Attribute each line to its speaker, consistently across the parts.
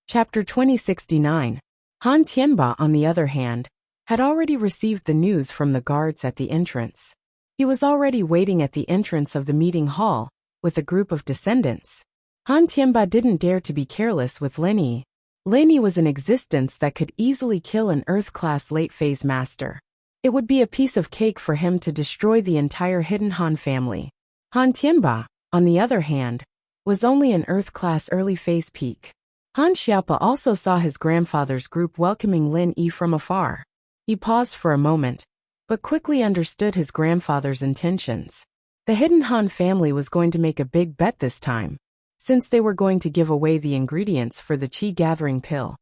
Speaker 1: Chapter 2069. Han Tianba, on the other hand, had already received the news from the guards at the entrance. He was already waiting at the entrance of the meeting hall, with a group of descendants. Han Tianba didn't dare to be careless with Lin Yi. Lin Yi was an existence that could easily kill an Earth-class late-phase master. It would be a piece of cake for him to destroy the entire hidden Han family. Han Tianba, on the other hand, was only an Earth-class early-phase peak. Han Xiaopa also saw his grandfather's group welcoming Lin Yi from afar. He paused for a moment, but quickly understood his grandfather's intentions. The hidden Han family was going to make a big bet this time, since they were going to give away the ingredients for the qi-gathering pill.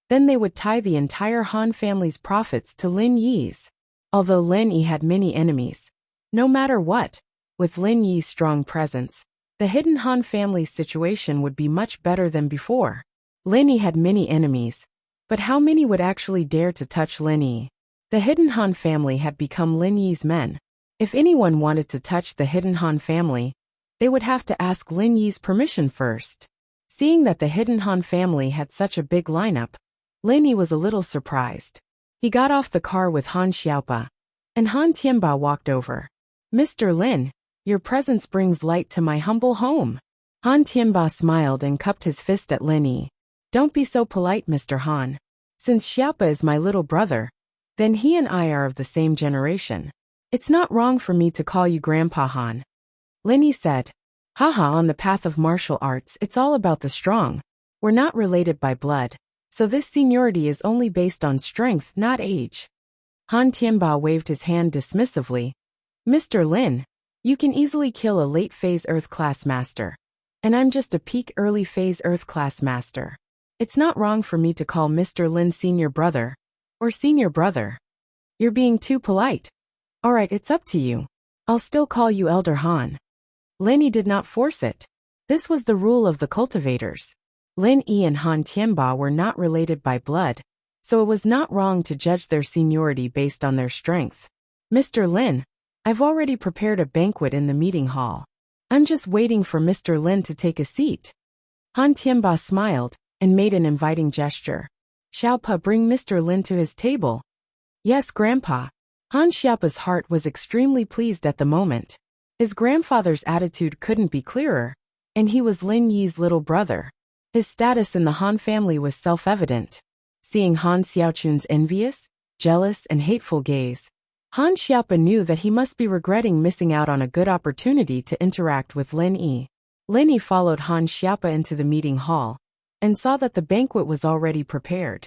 Speaker 1: Then they would tie the entire Han family's profits to Lin Yi's. Although Lin Yi had many enemies, no matter what, with Lin Yi's strong presence, the hidden Han family's situation would be much better than before. Lin Yi had many enemies, but how many would actually dare to touch Lin Yi? The hidden Han family had become Lin Yi's men. If anyone wanted to touch the hidden Han family, they would have to ask Lin Yi's permission first. Seeing that the hidden Han family had such a big lineup, Lin Yi was a little surprised. He got off the car with Han Xiaopa, and Han Tianba walked over. "Mr. Lin, your presence brings light to my humble home." Han Tianba smiled and cupped his fist at Lin Yi. "Don't be so polite, Mr. Han. Since Xiaopa is my little brother, then he and I are of the same generation. It's not wrong for me to call you Grandpa Han." Lin Yi said, "Haha, on the path of martial arts, it's all about the strong. We're not related by blood, so this seniority is only based on strength, not age." Han Tianba waved his hand dismissively. "Mr. Lin, you can easily kill a late-phase Earth-class master, and I'm just a peak early-phase Earth-class master. It's not wrong for me to call Mr. Lin senior brother, or senior brother. You're being too polite. Alright, it's up to you. I'll still call you Elder Han." Lin Yi did not force it. This was the rule of the cultivators. Lin Yi and Han Tianba were not related by blood, so it was not wrong to judge their seniority based on their strength. "Mr. Lin, I've already prepared a banquet in the meeting hall. I'm just waiting for Mr. Lin to take a seat." Han Tianba smiled and made an inviting gesture. "Xiaopa, bring Mr. Lin to his table." "Yes, Grandpa." Han Xiaopa's heart was extremely pleased at the moment. His grandfather's attitude couldn't be clearer, and he was Lin Yi's little brother. His status in the Han family was self-evident. Seeing Han Xiaochun's envious, jealous, and hateful gaze, Han Xiaopa knew that he must be regretting missing out on a good opportunity to interact with Lin Yi. Lin Yi followed Han Xiaopa into the meeting hall, and saw that the banquet was already prepared.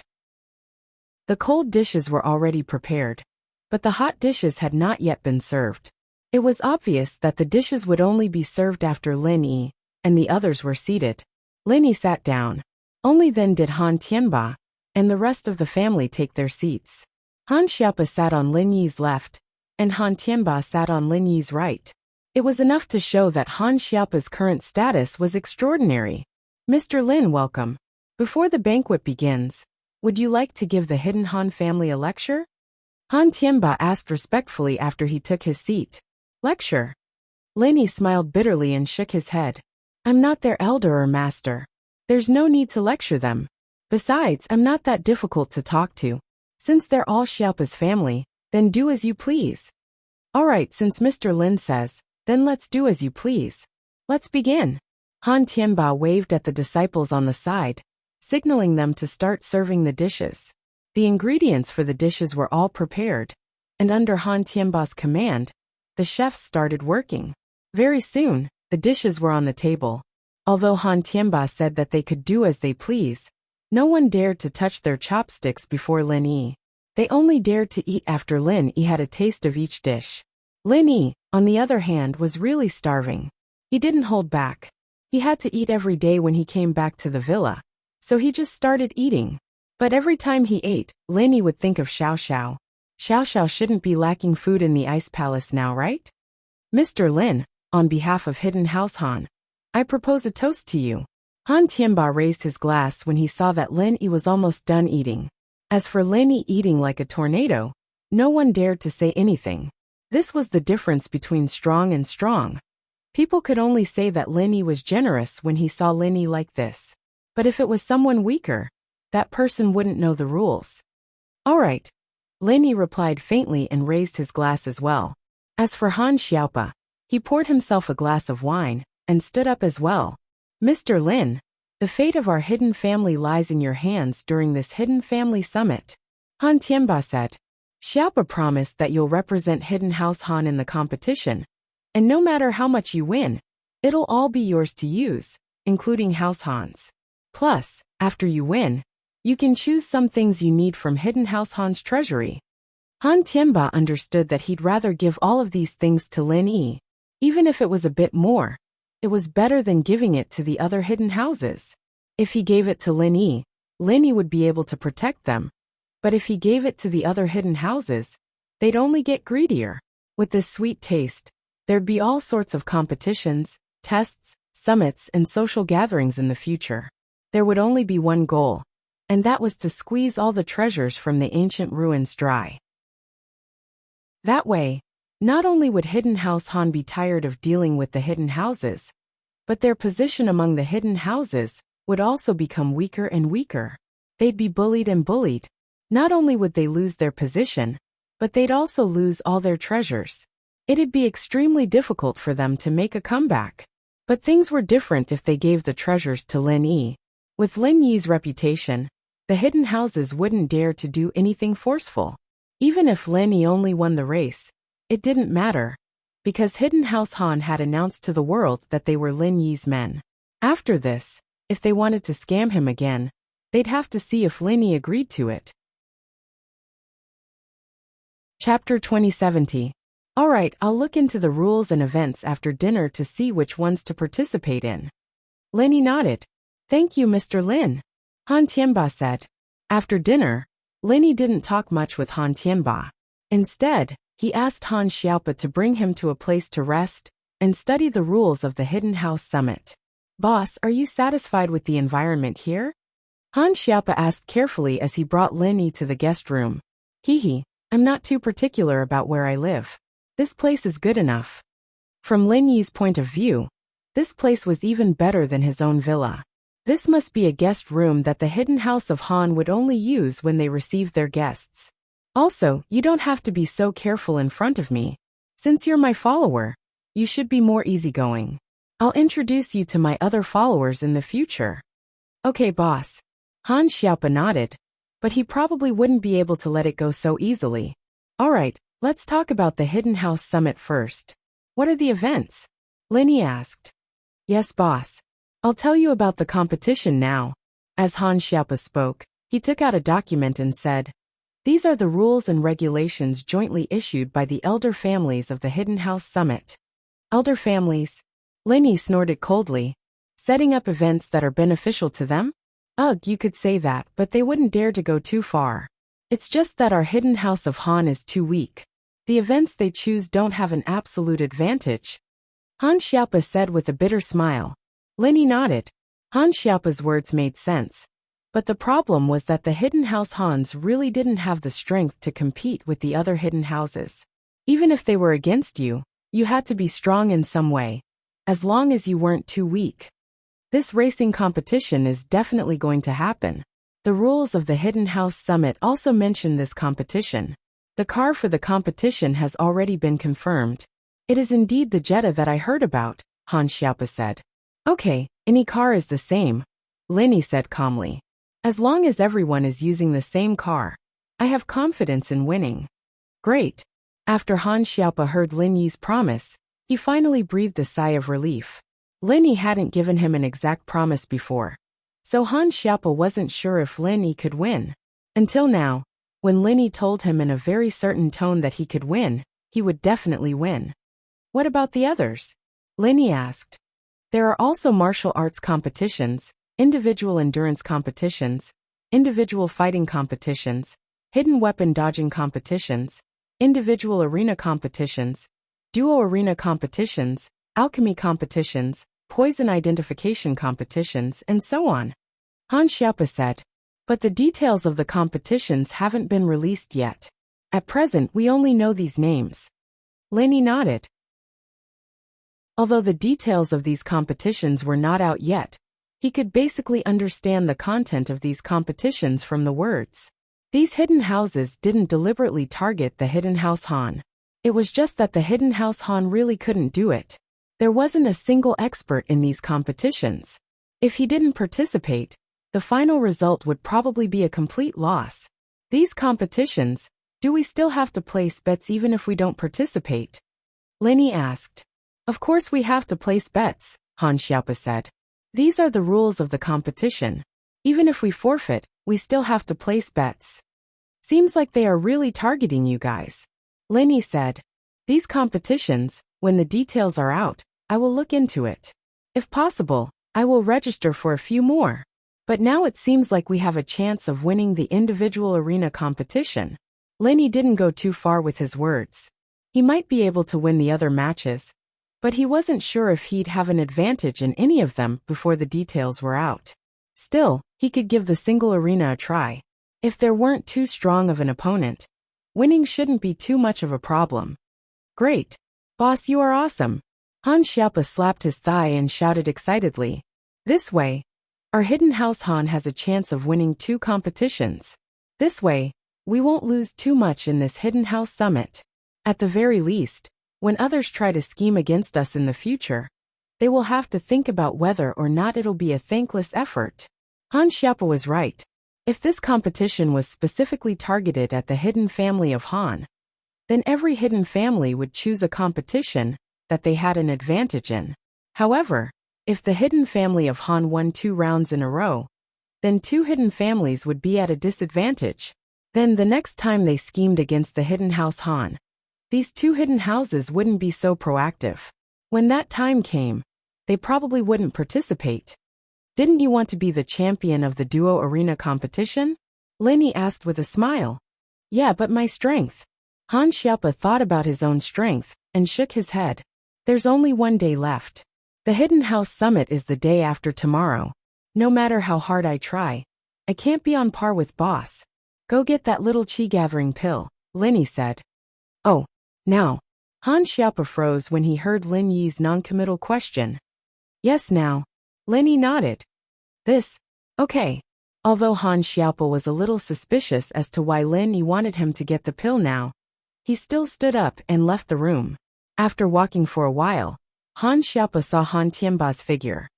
Speaker 1: The cold dishes were already prepared, but the hot dishes had not yet been served. It was obvious that the dishes would only be served after Lin Yi and the others were seated. Lin Yi sat down. Only then did Han Tianba and the rest of the family take their seats. Han Xiaopa sat on Lin Yi's left, and Han Tianba sat on Lin Yi's right. It was enough to show that Han Xiaopa's current status was extraordinary. "Mr. Lin, welcome. Before the banquet begins, would you like to give the hidden Han family a lecture?" Han Tianba asked respectfully after he took his seat. "Lecture?" Lin Yi smiled bitterly and shook his head. "I'm not their elder or master. There's no need to lecture them. Besides, I'm not that difficult to talk to. Since they're all Xiaopa's family, then do as you please." "Alright, since Mr. Lin says, then let's do as you please. Let's begin." Han Tianba waved at the disciples on the side, signaling them to start serving the dishes. The ingredients for the dishes were all prepared, and under Han Tianba's command, the chefs started working. Very soon, the dishes were on the table. Although Han Tianba said that they could do as they please, no one dared to touch their chopsticks before Lin Yi. They only dared to eat after Lin Yi had a taste of each dish. Lin Yi, on the other hand, was really starving. He didn't hold back. He had to eat every day when he came back to the villa, so he just started eating. But every time he ate, Lin Yi would think of Xiao Xiao. Xiao Xiao shouldn't be lacking food in the ice palace now, right? "Mr. Lin, on behalf of Hidden House Han, I propose a toast to you." Han Tianba raised his glass when he saw that Lin Yi was almost done eating. As for Lin Yi eating like a tornado, no one dared to say anything. This was the difference between strong and strong. People could only say that Lin Yi was generous when he saw Lin Yi like this. But if it was someone weaker, that person wouldn't know the rules. All right. Lin replied faintly and raised his glass as well. As for Han Xiaopa, he poured himself a glass of wine and stood up as well. Mr. Lin, the fate of our hidden family lies in your hands during this hidden family summit. Han Tianba said. Xiaopa promised that you'll represent Hidden House Han in the competition, and no matter how much you win, it'll all be yours to use, including House Han's. Plus, after you win, you can choose some things you need from Hidden House Han's treasury. Han Tianba understood that he'd rather give all of these things to Lin Yi. Even if it was a bit more, it was better than giving it to the other hidden houses. If he gave it to Lin Yi would be able to protect them. But if he gave it to the other hidden houses, they'd only get greedier. With this sweet taste, there'd be all sorts of competitions, tests, summits, and social gatherings in the future. There would only be one goal, and that was to squeeze all the treasures from the ancient ruins dry. That way, not only would Hidden House Han be tired of dealing with the hidden houses, but their position among the hidden houses would also become weaker and weaker. They'd be bullied and bullied. Not only would they lose their position, but they'd also lose all their treasures. It'd be extremely difficult for them to make a comeback. But things were different if they gave the treasures to Lin Yi. With Lin Yi's reputation, the hidden houses wouldn't dare to do anything forceful. Even if Lin Yi only won the race, it didn't matter, because Hidden House Han had announced to the world that they were Lin Yi's men. After this, if they wanted to scam him again, they'd have to see if Lin Yi agreed to it. Chapter 2070. Alright, I'll look into the rules and events after dinner to see which ones to participate in. Lin Yi nodded. Thank you, Mr. Lin. Han Tianba said. After dinner, Lin Yi didn't talk much with Han Tianba. Instead, he asked Han Xiaopa to bring him to a place to rest and study the rules of the Hidden House Summit. Boss, are you satisfied with the environment here? Han Xiaopa asked carefully as he brought Lin Yi to the guest room. Hehe, I'm not too particular about where I live. This place is good enough. From Lin Yi's point of view, this place was even better than his own villa. This must be a guest room that the Hidden House of Han would only use when they received their guests. Also, you don't have to be so careful in front of me. Since you're my follower, you should be more easygoing. I'll introduce you to my other followers in the future. Okay, boss. Han Xiaopa nodded, but he probably wouldn't be able to let it go so easily. Alright, let's talk about the Hidden House Summit first. What are the events? Lin Yi asked. Yes, boss. I'll tell you about the competition now. As Han Xiaopa spoke, he took out a document and said, These are the rules and regulations jointly issued by the elder families of the Hidden House Summit. Elder families? Lin Yi snorted coldly. Setting up events that are beneficial to them? Ugh, you could say that, but they wouldn't dare to go too far. It's just that our Hidden House of Han is too weak. The events they choose don't have an absolute advantage. Han Xiaopa said with a bitter smile. Lin Yi nodded. Han Xiaopa's words made sense. But the problem was that the Hidden House Hans really didn't have the strength to compete with the other hidden houses. Even if they were against you, you had to be strong in some way, as long as you weren't too weak. This racing competition is definitely going to happen. The rules of the Hidden House Summit also mention this competition. The car for the competition has already been confirmed. It is indeed the Jetta that I heard about, Han Xiaopa said. Okay, any car is the same, Lin Yi said calmly. As long as everyone is using the same car, I have confidence in winning. Great. After Han Xiaopa heard Lin Yi's promise, he finally breathed a sigh of relief. Lin Yi hadn't given him an exact promise before, so Han Xiaopa wasn't sure if Lin Yi could win. Until now, when Lin Yi told him in a very certain tone that he could win, he would definitely win. What about the others? Lin Yi asked. There are also martial arts competitions, individual endurance competitions, individual fighting competitions, hidden weapon dodging competitions, individual arena competitions, duo arena competitions, alchemy competitions, poison identification competitions, and so on. Han Xiaopa said. But the details of the competitions haven't been released yet. At present, we only know these names. Lin Yi nodded. Although the details of these competitions were not out yet, He could basically understand the content of these competitions from the words. These hidden houses didn't deliberately target the hidden house Han. It was just that the hidden house Han really couldn't do it. There wasn't a single expert in these competitions. If he didn't participate, the final result would probably be a complete loss. These competitions, do we still have to place bets even if we don't participate? Lenny asked. Of course we have to place bets, Han Xiaopa said. These are the rules of the competition. Even if we forfeit, we still have to place bets. Seems like they are really targeting you guys. Lenny said. These competitions, when the details are out, I will look into it. If possible, I will register for a few more. But now it seems like we have a chance of winning the individual arena competition. Lenny didn't go too far with his words. He might be able to win the other matches, but he wasn't sure if he'd have an advantage in any of them before the details were out. Still, he could give the single arena a try. If there weren't too strong of an opponent, winning shouldn't be too much of a problem. Great. Boss, you are awesome. Han Xiaopa slapped his thigh and shouted excitedly. This way, our hidden house Han has a chance of winning 2 competitions. This way, we won't lose too much in this hidden house summit. At the very least, when others try to scheme against us in the future, they will have to think about whether or not it'll be a thankless effort. Han Xiaopa was right. If this competition was specifically targeted at the hidden family of Han, then every hidden family would choose a competition that they had an advantage in. However, if the hidden family of Han won 2 rounds in a row, then 2 hidden families would be at a disadvantage. Then the next time they schemed against the hidden house Han, these 2 hidden houses wouldn't be so proactive. When that time came, they probably wouldn't participate. Didn't you want to be the champion of the duo arena competition? Lenny asked with a smile. Yeah, but my strength. Han Xiaopa thought about his own strength and shook his head. There's only 1 day left. The Hidden House Summit is the day after tomorrow. No matter how hard I try, I can't be on par with boss. Go get that little chi-gathering pill, Lenny said. Oh, now. Han Xiaopa froze when he heard Lin Yi's non-committal question. Yes now. Lenny nodded. Okay. Although Han Xiaopa was a little suspicious as to why Lin Yi wanted him to get the pill now, he still stood up and left the room. After walking for a while, Han Xiaopa saw Han Tianba's figure.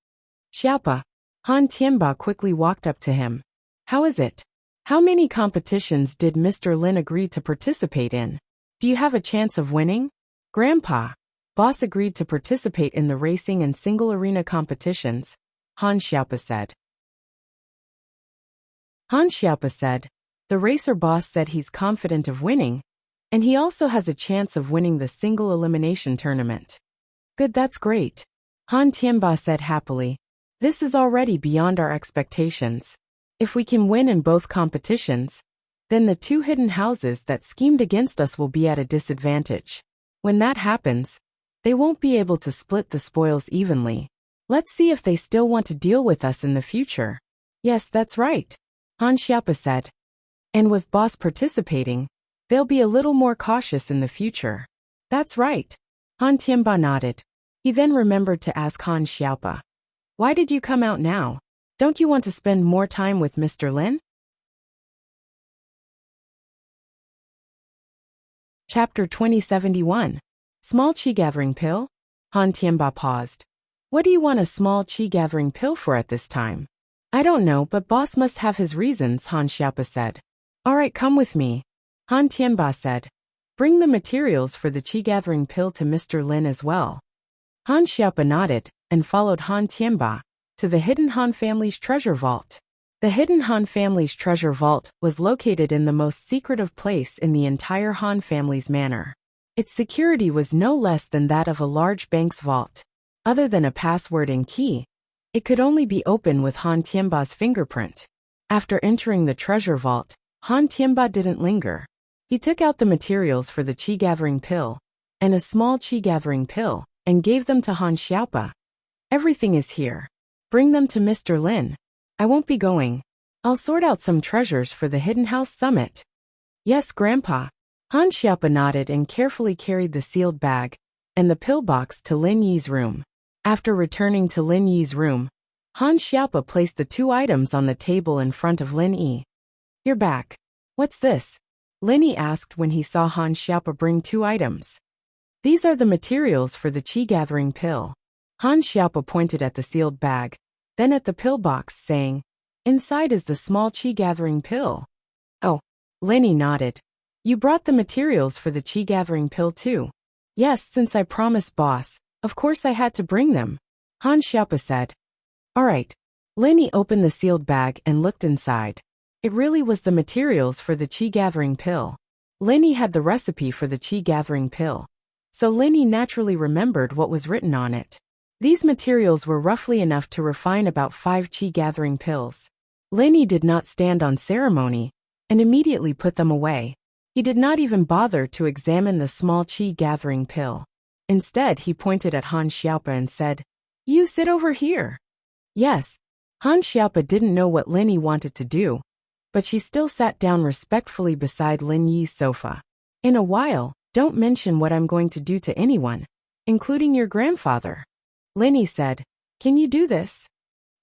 Speaker 1: Xiaopa. Han Tianba quickly walked up to him. How is it? How many competitions did Mr. Lin agree to participate in? Do you have a chance of winning? Grandpa. Boss agreed to participate in the racing and single arena competitions, Han Xiaopa said. Han Xiaopa said, the racer boss said he's confident of winning, and he also has a chance of winning the single elimination tournament. Good, that's great. Han Tianba said happily. This is already beyond our expectations. If we can win in both competitions, then the 2 hidden houses that schemed against us will be at a disadvantage. When that happens, they won't be able to split the spoils evenly. Let's see if they still want to deal with us in the future. Yes, that's right, Han Xiaopa said. And with boss participating, they'll be a little more cautious in the future. That's right. Han Tianba nodded. He then remembered to ask Han Xiaopa. Why did you come out now? Don't you want to spend more time with Mr. Lin? Chapter 2071. Small chi-gathering pill? Han Tianba paused. What do you want a small chi-gathering pill for at this time? I don't know, but boss must have his reasons, Han Xiaopa said. Alright, come with me. Han Tianba said. Bring the materials for the chi-gathering pill to Mr. Lin as well. Han Xiaopa nodded and followed Han Tianba to the Hidden Han family's treasure vault. The Hidden Han family's treasure vault was located in the most secretive place in the entire Han family's manor. Its security was no less than that of a large bank's vault. Other than a password and key, it could only be opened with Han Tianba's fingerprint. After entering the treasure vault, Han Tianba didn't linger. He took out the materials for the chi-gathering pill and a small chi-gathering pill and gave them to Han Xiaopa. Everything is here. Bring them to Mr. Lin. I won't be going. I'll sort out some treasures for the Hidden House Summit. Yes, Grandpa. Han Xiaopa nodded and carefully carried the sealed bag and the pill box to Lin Yi's room. After returning to Lin Yi's room, Han Xiaopa placed the 2 items on the table in front of Lin Yi. "You're back. What's this?" Lin Yi asked when he saw Han Xiaopa bring 2 items. "These are the materials for the qi-gathering pill." Han Xiaopa pointed at the sealed bag, then at the pill box, saying, "Inside is the small qi-gathering pill." "Oh." Lin Yi nodded. "You brought the materials for the qi-gathering pill too?" "Yes, since I promised boss, of course I had to bring them," Han Xiaopa said. "All right." Lin Yi opened the sealed bag and looked inside. It really was the materials for the qi-gathering pill. Lin Yi had the recipe for the qi-gathering pill, so Lin Yi naturally remembered what was written on it. These materials were roughly enough to refine about 5 qi-gathering pills. Lin Yi did not stand on ceremony and immediately put them away. He did not even bother to examine the small qi-gathering pill. Instead, he pointed at Han Xiaopa and said, "You sit over here." Yes, Han Xiaopa didn't know what Lin Yi wanted to do, but she still sat down respectfully beside Lin Yi's sofa. "In a while, don't mention what I'm going to do to anyone, including your grandfather," Lin Yi said. "Can you do this?"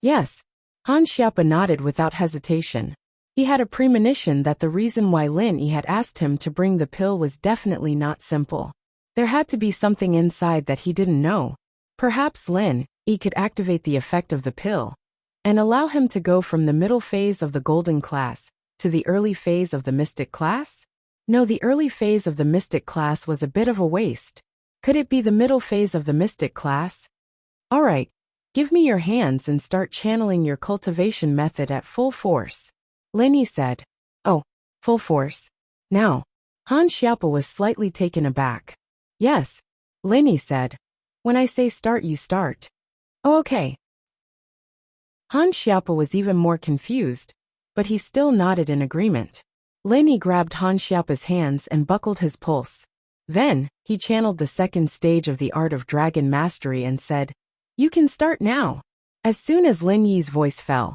Speaker 1: "Yes." Han Xiaopa nodded without hesitation. He had a premonition that the reason why Lin Yi had asked him to bring the pill was definitely not simple. There had to be something inside that he didn't know. Perhaps Lin Yi could activate the effect of the pill and allow him to go from the middle phase of the golden class to the early phase of the mystic class? No, the early phase of the mystic class was a bit of a waste. Could it be the middle phase of the mystic class? "All right, give me your hands and start channeling your cultivation method at full force," Lin Yi said. "Oh, full force? Now?" Han Xiaopa was slightly taken aback. "Yes," Lin Yi said. "When I say start, you start." "Oh, okay." Han Xiaopa was even more confused, but he still nodded in agreement. Lin Yi grabbed Han Xiaopa's hands and buckled his pulse. Then, he channeled the second stage of the art of dragon mastery and said, "You can start now." As soon as Lin Yi's voice fell,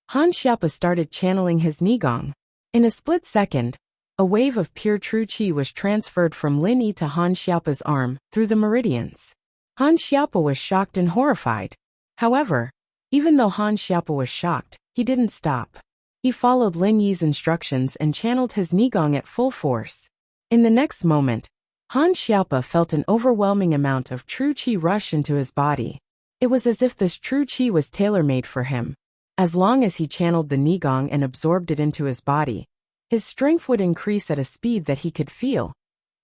Speaker 1: Han Xiaopa started channeling his Nigong. In a split second, a wave of pure true qi was transferred from Lin Yi to Han Xiaopa's arm through the meridians. Han Xiaopa was shocked and horrified. However, even though Han Xiaopa was shocked, he didn't stop. He followed Lin Yi's instructions and channeled his Nigong at full force. In the next moment, Han Xiaopa felt an overwhelming amount of true qi rush into his body. It was as if this true qi was tailor-made for him. As long as he channeled the Nigong and absorbed it into his body, his strength would increase at a speed that he could feel.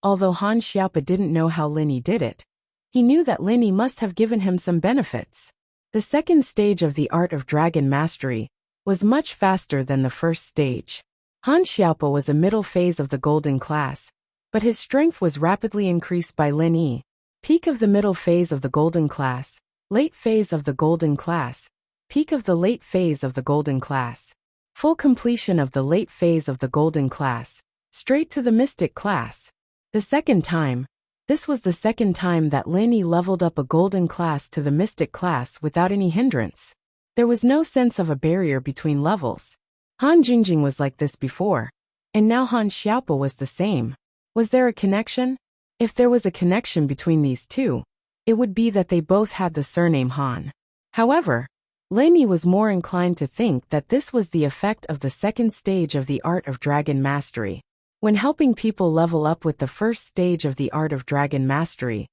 Speaker 1: Although Han Xiaopa didn't know how Lin Yi did it, he knew that Lin Yi must have given him some benefits. The second stage of the art of dragon mastery was much faster than the first stage. Han Xiaopa was a middle phase of the golden class, but his strength was rapidly increased by Lin Yi. Peak of the middle phase of the golden class, late phase of the golden class, peak of the late phase of the golden class, full completion of the late phase of the golden class, straight to the mystic class. The second time, this was the second time that Lin Yi leveled up a golden class to the mystic class without any hindrance. There was no sense of a barrier between levels. Han Jingjing was like this before, and now Han Xiaopa was the same. Was there a connection? If there was a connection between these two, it would be that they both had the surname Han. However, Lin Yi was more inclined to think that this was the effect of the second stage of the art of dragon mastery. When helping people level up with the first stage of the art of dragon mastery,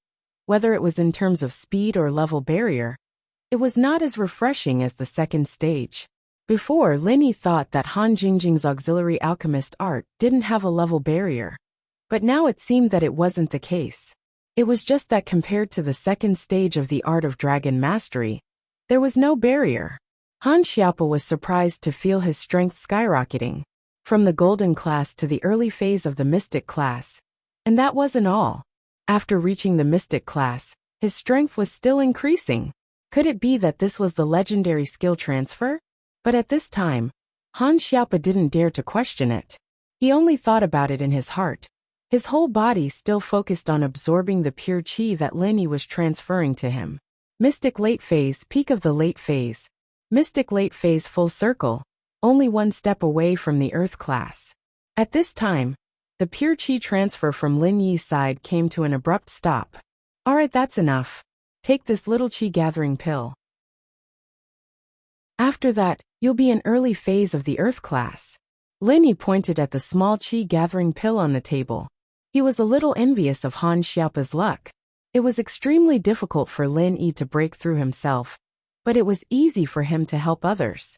Speaker 1: whether it was in terms of speed or level barrier, it was not as refreshing as the second stage. Before, Lin Yi thought that Han Jingjing's auxiliary alchemist art didn't have a level barrier. But now it seemed that it wasn't the case. It was just that compared to the second stage of the art of dragon mastery, there was no barrier. Han Xiaopa was surprised to feel his strength skyrocketing from the golden class to the early phase of the mystic class. And that wasn't all. After reaching the mystic class, his strength was still increasing. Could it be that this was the legendary skill transfer? But at this time, Han Xiaopa didn't dare to question it. He only thought about it in his heart. His whole body still focused on absorbing the pure qi that Lin Yi was transferring to him. Mystic late phase, peak of the late phase. Mystic late phase full circle, only one step away from the earth class. At this time, the pure qi transfer from Lin Yi's side came to an abrupt stop. Alright, that's enough. Take this little qi gathering pill. After that, you'll be in early phase of the Earth class. Lin Yi pointed at the small qi-gathering pill on the table. He was a little envious of Han Xiaopa's luck. It was extremely difficult for Lin Yi to break through himself, but it was easy for him to help others.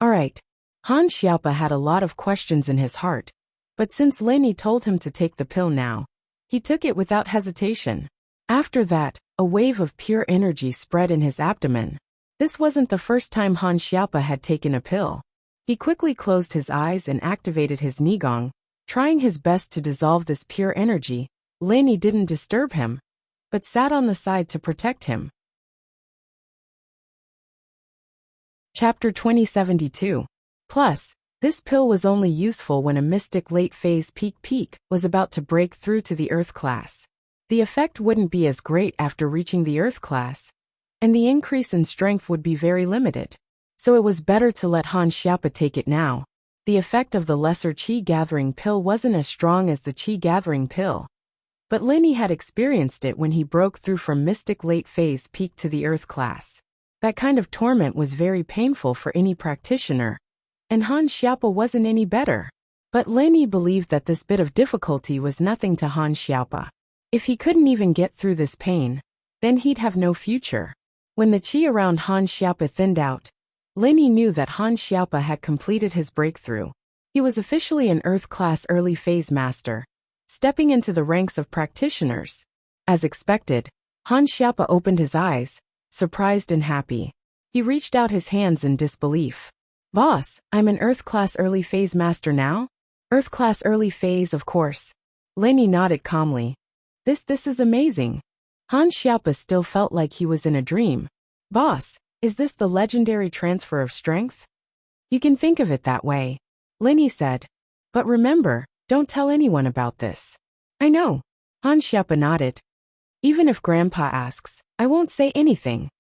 Speaker 1: Alright. Han Xiaopa had a lot of questions in his heart, but since Lin Yi told him to take the pill now, he took it without hesitation. After that, a wave of pure energy spread in his abdomen. This wasn't the first time Han Xiaopa had taken a pill. He quickly closed his eyes and activated his Nigong, trying his best to dissolve this pure energy. Lin Yi didn't disturb him, but sat on the side to protect him. Chapter 2072. Plus, this pill was only useful when a mystic late phase peak was about to break through to the Earth class. The effect wouldn't be as great after reaching the Earth class, and the increase in strength would be very limited. So it was better to let Han Xiaopa take it now. The effect of the lesser qi-gathering pill wasn't as strong as the qi-gathering pill, but Lin Yi had experienced it when he broke through from mystic late phase peak to the Earth class. That kind of torment was very painful for any practitioner, and Han Xiaopa wasn't any better. But Lin Yi believed that this bit of difficulty was nothing to Han Xiaopa. If he couldn't even get through this pain, then he'd have no future. When the qi around Han Xiaopa thinned out, Lin Yi knew that Han Xiaopa had completed his breakthrough. He was officially an Earth class early phase master, stepping into the ranks of practitioners. As expected, Han Xiaopa opened his eyes, surprised and happy. He reached out his hands in disbelief. Boss, I'm an Earth class early phase master now? Earth class early phase, of course. Lin Yi nodded calmly. This is amazing. Han Xiaopa still felt like he was in a dream. Boss, is this the legendary transfer of strength? You can think of it that way, Lin Yi said. But remember, don't tell anyone about this. I know. Han Xiaopa nodded. Even if Grandpa asks, I won't say anything.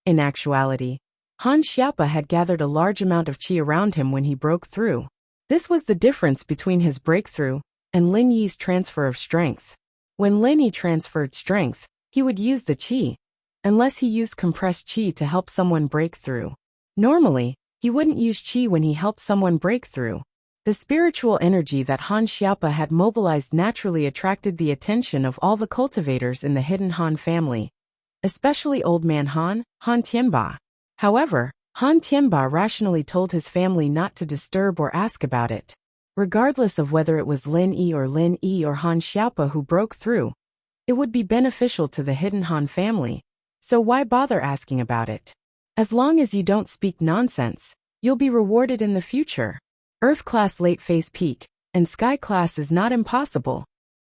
Speaker 1: In actuality, Han Xiaopa had gathered a large amount of qi around him when he broke through. This was the difference between his breakthrough and Lin Yi's transfer of strength. When Lin Yi transferred strength, he would use the qi, unless he used compressed qi to help someone break through. Normally, he wouldn't use qi when he helped someone break through. The spiritual energy that Han Xiaopa had mobilized naturally attracted the attention of all the cultivators in the hidden Han family, especially Old Man Han, Han Tianba. However, Han Tianba rationally told his family not to disturb or ask about it. Regardless of whether it was Lin Yi or Han Xiaopa who broke through, it would be beneficial to the hidden Han family, so why bother asking about it? As long as you don't speak nonsense, you'll be rewarded in the future. Earth class late phase peak, and sky class is not impossible.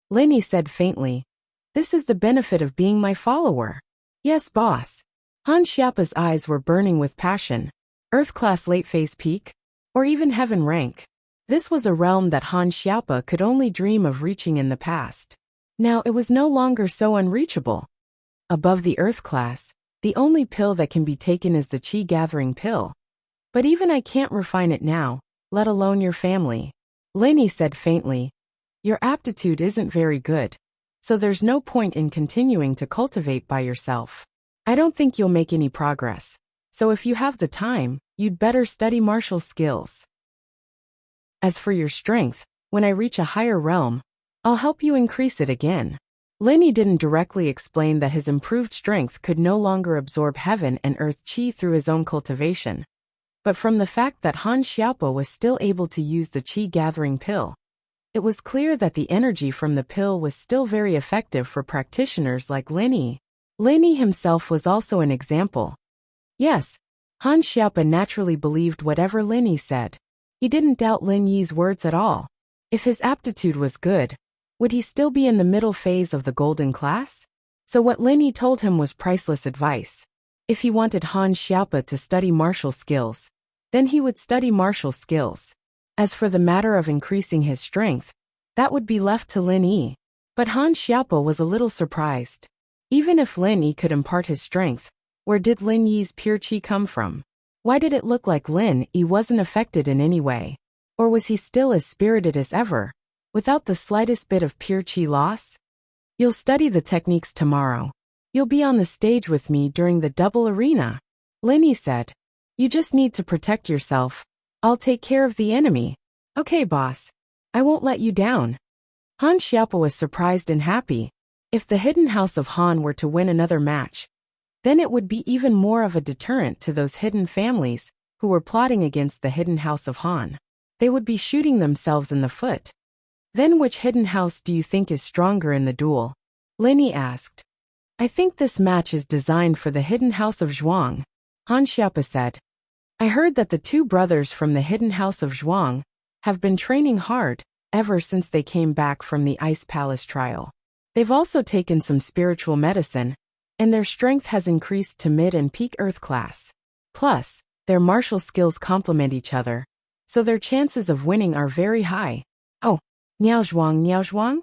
Speaker 1: Lin Yi said faintly. This is the benefit of being my follower. Yes, boss. Han Xiaopa's eyes were burning with passion. Earth class late phase peak? Or even heaven rank? This was a realm that Han Xiaopa could only dream of reaching in the past. Now it was no longer so unreachable. Above the Earth class, the only pill that can be taken is the qi-gathering pill. But even I can't refine it now, let alone your family. Lin Yi said faintly. Your aptitude isn't very good, so there's no point in continuing to cultivate by yourself. I don't think you'll make any progress, so if you have the time, you'd better study martial skills. As for your strength, when I reach a higher realm, I'll help you increase it again. Lin Yi didn't directly explain that his improved strength could no longer absorb heaven and earth qi through his own cultivation. But from the fact that Han Xiaopa was still able to use the qi-gathering pill, it was clear that the energy from the pill was still very effective for practitioners like Lin Yi. Lin Yi himself was also an example. Yes, Han Xiaopa naturally believed whatever Lin Yi said. He didn't doubt Lin Yi's words at all. If his aptitude was good, would he still be in the middle phase of the golden class? So what Lin Yi told him was priceless advice. If he wanted Han Xiaopa to study martial skills, then he would study martial skills. As for the matter of increasing his strength, that would be left to Lin Yi. But Han Xiaopa was a little surprised. Even if Lin Yi could impart his strength, where did Lin Yi's pure qi come from? Why did it look like Lin Yi wasn't affected in any way? Or was he still as spirited as ever, without the slightest bit of pure qi loss? You'll study the techniques tomorrow. You'll be on the stage with me during the double arena, Lin Yi said. You just need to protect yourself. I'll take care of the enemy. Okay, boss. I won't let you down. Han Xiaopa was surprised and happy. If the hidden house of Han were to win another match, then it would be even more of a deterrent to those hidden families who were plotting against the hidden house of Han. They would be shooting themselves in the foot. Then which hidden house do you think is stronger in the duel? Linny asked. I think this match is designed for the hidden house of Zhuang, Han Xiaopa said. I heard that the two brothers from the hidden house of Zhuang have been training hard ever since they came back from the Ice Palace trial. They've also taken some spiritual medicine, and their strength has increased to mid and peak earth class. Plus, their martial skills complement each other, so their chances of winning are very high. Oh, Niao Zhuang?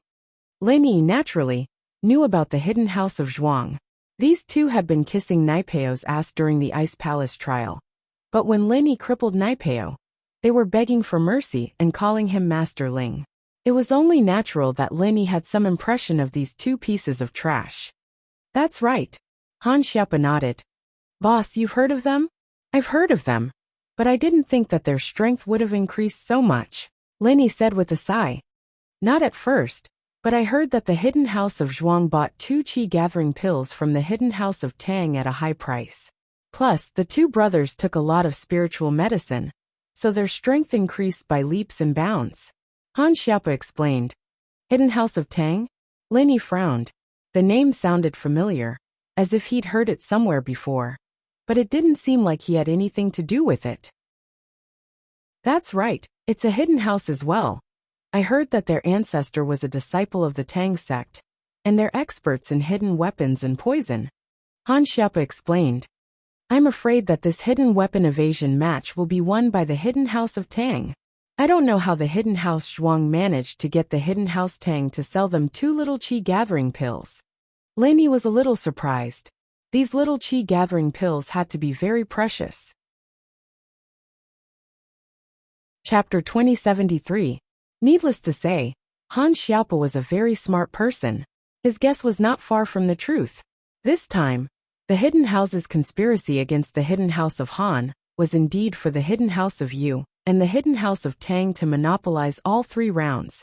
Speaker 1: Linny, naturally, knew about the hidden house of Zhuang. These two had been kissing Naipeo's ass during the Ice Palace trial. But when Linny crippled Naipeo, they were begging for mercy and calling him Master Ling. It was only natural that Linny had some impression of these two pieces of trash. That's right. Han Xiaopa nodded. Boss, you've heard of them? I've heard of them, but I didn't think that their strength would have increased so much, Linny said with a sigh. Not at first, but I heard that the hidden house of Zhuang bought 2 qi gathering pills from the hidden house of Tang at a high price. Plus, the two brothers took a lot of spiritual medicine, so their strength increased by leaps and bounds. Han Xiaopa explained. Hidden house of Tang? Linny frowned. The name sounded familiar, as if he'd heard it somewhere before, but it didn't seem like he had anything to do with it. That's right, it's a hidden house as well. I heard that their ancestor was a disciple of the Tang sect, and they're experts in hidden weapons and poison. Han Xiaopa explained. I'm afraid that this hidden weapon evasion match will be won by the hidden house of Tang. I don't know how the hidden house Zhuang managed to get the hidden house Tang to sell them 2 little qi gathering pills. Linny was a little surprised. These little qi gathering pills had to be very precious. Chapter 2073. Needless to say, Han Xiaopa was a very smart person. His guess was not far from the truth. This time, the hidden house's conspiracy against the hidden house of Han was indeed for the hidden house of Yu and the hidden house of Tang to monopolize all 3 rounds.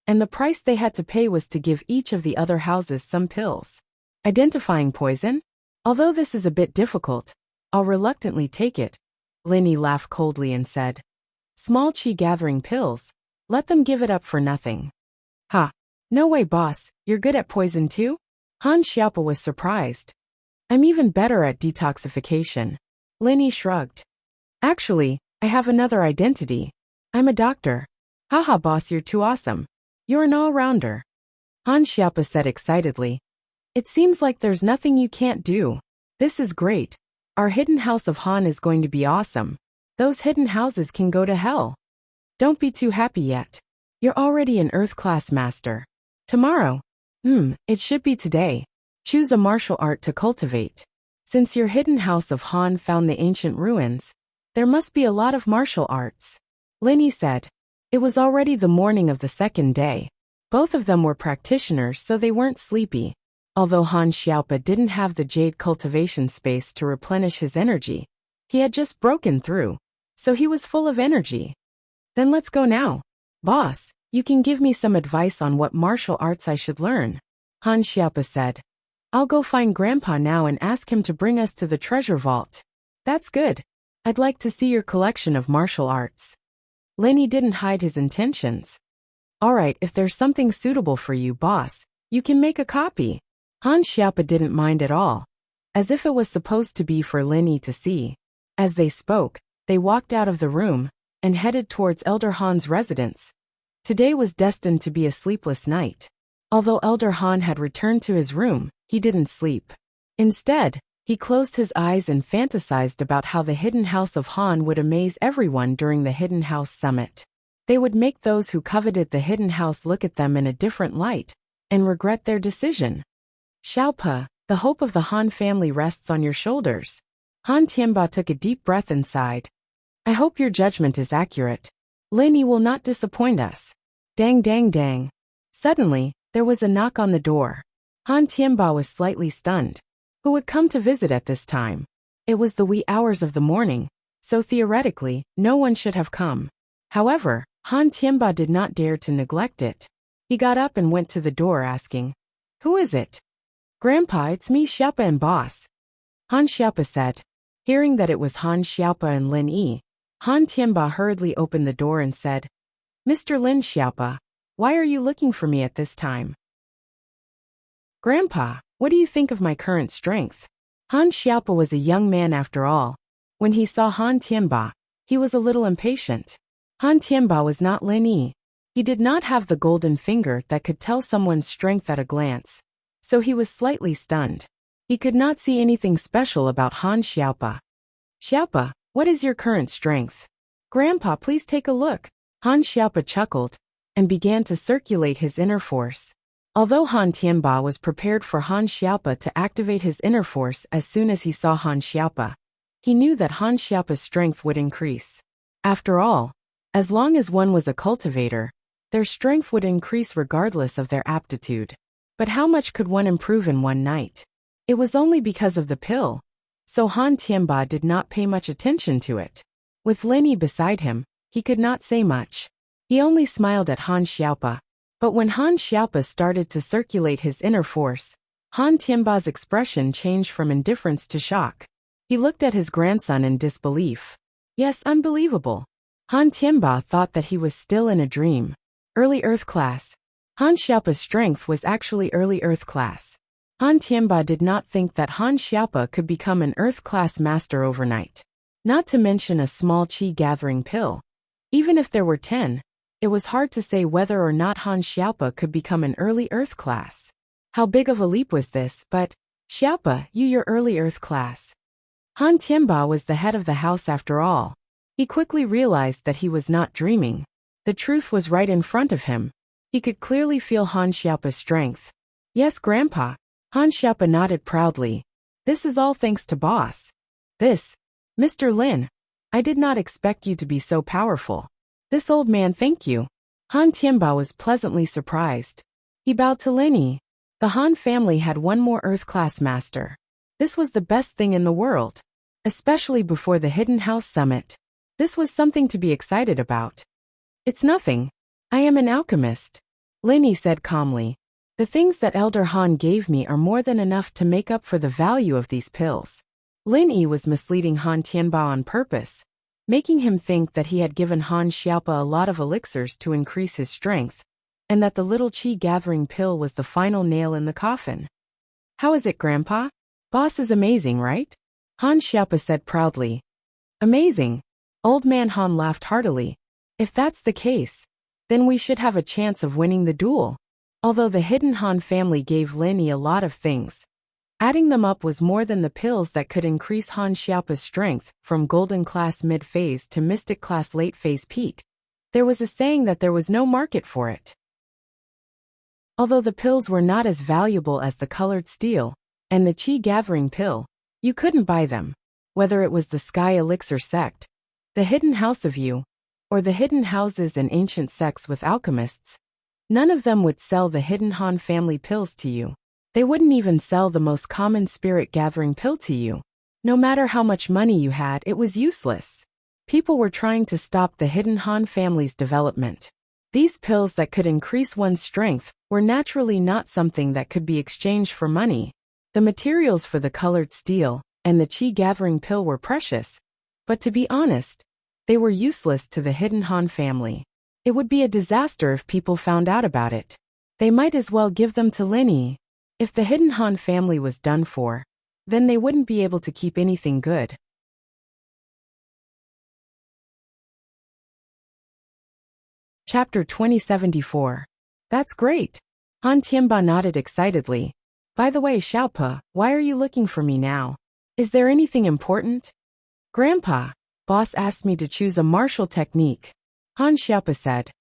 Speaker 1: And the price they had to pay was to give each of the other houses some pills. Identifying poison? Although this is a bit difficult, I'll reluctantly take it. Linny laughed coldly and said. Small qi gathering pills? Let them give it up for nothing. Ha! No way, boss, you're good at poison too? Han Xiaopa was surprised. I'm even better at detoxification. Linny shrugged. Actually, I have another identity. I'm a doctor. Haha, boss, you're too awesome. You're an all-rounder. Han Xiaopa said excitedly. It seems like there's nothing you can't do. This is great. Our hidden house of Han is going to be awesome. Those hidden houses can go to hell. Don't be too happy yet. You're already an Earth-class master. Tomorrow? It should be today. Choose a martial art to cultivate. Since your hidden house of Han found the ancient ruins, there must be a lot of martial arts. Linny said. It was already the morning of the 2nd day. Both of them were practitioners, so they weren't sleepy. Although Han Xiaopa didn't have the jade cultivation space to replenish his energy, he had just broken through, so he was full of energy. Then let's go now. Boss, you can give me some advice on what martial arts I should learn, Han Xiaopa said. I'll go find Grandpa now and ask him to bring us to the treasure vault. That's good. I'd like to see your collection of martial arts. Linny didn't hide his intentions. Alright, if there's something suitable for you, boss, you can make a copy. Han Xiaopa didn't mind at all, as if it was supposed to be for Linny to see. As they spoke, they walked out of the room and headed towards Elder Han's residence. Today was destined to be a sleepless night. Although Elder Han had returned to his room, he didn't sleep. Instead, he closed his eyes and fantasized about how the hidden house of Han would amaze everyone during the hidden house summit. They would make those who coveted the hidden house look at them in a different light and regret their decision. Xiaopa, the hope of the Han family rests on your shoulders. Han Tianba took a deep breath and sighed. I hope your judgment is accurate. Linny will not disappoint us. Dang dang dang. Suddenly, there was a knock on the door. Han Tianba was slightly stunned. Who would come to visit at this time? It was the wee hours of the morning, so theoretically, no one should have come. However, Han Tianba did not dare to neglect it. He got up and went to the door asking, "Who is it?" "Grandpa, it's me, Xiaopa and Boss," Han Xiaopa said. Hearing that it was Han Xiaopa and Lin Yi, Han Tianba hurriedly opened the door and said, "Mr. Lin Xiaopa, why are you looking for me at this time?" "Grandpa, what do you think of my current strength?" Han Xiaopa was a young man after all. When he saw Han Tianba, he was a little impatient. Han Tianba was not Lin Yi. He did not have the golden finger that could tell someone's strength at a glance, so he was slightly stunned. He could not see anything special about Han Xiaopa. "Xiaopa, what is your current strength?" "Grandpa, please take a look." Han Xiaopa chuckled and began to circulate his inner force. Although Han Tianba was prepared for Han Xiaopa to activate his inner force as soon as he saw Han Xiaopa, he knew that Han Xiaopa's strength would increase. After all, as long as one was a cultivator, their strength would increase regardless of their aptitude. But how much could one improve in one night? It was only because of the pill, so Han Tianba did not pay much attention to it. With Lin Yi beside him, he could not say much. He only smiled at Han Xiaopa. But when Han Xiaopa started to circulate his inner force, Han Tianba's expression changed from indifference to shock. He looked at his grandson in disbelief. Yes, unbelievable. Han Tianba thought that he was still in a dream. Early Earth class. Han Xiaopa's strength was actually early Earth class. Han Tianba did not think that Han Xiaopa could become an Earth class master overnight. Not to mention a small qi gathering pill. Even if there were 10, it was hard to say whether or not Han Xiaopa could become an early Earth class. How big of a leap was this? But, "Xiaopa, you're early Earth class." Han Tianba was the head of the house after all. He quickly realized that he was not dreaming. The truth was right in front of him. He could clearly feel Han Xiaopa's strength. "Yes, Grandpa." Han Xiaopa nodded proudly. "This is all thanks to Boss." "This, Mr. Lin, I did not expect you to be so powerful." "This old man, thank you." Han Tianba was pleasantly surprised. He bowed to Lin Yi. The Han family had one more Earth class master. This was the best thing in the world. Especially before the Hidden House Summit. This was something to be excited about. "It's nothing. I am an alchemist," Lin Yi said calmly. "The things that Elder Han gave me are more than enough to make up for the value of these pills." Lin Yi was misleading Han Tianba on purpose, making him think that he had given Han Xiaopa a lot of elixirs to increase his strength, and that the little qi gathering pill was the final nail in the coffin. "How is it, Grandpa? Boss is amazing, right?" Han Xiaopa said proudly. "Amazing." Old man Han laughed heartily. "If that's the case, then we should have a chance of winning the duel." Although the Hidden Han family gave Lin Yi a lot of things, adding them up was more than the pills that could increase Han Xiaopa's strength from Golden Class mid-phase to Mystic Class late-phase peak. There was a saying that there was no market for it. Although the pills were not as valuable as the colored steel and the Qi Gathering pill, you couldn't buy them. Whether it was the Sky Elixir sect, the Hidden House of You, or the hidden houses and ancient sects with alchemists, none of them would sell the Hidden Han family pills to you. They wouldn't even sell the most common spirit gathering pill to you. No matter how much money you had, it was useless. People were trying to stop the Hidden Han family's development. These pills that could increase one's strength were naturally not something that could be exchanged for money. The materials for the colored steel and the Qi Gathering pill were precious, but to be honest, they were useless to the Hidden Han family. It would be a disaster if people found out about it. They might as well give them to Lin Yi. If the Hidden Han family was done for, then they wouldn't be able to keep anything good. Chapter 2074. That's great. Han Tianba nodded excitedly. By the way, Xiaopa, why are you looking for me now? Is there anything important? Grandpa, Boss asked me to choose a martial technique. Han Xiaopa said.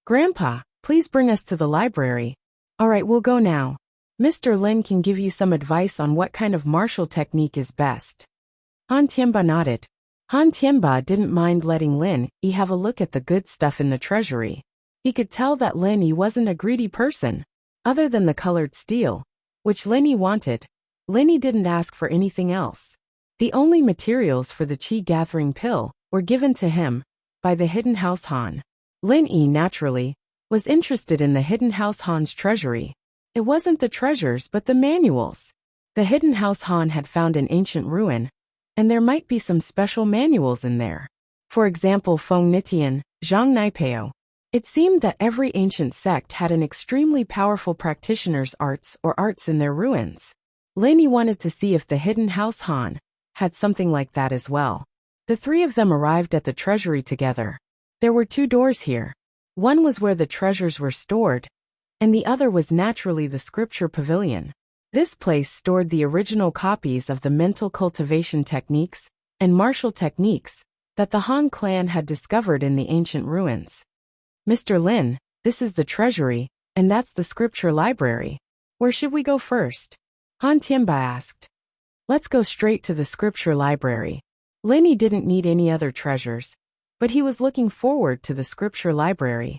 Speaker 1: Grandpa, please bring us to the library. All right, we'll go now. Mr. Lin can give you some advice on what kind of martial technique is best. Han Tianba nodded. Han Tianba didn't mind letting Lin Yi have a look at the good stuff in the treasury. He could tell that Lin Yi wasn't a greedy person. Other than the colored steel, which Lin Yi wanted, Lin Yi didn't ask for anything else. The only materials for the Qi Gathering pill were given to him by the Hidden House Han. Lin Yi, naturally, was interested in the Hidden House Han's treasury. It wasn't the treasures but the manuals. The Hidden House Han had found an ancient ruin, and there might be some special manuals in there. For example, Feng Nitian, Zhang Naipeo. It seemed that every ancient sect had an extremely powerful practitioner's arts or arts in their ruins. Lin Yi wanted to see if the Hidden House Han had something like that as well. The three of them arrived at the treasury together. There were 2 doors here. One was where the treasures were stored, and the other was naturally the scripture pavilion. This place stored the original copies of the mental cultivation techniques and martial techniques that the Han clan had discovered in the ancient ruins. Mr. Lin, this is the treasury, and that's the scripture library. Where should we go first? Han Tianba asked. Let's go straight to the scripture library. Lin Yi didn't need any other treasures, but he was looking forward to the scripture library.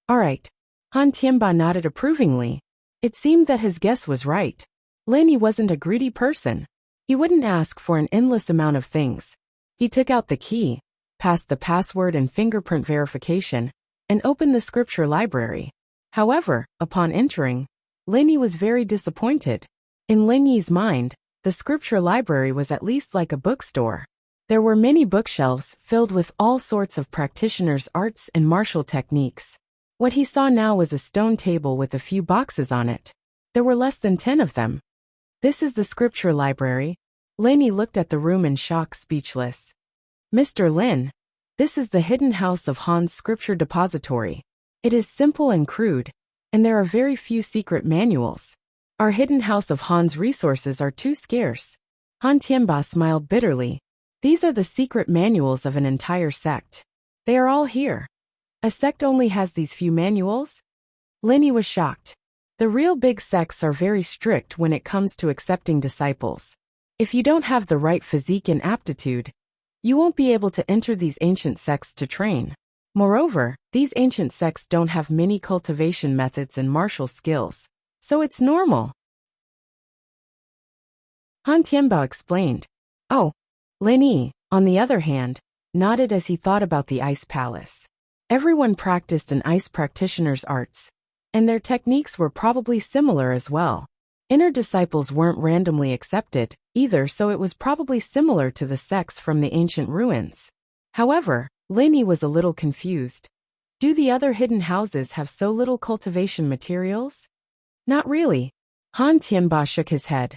Speaker 1: All right. Han Tianba nodded approvingly. It seemed that his guess was right. Lin Yi wasn't a greedy person. He wouldn't ask for an endless amount of things. He took out the key, passed the password and fingerprint verification, and opened the scripture library. However, upon entering, Lin Yi was very disappointed. In Lin Yi's mind, the scripture library was at least like a bookstore. There were many bookshelves filled with all sorts of practitioners' arts and martial techniques. What he saw now was a stone table with a few boxes on it. There were less than 10 of them. This is the scripture library. Lin Yi looked at the room in shock, speechless. Mr. Lin, this is the Hidden House of Han's scripture depository. It is simple and crude, and there are very few secret manuals. Our Hidden House of Han's resources are too scarce. Han Tianba smiled bitterly. These are the secret manuals of an entire sect. They are all here. A sect only has these few manuals? Lin Yi was shocked. The real big sects are very strict when it comes to accepting disciples. If you don't have the right physique and aptitude, you won't be able to enter these ancient sects to train. Moreover, these ancient sects don't have many cultivation methods and martial skills, so it's normal. Han Tianbao explained. Oh, Lin Yi, on the other hand, nodded as he thought about the ice palace. Everyone practiced an ice practitioner's arts, and their techniques were probably similar as well. Inner disciples weren't randomly accepted, either, so it was probably similar to the sects from the ancient ruins. However, Lin Yi was a little confused. Do the other hidden houses have so little cultivation materials? Not really. Han Tianba shook his head.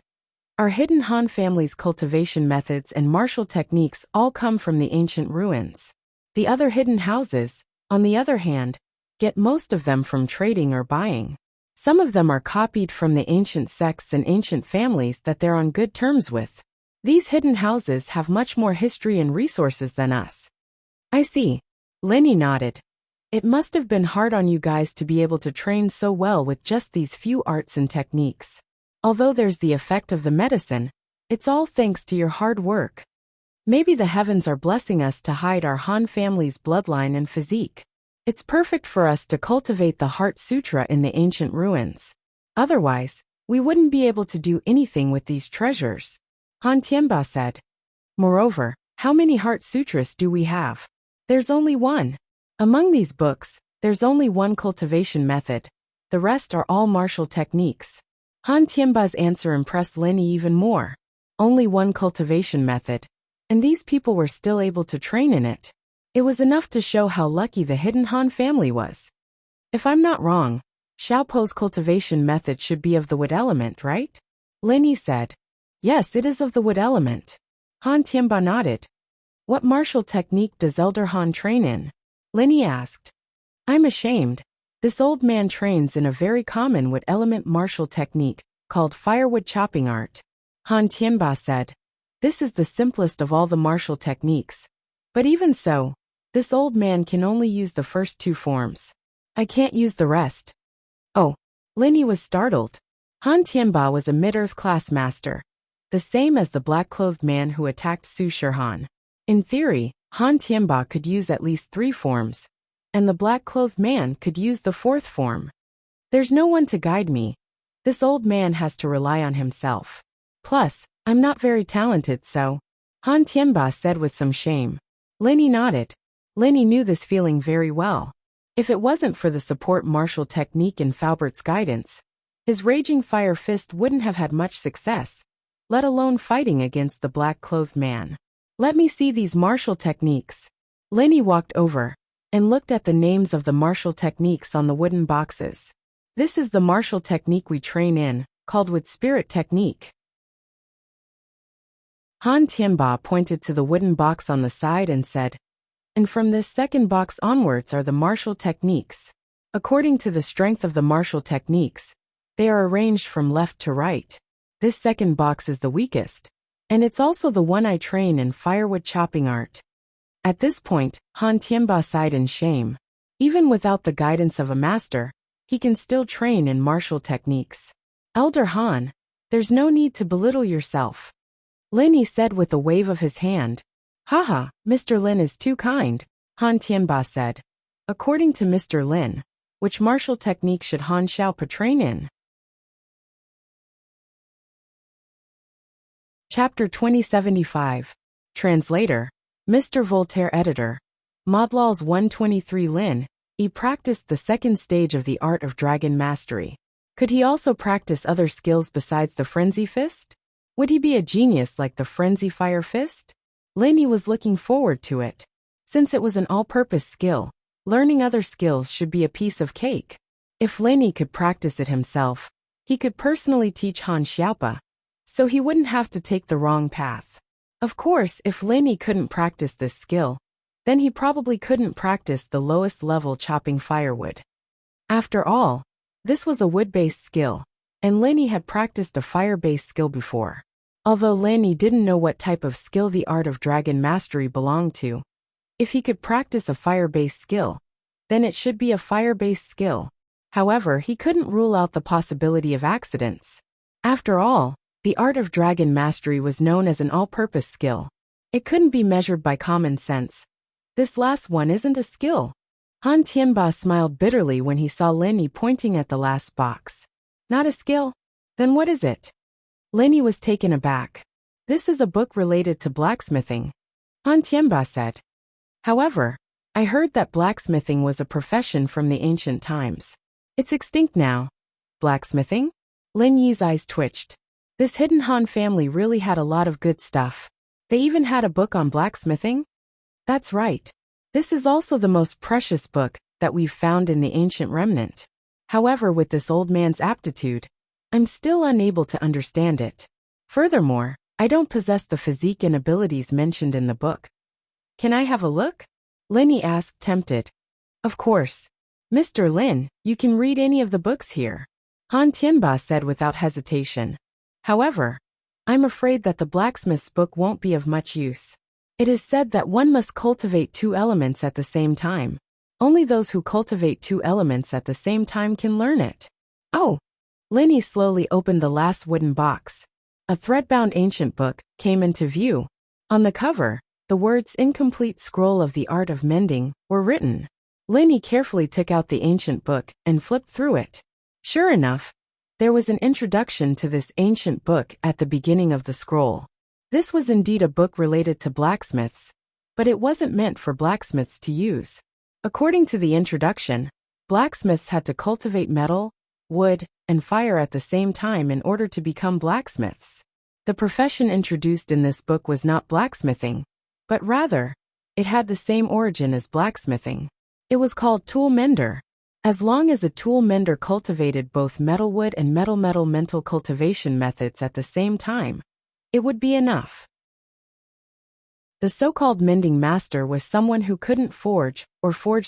Speaker 1: Our hidden Han family's cultivation methods and martial techniques all come from the ancient ruins. The other hidden houses, on the other hand, get most of them from trading or buying. Some of them are copied from the ancient sects and ancient families that they're on good terms with. These hidden houses have much more history and resources than us. I see. Lin Yi nodded. It must have been hard on you guys to be able to train so well with just these few arts and techniques. Although there's the effect of the medicine, it's all thanks to your hard work. Maybe the heavens are blessing us to hide our Han family's bloodline and physique. It's perfect for us to cultivate the Heart Sutra in the ancient ruins. Otherwise, we wouldn't be able to do anything with these treasures. Han Tianba said. Moreover, how many Heart Sutras do we have? There's only one. Among these books, there's only one cultivation method. The rest are all martial techniques. Han Tianba's answer impressed Lin Yi even more. Only one cultivation method, and these people were still able to train in it. It was enough to show how lucky the hidden Han family was. If I'm not wrong, Xiaopo's cultivation method should be of the wood element, right? Lin Yi said. Yes, it is of the wood element. Han Tianba nodded. What martial technique does Elder Han train in? Lin Yi asked. I'm ashamed. This old man trains in a very common wood element martial technique, called firewood chopping art. Han Tianba said. This is the simplest of all the martial techniques. But even so, this old man can only use the first 2 forms. I can't use the rest. Oh, Lin Yi was startled. Han Tianba was a mid-earth class master, the same as the black-clothed man who attacked Su Shihan. In theory, Han Tianba could use at least 3 forms, and the black-clothed man could use the 4th form. There's no one to guide me. This old man has to rely on himself. Plus, I'm not very talented, so, Han Tianba said with some shame. Lenny nodded. Lenny knew this feeling very well. If it wasn't for the support martial technique and Faubert's guidance, his raging fire fist wouldn't have had much success, let alone fighting against the black-clothed man. Let me see these martial techniques. Lenny walked over and looked at the names of the martial techniques on the wooden boxes. This is the martial technique we train in, called Wood Spirit Technique. Han Tianba pointed to the wooden box on the side and said, and from this second box onwards are the martial techniques. According to the strength of the martial techniques, they are arranged from left to right. This second box is the weakest, and it's also the one I train in firewood chopping art. At this point, Han Tianba sighed in shame. Even without the guidance of a master, he can still train in martial techniques. Elder Han, there's no need to belittle yourself. Lenny said with a wave of his hand. Haha, Mr. Lin is too kind, Han Tianba said. According to Mr. Lin, which martial technique should Han Xiaopa train in? Chapter 2075. Translator, Mr. Voltaire. Editor. Modlaws 123. Lin, he practiced the second stage of the art of dragon mastery. Could he also practice other skills besides the frenzy fist? Would he be a genius like the frenzy fire fist? Lenny was looking forward to it. Since it was an all-purpose skill, learning other skills should be a piece of cake. If Lenny could practice it himself, he could personally teach Han Xiaopa, so he wouldn't have to take the wrong path. Of course, if Lenny couldn't practice this skill, then he probably couldn't practice the lowest level chopping firewood. After all, this was a wood-based skill, and Lenny had practiced a fire-based skill before. Although Lenny didn't know what type of skill the art of dragon mastery belonged to, if he could practice a fire-based skill, then it should be a fire-based skill. However, he couldn't rule out the possibility of accidents. After all, the art of dragon mastery was known as an all-purpose skill. It couldn't be measured by common sense. This last one isn't a skill. Han Tianba smiled bitterly when he saw Lenny pointing at the last box. Not a skill? Then what is it? Lenny was taken aback. This is a book related to blacksmithing, Han Tianba said. However, I heard that blacksmithing was a profession from the ancient times. It's extinct now. Blacksmithing? Lin Yi's eyes twitched. This hidden Han family really had a lot of good stuff. They even had a book on blacksmithing? That's right. This is also the most precious book that we've found in the ancient remnant. However, with this old man's aptitude, I'm still unable to understand it. Furthermore, I don't possess the physique and abilities mentioned in the book. Can I have a look? Lenny asked, tempted. Of course. Mr. Lin, you can read any of the books here, Han Tianba said without hesitation. However, I'm afraid that the blacksmith's book won't be of much use. It is said that one must cultivate two elements at the same time. Only those who cultivate two elements at the same time can learn it. Oh! Lenny slowly opened the last wooden box. A thread-bound ancient book came into view. On the cover, the words "Incomplete Scroll of the Art of Mending" were written. Lenny carefully took out the ancient book and flipped through it. Sure enough, there was an introduction to this ancient book at the beginning of the scroll. This was indeed a book related to blacksmiths, but it wasn't meant for blacksmiths to use. According to the introduction, blacksmiths had to cultivate metal, wood, and fire at the same time in order to become blacksmiths. The profession introduced in this book was not blacksmithing, but rather, it had the same origin as blacksmithing. It was called tool mender. As long as a tool mender cultivated both metalwood and metal mental cultivation methods at the same time, it would be enough. The so-called mending master was someone who couldn't forge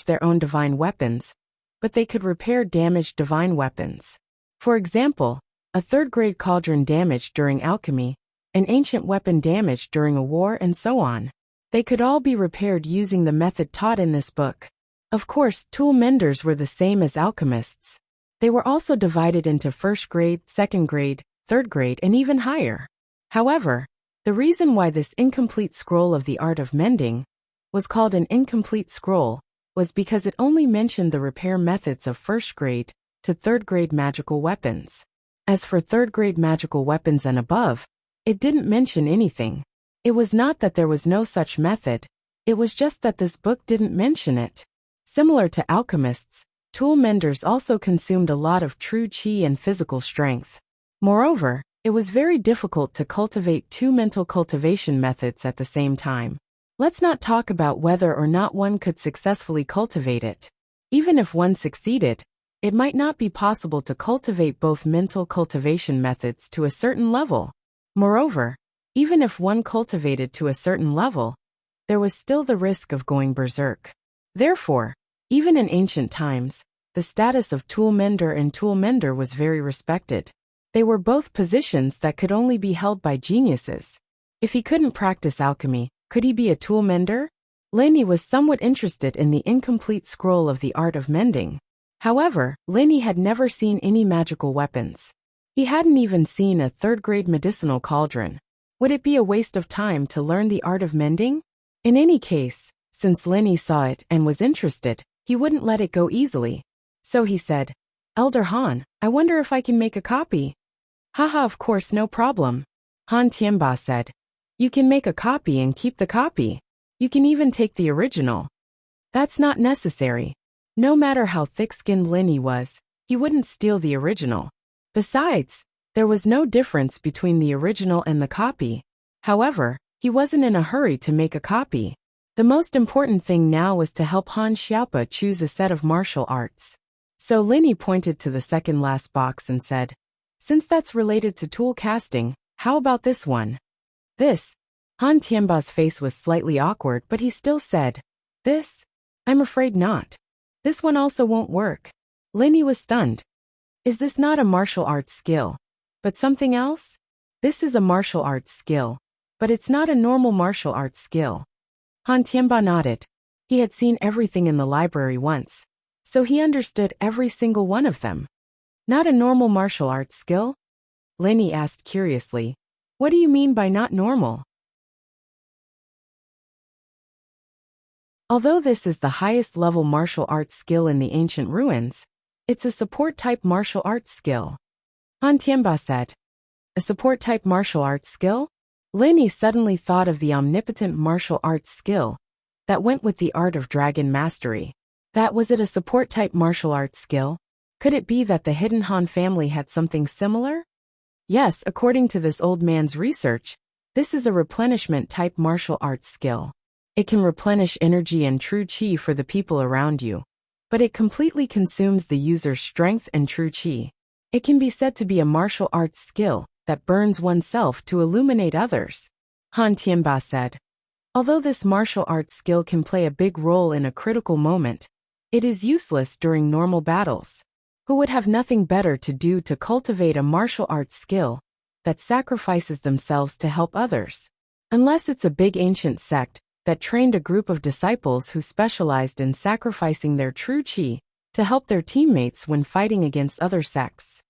Speaker 1: their own divine weapons, but they could repair damaged divine weapons. For example, a third-grade cauldron damaged during alchemy, an ancient weapon damaged during a war, and so on. They could all be repaired using the method taught in this book. Of course, tool menders were the same as alchemists. They were also divided into first grade, second grade, third grade, and even higher. However, the reason why this incomplete scroll of the art of mending was called an incomplete scroll was because it only mentioned the repair methods of first grade to third grade magical weapons. As for third grade magical weapons and above, it didn't mention anything. It was not that there was no such method, It was just that this book didn't mention it. Similar to alchemists, tool menders also consumed a lot of true qi and physical strength. Moreover, it was very difficult to cultivate two mental cultivation methods at the same time. Let's not talk about whether or not one could successfully cultivate it. Even if one succeeded, it might not be possible to cultivate both mental cultivation methods to a certain level. Moreover, even if one cultivated to a certain level, there was still the risk of going berserk. Therefore, even in ancient times, the status of tool mender and tool mender was very respected. They were both positions that could only be held by geniuses. If he couldn't practice alchemy, could he be a tool mender? Lenny was somewhat interested in the incomplete scroll of the art of mending. However, Lenny had never seen any magical weapons. He hadn't even seen a third-grade medicinal cauldron. Would it be a waste of time to learn the art of mending? In any case, since Lenny saw it and was interested, he wouldn't let it go easily. So he said, "Elder Han, I wonder if I can make a copy." "Haha, of course, no problem," Han Tianba said. "You can make a copy and keep the copy. You can even take the original." "That's not necessary." No matter how thick-skinned Lenny was, he wouldn't steal the original. Besides, there was no difference between the original and the copy. However, he wasn't in a hurry to make a copy. The most important thing now was to help Han Xiaopa choose a set of martial arts. So Lenny pointed to the second last box and said, "Since that's related to tool casting, how about this one?" "This?" Han Tianba's face was slightly awkward, but he still said, "This? I'm afraid not. This one also won't work." Lenny was stunned. "Is this not a martial arts skill, but something else?" "This is a martial arts skill, but it's not a normal martial arts skill." Han Tianba nodded. He had seen everything in the library once, so he understood every single one of them. "Not a normal martial arts skill?" Lenny asked curiously. "What do you mean by not normal?" Although this is the highest level martial arts skill in the ancient ruins, it's a support-type martial arts skill. Han Tianba said. "A support-type martial arts skill?" Lenny suddenly thought of the omnipotent martial arts skill that went with the art of dragon mastery. Was it a support-type martial arts skill? Could it be that the hidden Han family had something similar? Yes, according to this old man's research, this is a replenishment-type martial arts skill. It can replenish energy and true qi for the people around you, but it completely consumes the user's strength and true qi. It can be said to be a martial arts skill that burns oneself to illuminate others. Han Tianba said. Although this martial arts skill can play a big role in a critical moment, it is useless during normal battles. Who would have nothing better to do to cultivate a martial arts skill that sacrifices themselves to help others? Unless it's a big ancient sect that trained a group of disciples who specialized in sacrificing their true qi to help their teammates when fighting against other sects.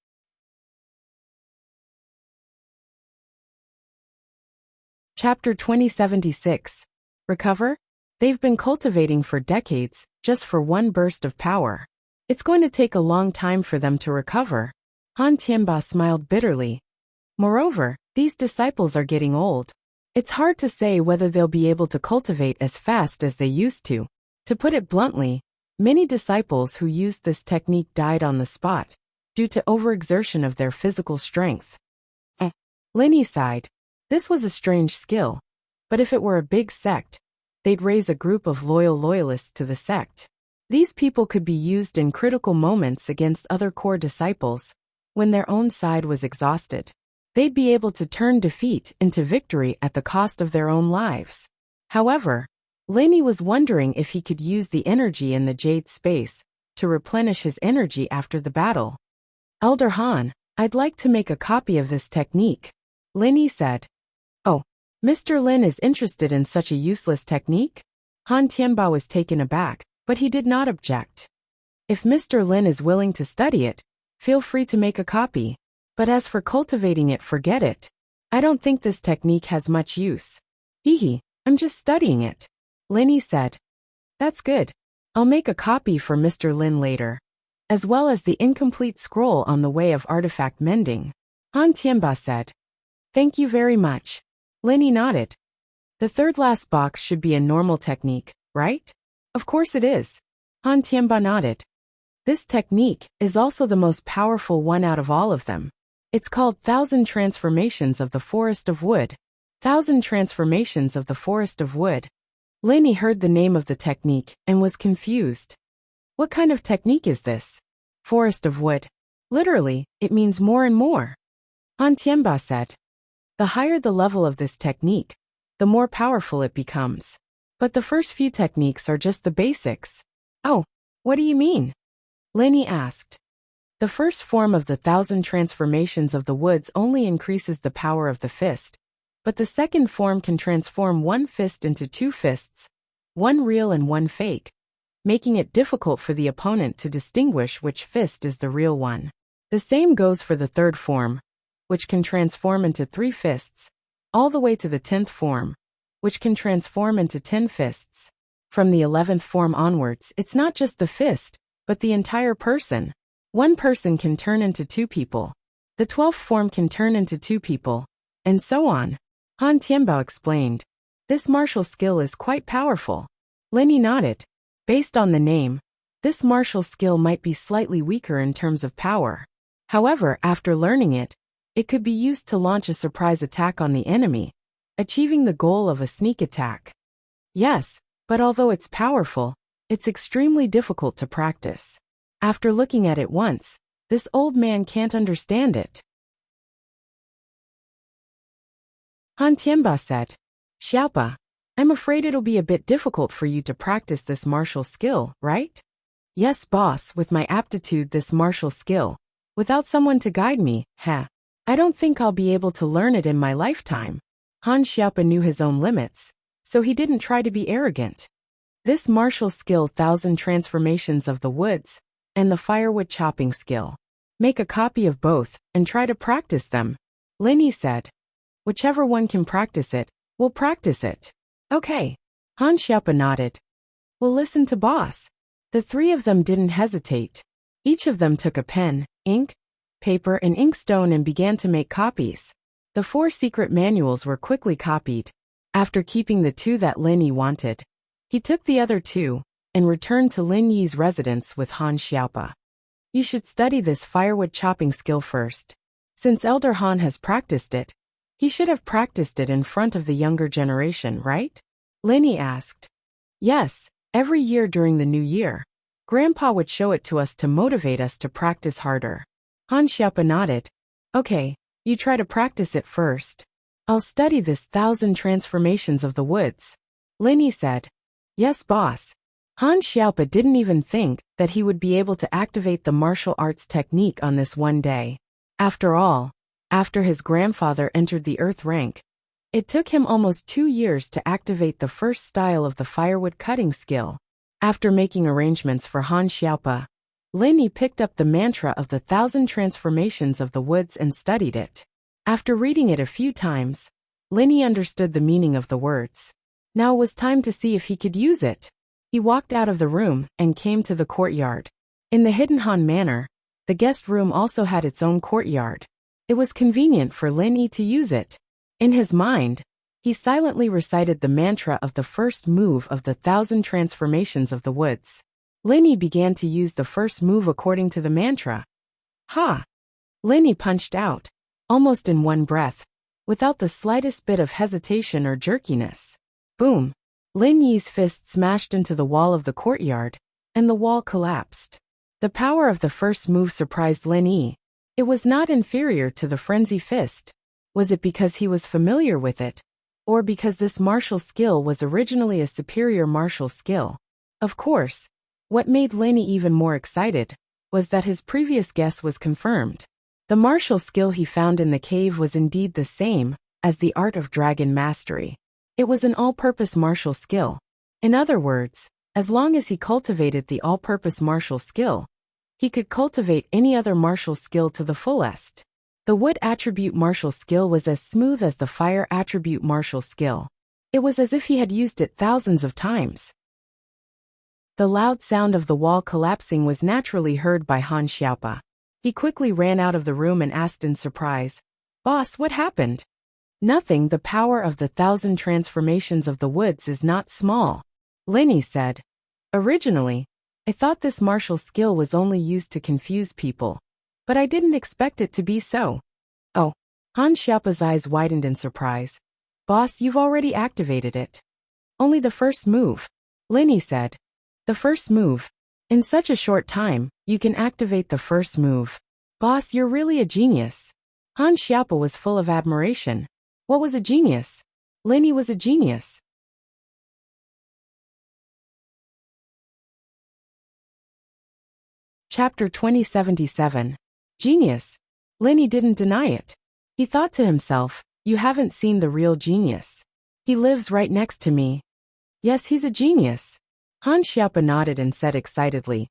Speaker 1: Chapter 2076. Recover? They've been cultivating for decades, just for one burst of power. It's going to take a long time for them to recover. Han Tianba smiled bitterly. Moreover, these disciples are getting old. It's hard to say whether they'll be able to cultivate as fast as they used to. To put it bluntly, many disciples who used this technique died on the spot, due to overexertion of their physical strength. Lenny sighed. This was a strange skill, but if it were a big sect, they'd raise a group of loyal loyalists to the sect. These people could be used in critical moments against other core disciples, when their own side was exhausted. They'd be able to turn defeat into victory at the cost of their own lives. However, Lenny was wondering if he could use the energy in the jade space to replenish his energy after the battle. Elder Han, I'd like to make a copy of this technique, Lenny said. Oh, Mr. Lin is interested in such a useless technique? Han Tianba was taken aback, but he did not object. If Mr. Lin is willing to study it, feel free to make a copy. But as for cultivating it, forget it. I don't think this technique has much use. Hehe, I'm just studying it, Lenny said. That's good. I'll make a copy for Mr. Lin later, as well as the incomplete scroll on the way of artifact mending, Han Tianba said. Thank you very much. Lenny nodded. The third last box should be a normal technique, right? Of course it is. Han Tianba nodded. This technique is also the most powerful one out of all of them. It's called 1,000 Transformations of the Forest of Wood. 1,000 Transformations of the Forest of Wood. Lenny heard the name of the technique and was confused. What kind of technique is this? Forest of Wood. Literally, it means more and more. Han Tianba said. The higher the level of this technique, the more powerful it becomes. But the first few techniques are just the basics. Oh, what do you mean? Lenny asked. The first form of the 1,000 Transformations of the Woods only increases the power of the fist, but the second form can transform one fist into two fists, one real and one fake, making it difficult for the opponent to distinguish which fist is the real one. The same goes for the third form, which can transform into 3 fists, all the way to the 10th form, which can transform into 10 fists. From the 11th form onwards, it's not just the fist, but the entire person. One person can turn into 2 people. The 12th form can turn into 2 people, and so on. Han Tianbao explained. This martial skill is quite powerful. Lenny nodded. Based on the name, this martial skill might be slightly weaker in terms of power. However, after learning it, it could be used to launch a surprise attack on the enemy, achieving the goal of a sneak attack. Yes, but although it's powerful, it's extremely difficult to practice. After looking at it once, this old man can't understand it. Han Tianba said, Xiaopa, I'm afraid it'll be a bit difficult for you to practice this martial skill, right? Yes, boss, with my aptitude this martial skill. Without someone to guide me, I don't think I'll be able to learn it in my lifetime. Han Xiaopa knew his own limits, so he didn't try to be arrogant. This martial skill 1,000 Transformations of the Woods, and the firewood chopping skill. Make a copy of both, and try to practice them. Lenny said. Whichever one can practice it, we'll practice it. Okay. Han Xiaopa nodded. We'll listen to boss. The 3 of them didn't hesitate. Each of them took a pen, ink, paper and inkstone and began to make copies. The 4 secret manuals were quickly copied. After keeping the 2 that Lenny wanted, he took the other 2, and returned to Lin Yi's residence with Han Xiaopa. You should study this firewood chopping skill first. Since Elder Han has practiced it, he should have practiced it in front of the younger generation, right? Lenny asked. Yes, every year during the new year, Grandpa would show it to us to motivate us to practice harder. Han Xiaopa nodded. Okay, you try to practice it first. I'll study this 1,000 Transformations of the Woods. Lenny said. Yes, boss. Han Xiaopa didn't even think that he would be able to activate the martial arts technique on this one day. After all, after his grandfather entered the earth rank, it took him almost 2 years to activate the first style of the firewood cutting skill. After making arrangements for Han Xiaopa, Lenny picked up the mantra of the 1,000 Transformations of the Woods and studied it. After reading it a few times, Lenny understood the meaning of the words. Now it was time to see if he could use it. He walked out of the room and came to the courtyard. In the hidden Han manor, the guest room also had its own courtyard. It was convenient for Lin Yi to use it. In his mind, he silently recited the mantra of the first move of the 1,000 Transformations of the Woods. Lin Yi began to use the first move according to the mantra. Ha! Lin Yi punched out, almost in one breath, without the slightest bit of hesitation or jerkiness. Boom! Lin Yi's fist smashed into the wall of the courtyard, and the wall collapsed. The power of the first move surprised Lin Yi. It was not inferior to the frenzy fist. Was it because he was familiar with it, or because this martial skill was originally a superior martial skill? Of course, what made Lin Yi even more excited was that his previous guess was confirmed. The martial skill he found in the cave was indeed the same as the art of dragon mastery. It was an all-purpose martial skill. In other words, as long as he cultivated the all-purpose martial skill, he could cultivate any other martial skill to the fullest. The wood attribute martial skill was as smooth as the fire attribute martial skill. It was as if he had used it thousands of times. The loud sound of the wall collapsing was naturally heard by Han Xiaopa. He quickly ran out of the room and asked in surprise, "Boss, what happened?" Nothing, the power of the 1,000 transformations of the woods is not small, Lin Yi said. Originally, I thought this martial skill was only used to confuse people, but I didn't expect it to be so. Oh, Han Xiaopa's eyes widened in surprise. Boss, you've already activated it. Only the first move, Lin Yi said. The first move. In such a short time, you can activate the first move. Boss, you're really a genius. Han Xiaopa was full of admiration. What was a genius? Lin Yi was a genius. Chapter 2077. Genius. Lin Yi didn't deny it. He thought to himself, you haven't seen the real genius. He lives right next to me. Yes, he's a genius. Han Xiaopa nodded and said excitedly,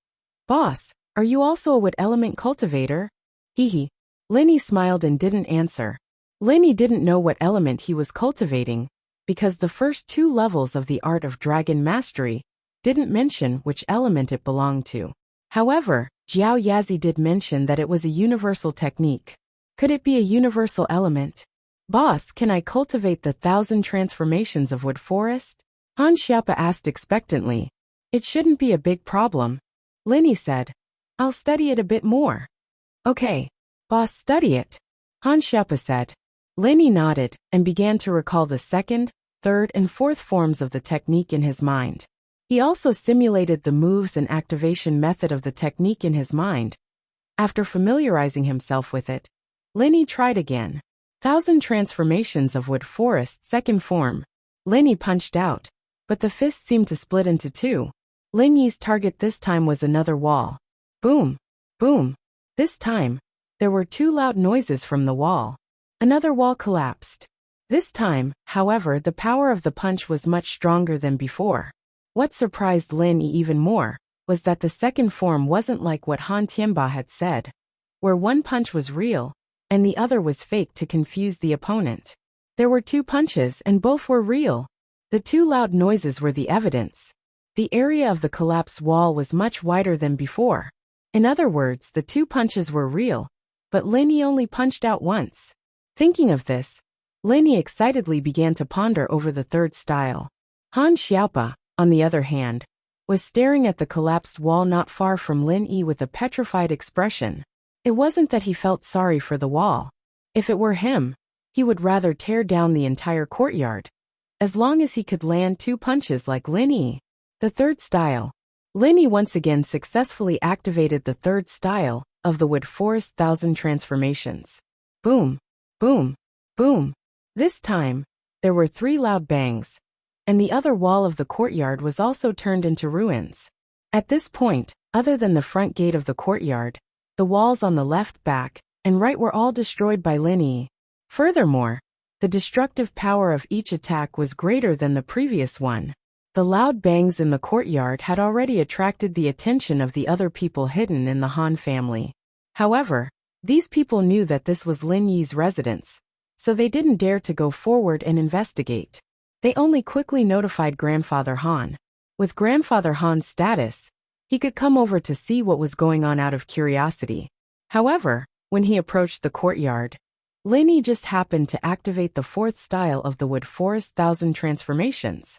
Speaker 1: Boss, are you also a wood element cultivator? Hee. Lin Yi smiled and didn't answer. Lin Yi didn't know what element he was cultivating, because the first 2 levels of the art of dragon mastery didn't mention which element it belonged to. However, Jiao Yazi did mention that it was a universal technique. Could it be a universal element? Boss, can I cultivate the 1,000 transformations of wood forest? Han Xiaopa asked expectantly. It shouldn't be a big problem. Lin Yi said, I'll study it a bit more. Okay. Boss, study it. Han Xiaopa said. Lin Yi nodded and began to recall the 2nd, 3rd, and 4th forms of the technique in his mind. He also simulated the moves and activation method of the technique in his mind. After familiarizing himself with it, Lin Yi tried again. 1,000 transformations of wood forest, 2nd form. Lin Yi punched out, but the fist seemed to split into 2. Lin Yi's target this time was another wall. Boom! Boom! This time, there were 2 loud noises from the wall. Another wall collapsed. This time, however, the power of the punch was much stronger than before. What surprised Lin Yi even more was that the 2nd form wasn't like what Han Tianba had said, where one punch was real and the other was fake to confuse the opponent. There were 2 punches and both were real. The 2 loud noises were the evidence. The area of the collapsed wall was much wider than before. In other words, the 2 punches were real, but Lin Yi only punched out once. Thinking of this, Lin Yi excitedly began to ponder over the 3rd style. Han Xiaopa, on the other hand, was staring at the collapsed wall not far from Lin Yi with a petrified expression. It wasn't that he felt sorry for the wall. If it were him, he would rather tear down the entire courtyard, as long as he could land 2 punches like Lin Yi. The 3rd style. Lin Yi once again successfully activated the 3rd style of the wood forest 1,000 transformations. Boom! Boom! Boom! This time, there were 3 loud bangs, and the other wall of the courtyard was also turned into ruins. At this point, other than the front gate of the courtyard, the walls on the left, back, and right were all destroyed by Lin Yi. Furthermore, the destructive power of each attack was greater than the previous one. The loud bangs in the courtyard had already attracted the attention of the other people hidden in the Han family. However, these people knew that this was Lin Yi's residence, so they didn't dare to go forward and investigate. They only quickly notified Grandfather Han. With Grandfather Han's status, he could come over to see what was going on out of curiosity. However, when he approached the courtyard, Lin Yi just happened to activate the 4th style of the wood forest 1,000 transformations.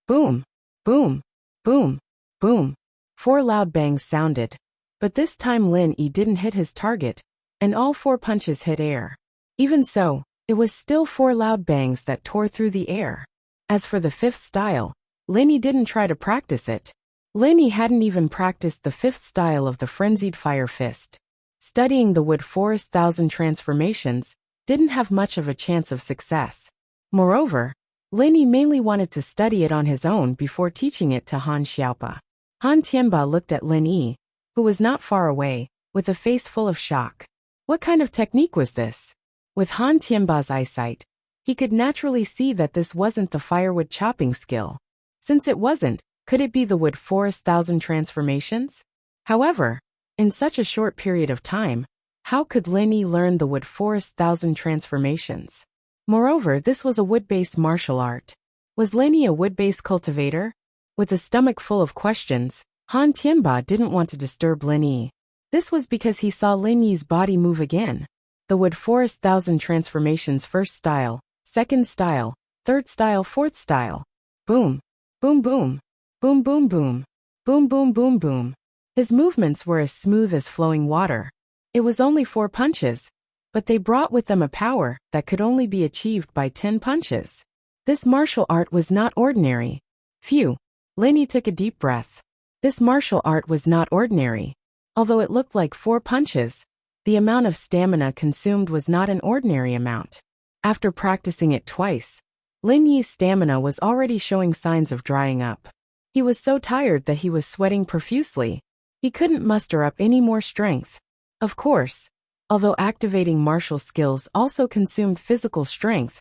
Speaker 1: Boom! Boom! Boom! Boom! 4 loud bangs sounded. But this time Lin Yi didn't hit his target, and all 4 punches hit air. Even so, it was still 4 loud bangs that tore through the air. As for the 5th style, Lin Yi didn't try to practice it. Lin Yi hadn't even practiced the 5th style of the frenzied fire fist. Studying the wood forest 1,000 transformations didn't have much of a chance of success. Moreover, Lin Yi mainly wanted to study it on his own before teaching it to Han Xiaopa. Han Tianba looked at Lin Yi, who was not far away, with a face full of shock. What kind of technique was this? With Han Tianba's eyesight, he could naturally see that this wasn't the firewood chopping skill. Since it wasn't, could it be the wood forest 1,000 transformations? However, in such a short period of time, how could Lin Yi learn the wood forest 1,000 transformations? Moreover, this was a wood-based martial art. Was Lin Yi a wood-based cultivator? With a stomach full of questions, Han Tianba didn't want to disturb Lin Yi. This was because he saw Lin Yi's body move again. The Wood Forest Thousand Transformations, first style, second style, third style, fourth style. Boom, boom, boom, boom, boom, boom, boom, boom, boom, boom. His movements were as smooth as flowing water. It was only 4 punches, but they brought with them a power that could only be achieved by 10 punches. This martial art was not ordinary. Phew. Lenny took a deep breath. This martial art was not ordinary. Although it looked like 4 punches, the amount of stamina consumed was not an ordinary amount. After practicing it twice, Lin Yi's stamina was already showing signs of drying up. He was so tired that he was sweating profusely. He couldn't muster up any more strength. Of course, although activating martial skills also consumed physical strength,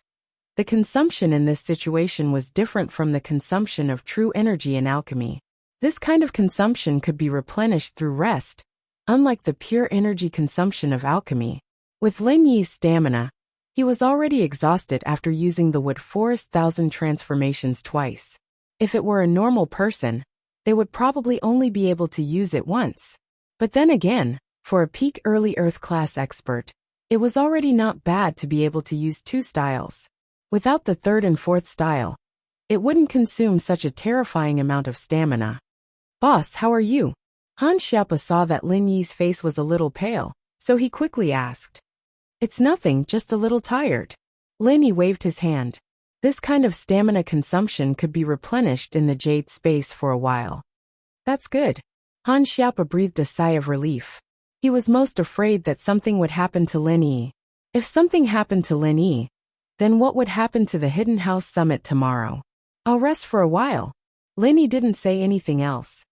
Speaker 1: the consumption in this situation was different from the consumption of true energy in alchemy. This kind of consumption could be replenished through rest, unlike the pure energy consumption of alchemy. With Lin Yi's stamina, he was already exhausted after using the Wood Forest Thousand Transformations twice. If it were a normal person, they would probably only be able to use it once. But then again, for a peak early Earth class expert, it was already not bad to be able to use 2 styles. Without the 3rd and 4th style, it wouldn't consume such a terrifying amount of stamina. Boss, how are you? Han Xiaopa saw that Lin Yi's face was a little pale, so he quickly asked. It's nothing, just a little tired. Lin Yi waved his hand. This kind of stamina consumption could be replenished in the jade space for a while. That's good. Han Xiaopa breathed a sigh of relief. He was most afraid that something would happen to Lin Yi. If something happened to Lin Yi, then what would happen to the Hidden House Summit tomorrow? I'll rest for a while. Lin Yi didn't say anything else.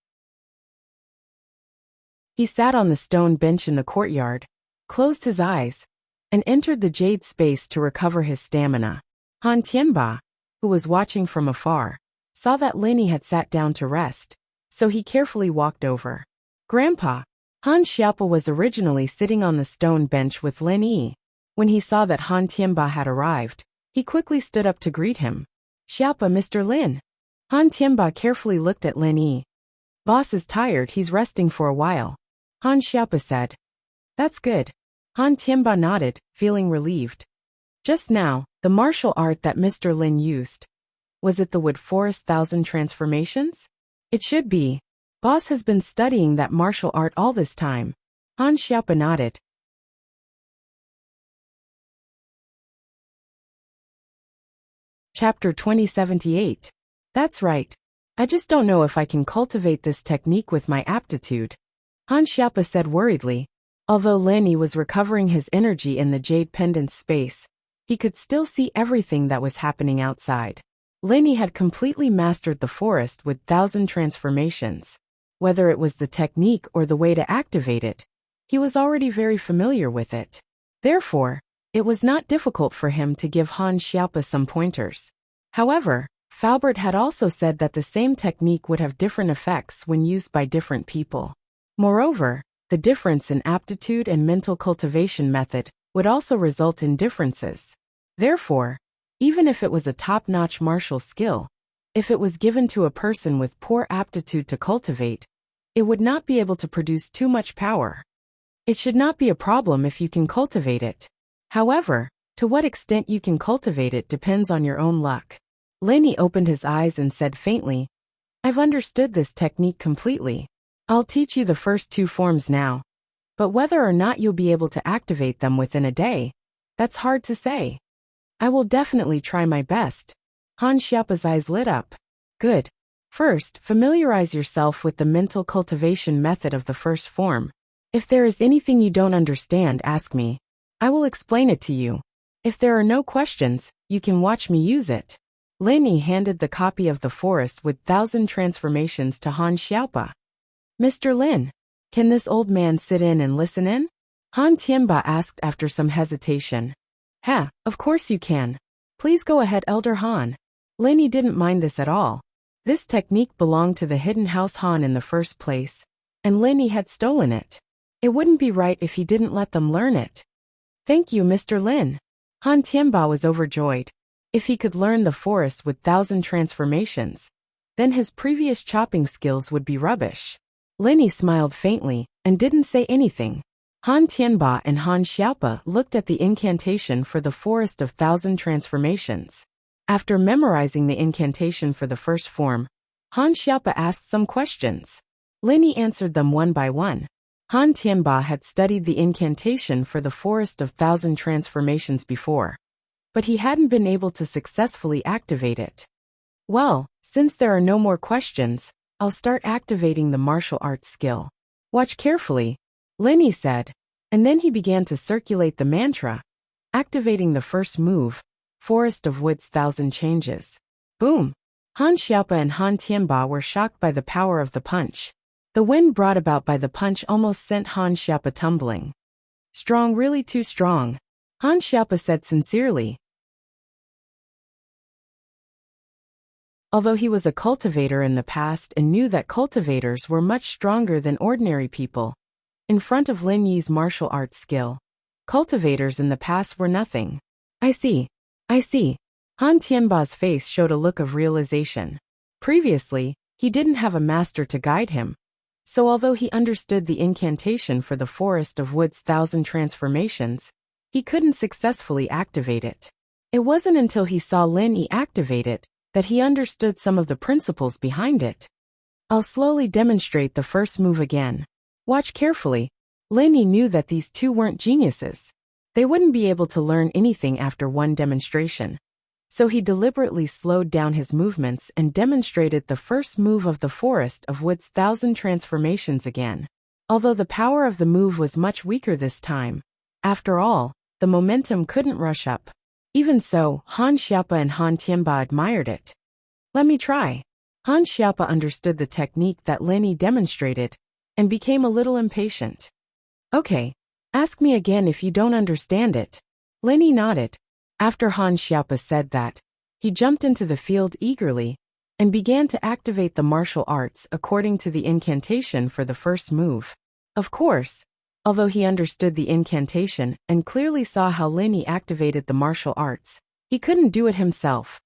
Speaker 1: He sat on the stone bench in the courtyard, closed his eyes, and entered the jade space to recover his stamina. Han Tianba, who was watching from afar, saw that Lin Yi had sat down to rest, so he carefully walked over. Grandpa, Han Xiaopa was originally sitting on the stone bench with Lin Yi. When he saw that Han Tianba had arrived, he quickly stood up to greet him. Xiaopa, Mr. Lin. Han Tianba carefully looked at Lin Yi. Boss is tired, he's resting for a while. Han Xiaopa said. That's good. Han Tianba nodded, feeling relieved. Just now, the martial art that Mr. Lin used. Was it the Wood Forest Thousand Transformations? It should be. Boss has been studying that martial art all this time. Han Xiaopa nodded. Chapter 2078. That's right. I just don't know if I can cultivate this technique with my aptitude. Han Xiaopa said worriedly. Although Lin Yi was recovering his energy in the jade pendant space, he could still see everything that was happening outside. Lin Yi had completely mastered the forest with 1,000 transformations. Whether it was the technique or the way to activate it, he was already very familiar with it. Therefore, it was not difficult for him to give Han Xiaopa some pointers. However, Faubert had also said that the same technique would have different effects when used by different people. Moreover, the difference in aptitude and mental cultivation method would also result in differences. Therefore, even if it was a top-notch martial skill, if it was given to a person with poor aptitude to cultivate, it would not be able to produce too much power. It should not be a problem if you can cultivate it. However, to what extent you can cultivate it depends on your own luck. Lin Yi opened his eyes and said faintly, I've understood this technique completely. I'll teach you the first 2 forms now. But whether or not you'll be able to activate them within a day, that's hard to say. I will definitely try my best. Han Xiaopa's eyes lit up. Good. First, familiarize yourself with the mental cultivation method of the first form. If there is anything you don't understand, ask me. I will explain it to you. If there are no questions, you can watch me use it. Lin Yi handed the copy of the forest with 1,000 transformations to Han Xiaopa. Mr. Lin, can this old man sit in and listen in? Han Tianba asked after some hesitation. Of course you can. Please go ahead, Elder Han. Lin Yi didn't mind this at all. This technique belonged to the Hidden House Han in the first place, and Lin Yi had stolen it. It wouldn't be right if he didn't let them learn it. Thank you, Mr. Lin. Han Tianba was overjoyed. If he could learn the forest with 1,000 transformations, then his previous chopping skills would be rubbish. Lin Yi smiled faintly and didn't say anything. Han Tianba and Han Xiaopa looked at the incantation for the Forest of Thousand Transformations. After memorizing the incantation for the first form, Han Xiaopa asked some questions. Lin Yi answered them one by one. Han Tianba had studied the incantation for the Forest of Thousand Transformations before, but he hadn't been able to successfully activate it. Well, since there are no more questions, I'll start activating the martial arts skill. Watch carefully, Lin Yi said, and then he began to circulate the mantra, activating the first move, Forest of Woods Thousand Changes. Boom! Han Xiaopa and Han Tianba were shocked by the power of the punch. The wind brought about by the punch almost sent Han Xiaopa tumbling. Strong, really too strong, Han Xiaopa said sincerely. Although he was a cultivator in the past and knew that cultivators were much stronger than ordinary people, in front of Lin Yi's martial arts skill, cultivators in the past were nothing. I see. Han Tianba's face showed a look of realization. Previously, he didn't have a master to guide him, so although he understood the incantation for the Forest of Woods Thousand Transformations, he couldn't successfully activate it. It wasn't until he saw Lin Yi activate it that he understood some of the principles behind it. I'll slowly demonstrate the first move again. Watch carefully. Lin Yi knew that these two weren't geniuses. They wouldn't be able to learn anything after one demonstration. So he deliberately slowed down his movements and demonstrated the first move of the Forest of Woods Thousand Transformations again. Although the power of the move was much weaker this time, after all, the momentum couldn't rush up. Even so, Han Xiaopa and Han Tianba admired it. Let me try. Han Xiaopa understood the technique that Lin Yi demonstrated and became a little impatient. Okay, ask me again if you don't understand it. Lin Yi nodded. After Han Xiaopa said that, he jumped into the field eagerly and began to activate the martial arts according to the incantation for the first move. Of course, although he understood the incantation and clearly saw how Lin Yi activated the martial arts, he couldn't do it himself.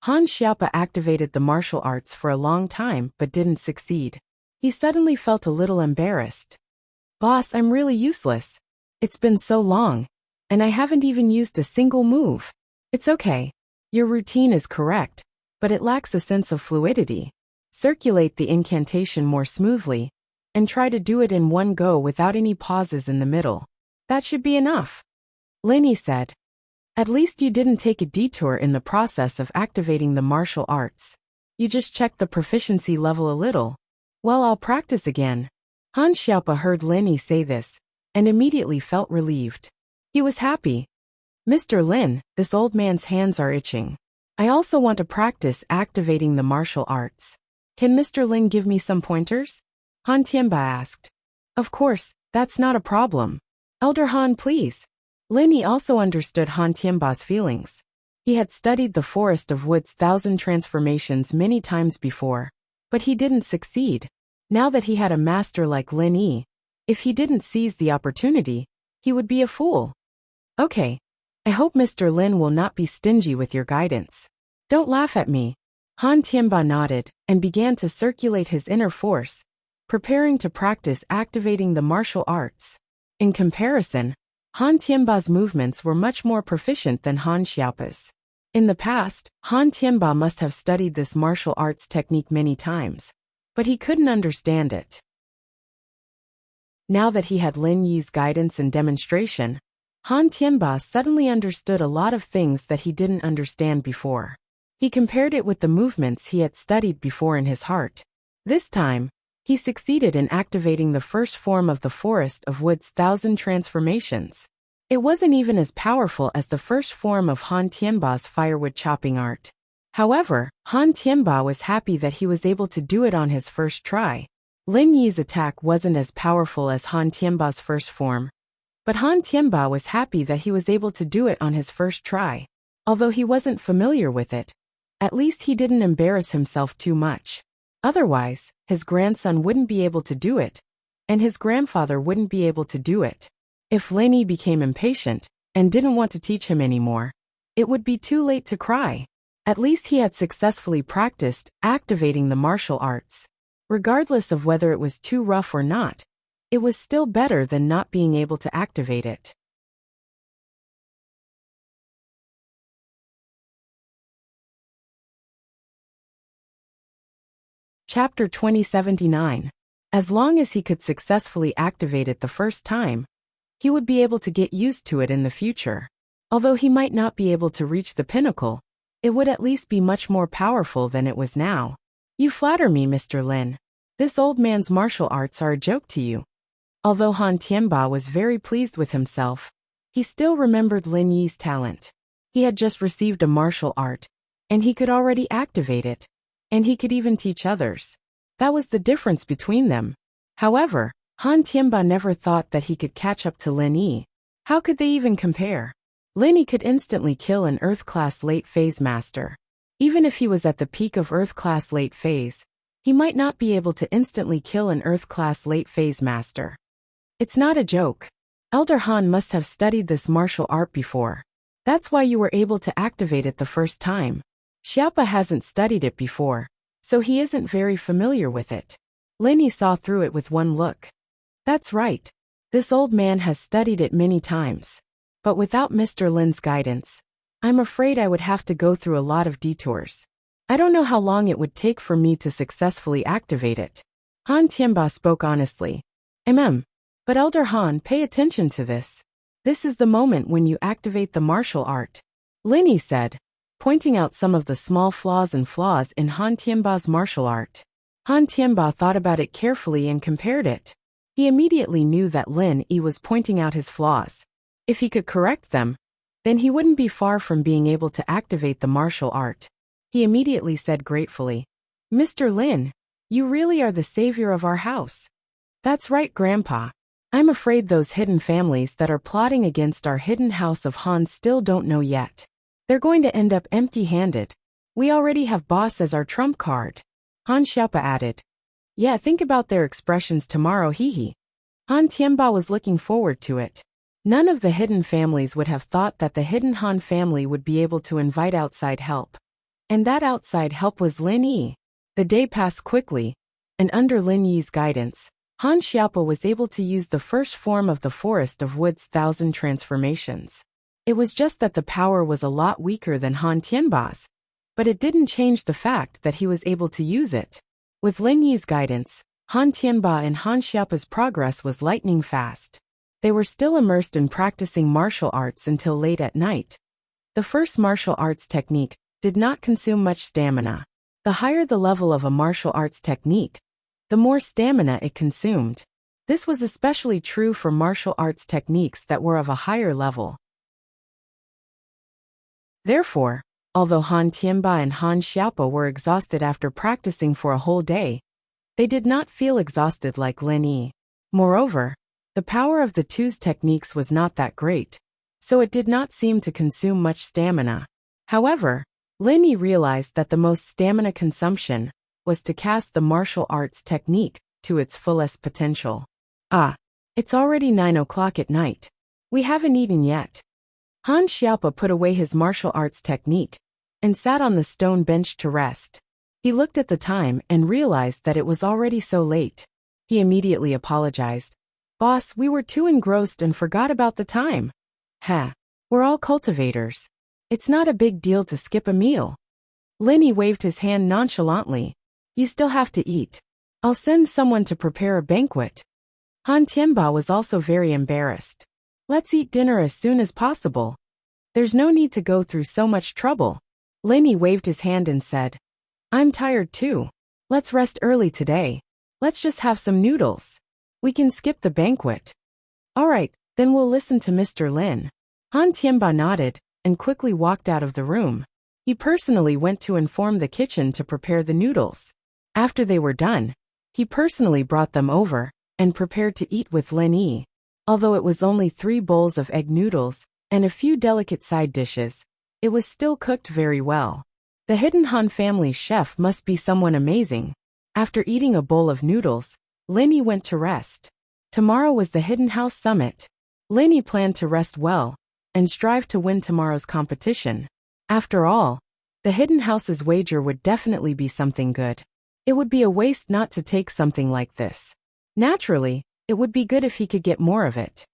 Speaker 1: Han Xiaopa activated the martial arts for a long time but didn't succeed. He suddenly felt a little embarrassed. Boss, I'm really useless. It's been so long, and I haven't even used a single move. It's okay. Your routine is correct, but it lacks a sense of fluidity. Circulate the incantation more smoothly, and try to do it in one go without any pauses in the middle. That should be enough. Lin Yi said. At least you didn't take a detour in the process of activating the martial arts. You just checked the proficiency level a little. Well, I'll practice again. Han Xiaopa heard Lin Yi say this, and immediately felt relieved. He was happy. Mr. Lin, this old man's hands are itching. I also want to practice activating the martial arts. Can Mr. Lin give me some pointers? Han Tianba asked. Of course, that's not a problem. Elder Han, please. Lin Yi also understood Han Tianba's feelings. He had studied the Forest of Woods Thousand Transformations many times before, but he didn't succeed. Now that he had a master like Lin Yi, if he didn't seize the opportunity, he would be a fool. Okay. I hope Mr. Lin will not be stingy with your guidance. Don't laugh at me. Han Tianba nodded and began to circulate his inner force, preparing to practice activating the martial arts. In comparison, Han Tianba's movements were much more proficient than Han Xiaopa's. In the past, Han Tianba must have studied this martial arts technique many times, but he couldn't understand it. Now that he had Lin Yi's guidance and demonstration, Han Tianba suddenly understood a lot of things that he didn't understand before. He compared it with the movements he had studied before in his heart. This time, he succeeded in activating the first form of the Forest of Woods Thousand Transformations. It wasn't even as powerful as the first form of Han Tianba's firewood chopping art. However, Han Tianba was happy that he was able to do it on his first try. Lin Yi's attack wasn't as powerful as Han Tianba's first form, but Han Tianba was happy that he was able to do it on his first try. Although he wasn't familiar with it, at least he didn't embarrass himself too much. Otherwise, his grandson wouldn't be able to do it, and his grandfather wouldn't be able to do it. If Lin Yi became impatient and didn't want to teach him anymore, it would be too late to cry. At least he had successfully practiced activating the martial arts. Regardless of whether it was too rough or not, it was still better than not being able to activate it. Chapter 2079. As long as he could successfully activate it the first time, he would be able to get used to it in the future. Although he might not be able to reach the pinnacle, it would at least be much more powerful than it was now. You flatter me, Mr. Lin. This old man's martial arts are a joke to you. Although Han Tianba was very pleased with himself, he still remembered Lin Yi's talent. He had just received a martial art, and he could already activate it, and he could even teach others. That was the difference between them. However, Han Tianba never thought that he could catch up to Lin Yi. How could they even compare? Lin Yi could instantly kill an Earth-class late-phase master. Even if he was at the peak of Earth-class late-phase, he might not be able to instantly kill an Earth-class late-phase master. It's not a joke. Elder Han must have studied this martial art before. That's why you were able to activate it the first time. Xiaopa hasn't studied it before, so he isn't very familiar with it. Lin Yi saw through it with one look. That's right. This old man has studied it many times. But without Mr. Lin's guidance, I'm afraid I would have to go through a lot of detours. I don't know how long it would take for me to successfully activate it. Han Tianba spoke honestly. But Elder Han, pay attention to this. This is the moment when you activate the martial art. Lin Yi said, pointing out some of the small flaws in Han Tianba's martial art. Han Tianba thought about it carefully and compared it. He immediately knew that Lin Yi was pointing out his flaws. If he could correct them, then he wouldn't be far from being able to activate the martial art. He immediately said gratefully, Mr. Lin, you really are the savior of our house. That's right, Grandpa. I'm afraid those hidden families that are plotting against our hidden house of Han still don't know yet. They're going to end up empty-handed. We already have boss as our trump card. Han Xiaopa added. Yeah, think about their expressions tomorrow, hee. Han Tianba was looking forward to it. None of the hidden families would have thought that the hidden Han family would be able to invite outside help. And that outside help was Lin Yi. The day passed quickly, and under Lin Yi's guidance, Han Xiaopa was able to use the first form of the Forest of Woods 1,000 transformations. It was just that the power was a lot weaker than Han Tianba's, but it didn't change the fact that he was able to use it. With Lin Yi's guidance, Han Tianba and Han Xiaopa's progress was lightning fast. They were still immersed in practicing martial arts until late at night. The first martial arts technique did not consume much stamina. The higher the level of a martial arts technique, the more stamina it consumed. This was especially true for martial arts techniques that were of a higher level. Therefore, although Han Tianba and Han Xiaopa were exhausted after practicing for a whole day, they did not feel exhausted like Lin Yi. Moreover, the power of the two's techniques was not that great, so it did not seem to consume much stamina. However, Lin Yi realized that the most stamina consumption was to cast the martial arts technique to its fullest potential. It's already 9 o'clock at night. We haven't eaten yet. Han Xiaopa put away his martial arts technique and sat on the stone bench to rest. He looked at the time and realized that it was already so late. He immediately apologized. Boss, we were too engrossed and forgot about the time. We're all cultivators. It's not a big deal to skip a meal. Lin Yi waved his hand nonchalantly. You still have to eat. I'll send someone to prepare a banquet. Han Tianba was also very embarrassed. Let's eat dinner as soon as possible. There's no need to go through so much trouble. Lin Yi waved his hand and said, I'm tired too. Let's rest early today. Let's just have some noodles. We can skip the banquet. All right, then we'll listen to Mr. Lin. Han Tianba nodded and quickly walked out of the room. He personally went to inform the kitchen to prepare the noodles. After they were done, he personally brought them over and prepared to eat with Lin Yi. Although it was only 3 bowls of egg noodles and a few delicate side dishes, it was still cooked very well. The hidden Han family's chef must be someone amazing. After eating a bowl of noodles, Lin Yi went to rest. Tomorrow was the Hidden House Summit. Lin Yi planned to rest well and strive to win tomorrow's competition. After all, the Hidden House's wager would definitely be something good. It would be a waste not to take something like this. Naturally, It would be good if he could get more of it.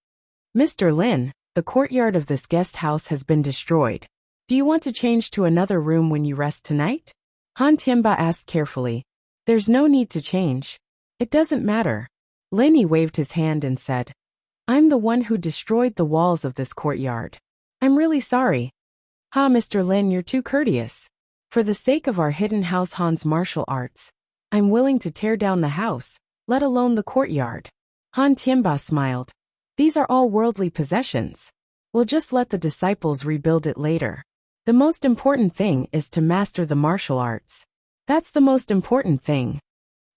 Speaker 1: Mr. Lin, the courtyard of this guest house has been destroyed. Do you want to change to another room when you rest tonight? Han Tianba asked carefully. There's no need to change. It doesn't matter. Lin Yi waved his hand and said, I'm the one who destroyed the walls of this courtyard. I'm really sorry. Ha, Mr. Lin, you're too courteous. For the sake of our hidden house Han's martial arts, I'm willing to tear down the house, let alone the courtyard. Han Tianba smiled. These are all worldly possessions. We'll just let the disciples rebuild it later. The most important thing is to master the martial arts. That's the most important thing.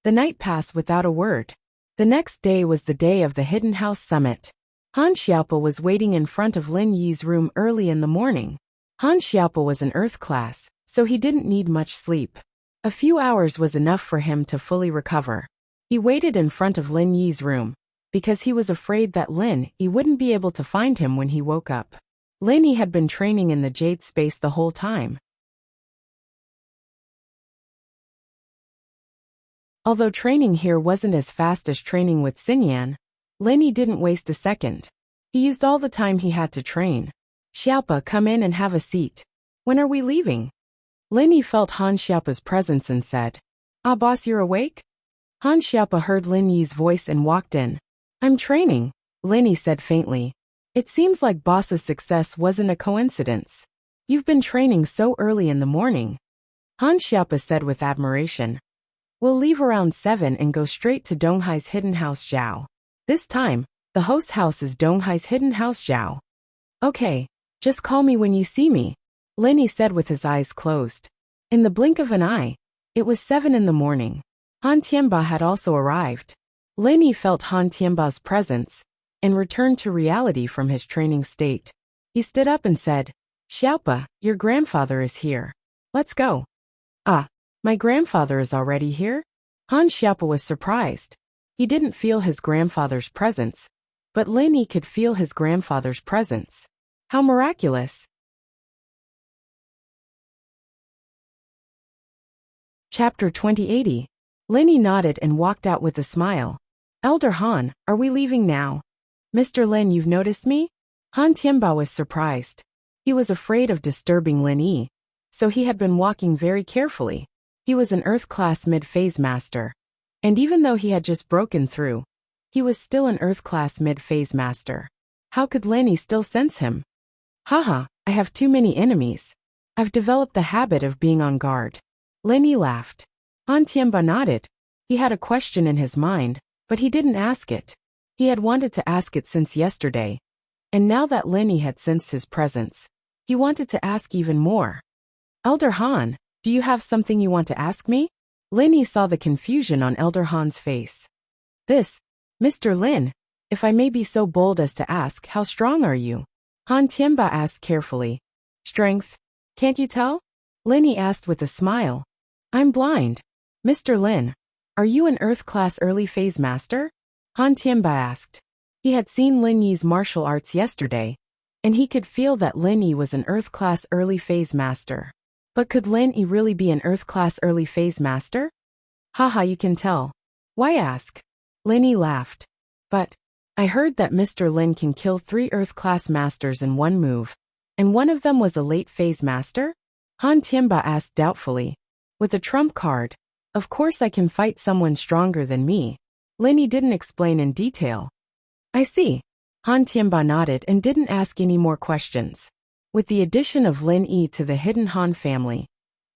Speaker 1: The night passed without a word. The next day was the day of the Hidden House Summit. Han Xiaopo was waiting in front of Lin Yi's room early in the morning. Han Xiaopo was an earth class, so he didn't need much sleep. A few hours was enough for him to fully recover. He waited in front of Lin Yi's room, because he was afraid that Lin Yi wouldn't be able to find him when he woke up. Lin Yi had been training in the jade space the whole time. Although training here wasn't as fast as training with Xinyan, Lin Yi didn't waste a second. He used all the time he had to train. Xiaopa, come in and have a seat. When are we leaving? Lin Yi felt Han Xiaopa's presence and said, Ah, boss, you're awake? Han Xiaopa heard Lin Yi's voice and walked in. I'm training, Lin Yi said faintly. It seems like boss's success wasn't a coincidence. You've been training so early in the morning. Han Xiaopa said with admiration. We'll leave around 7 and go straight to Donghai's hidden house Zhao. This time, the host house is Donghai's hidden house Zhao. Okay, just call me when you see me, Lin Yi said with his eyes closed. In the blink of an eye, it was 7 in the morning. Han Tianba had also arrived. Lin Yi felt Han Tianba's presence and returned to reality from his training state. He stood up and said, Xiaopa, your grandfather is here. Let's go. Ah, my grandfather is already here? Han Xiaopa was surprised. He didn't feel his grandfather's presence, but Lin Yi could feel his grandfather's presence. How miraculous! Chapter 2080. Lin Yi nodded and walked out with a smile. Elder Han, are we leaving now? Mr. Lin, you've noticed me? Han Tianba was surprised. He was afraid of disturbing Lin Yi, so he had been walking very carefully. He was an Earth-class mid-phase master, and even though he had just broken through, he was still an Earth-class mid-phase master. How could Lin Yi still sense him? Haha, I have too many enemies. I've developed the habit of being on guard. Lin Yi laughed. Han Tianba nodded. He had a question in his mind, but he didn't ask it. He had wanted to ask it since yesterday, and now that Lin Yi had sensed his presence, he wanted to ask even more. Elder Han, do you have something you want to ask me? Lin Yi saw the confusion on Elder Han's face. This, Mr. Lin, if I may be so bold as to ask, how strong are you? Han Tianba asked carefully. Strength? Can't you tell? Lin Yi asked with a smile. I'm blind. Mr. Lin, are you an Earth-class early-phase master? Han Tianba asked. He had seen Lin Yi's martial arts yesterday, and he could feel that Lin Yi was an Earth-class early-phase master. But could Lin Yi really be an Earth-class early-phase master? Haha, you can tell. Why ask? Lin Yi laughed. But I heard that Mr. Lin can kill 3 Earth-class masters in one move, and one of them was a late-phase master? Han Tianba asked doubtfully. With a trump card, of course I can fight someone stronger than me. Lin Yi didn't explain in detail. I see. Han Tianba nodded and didn't ask any more questions. With the addition of Lin Yi to the hidden Han family,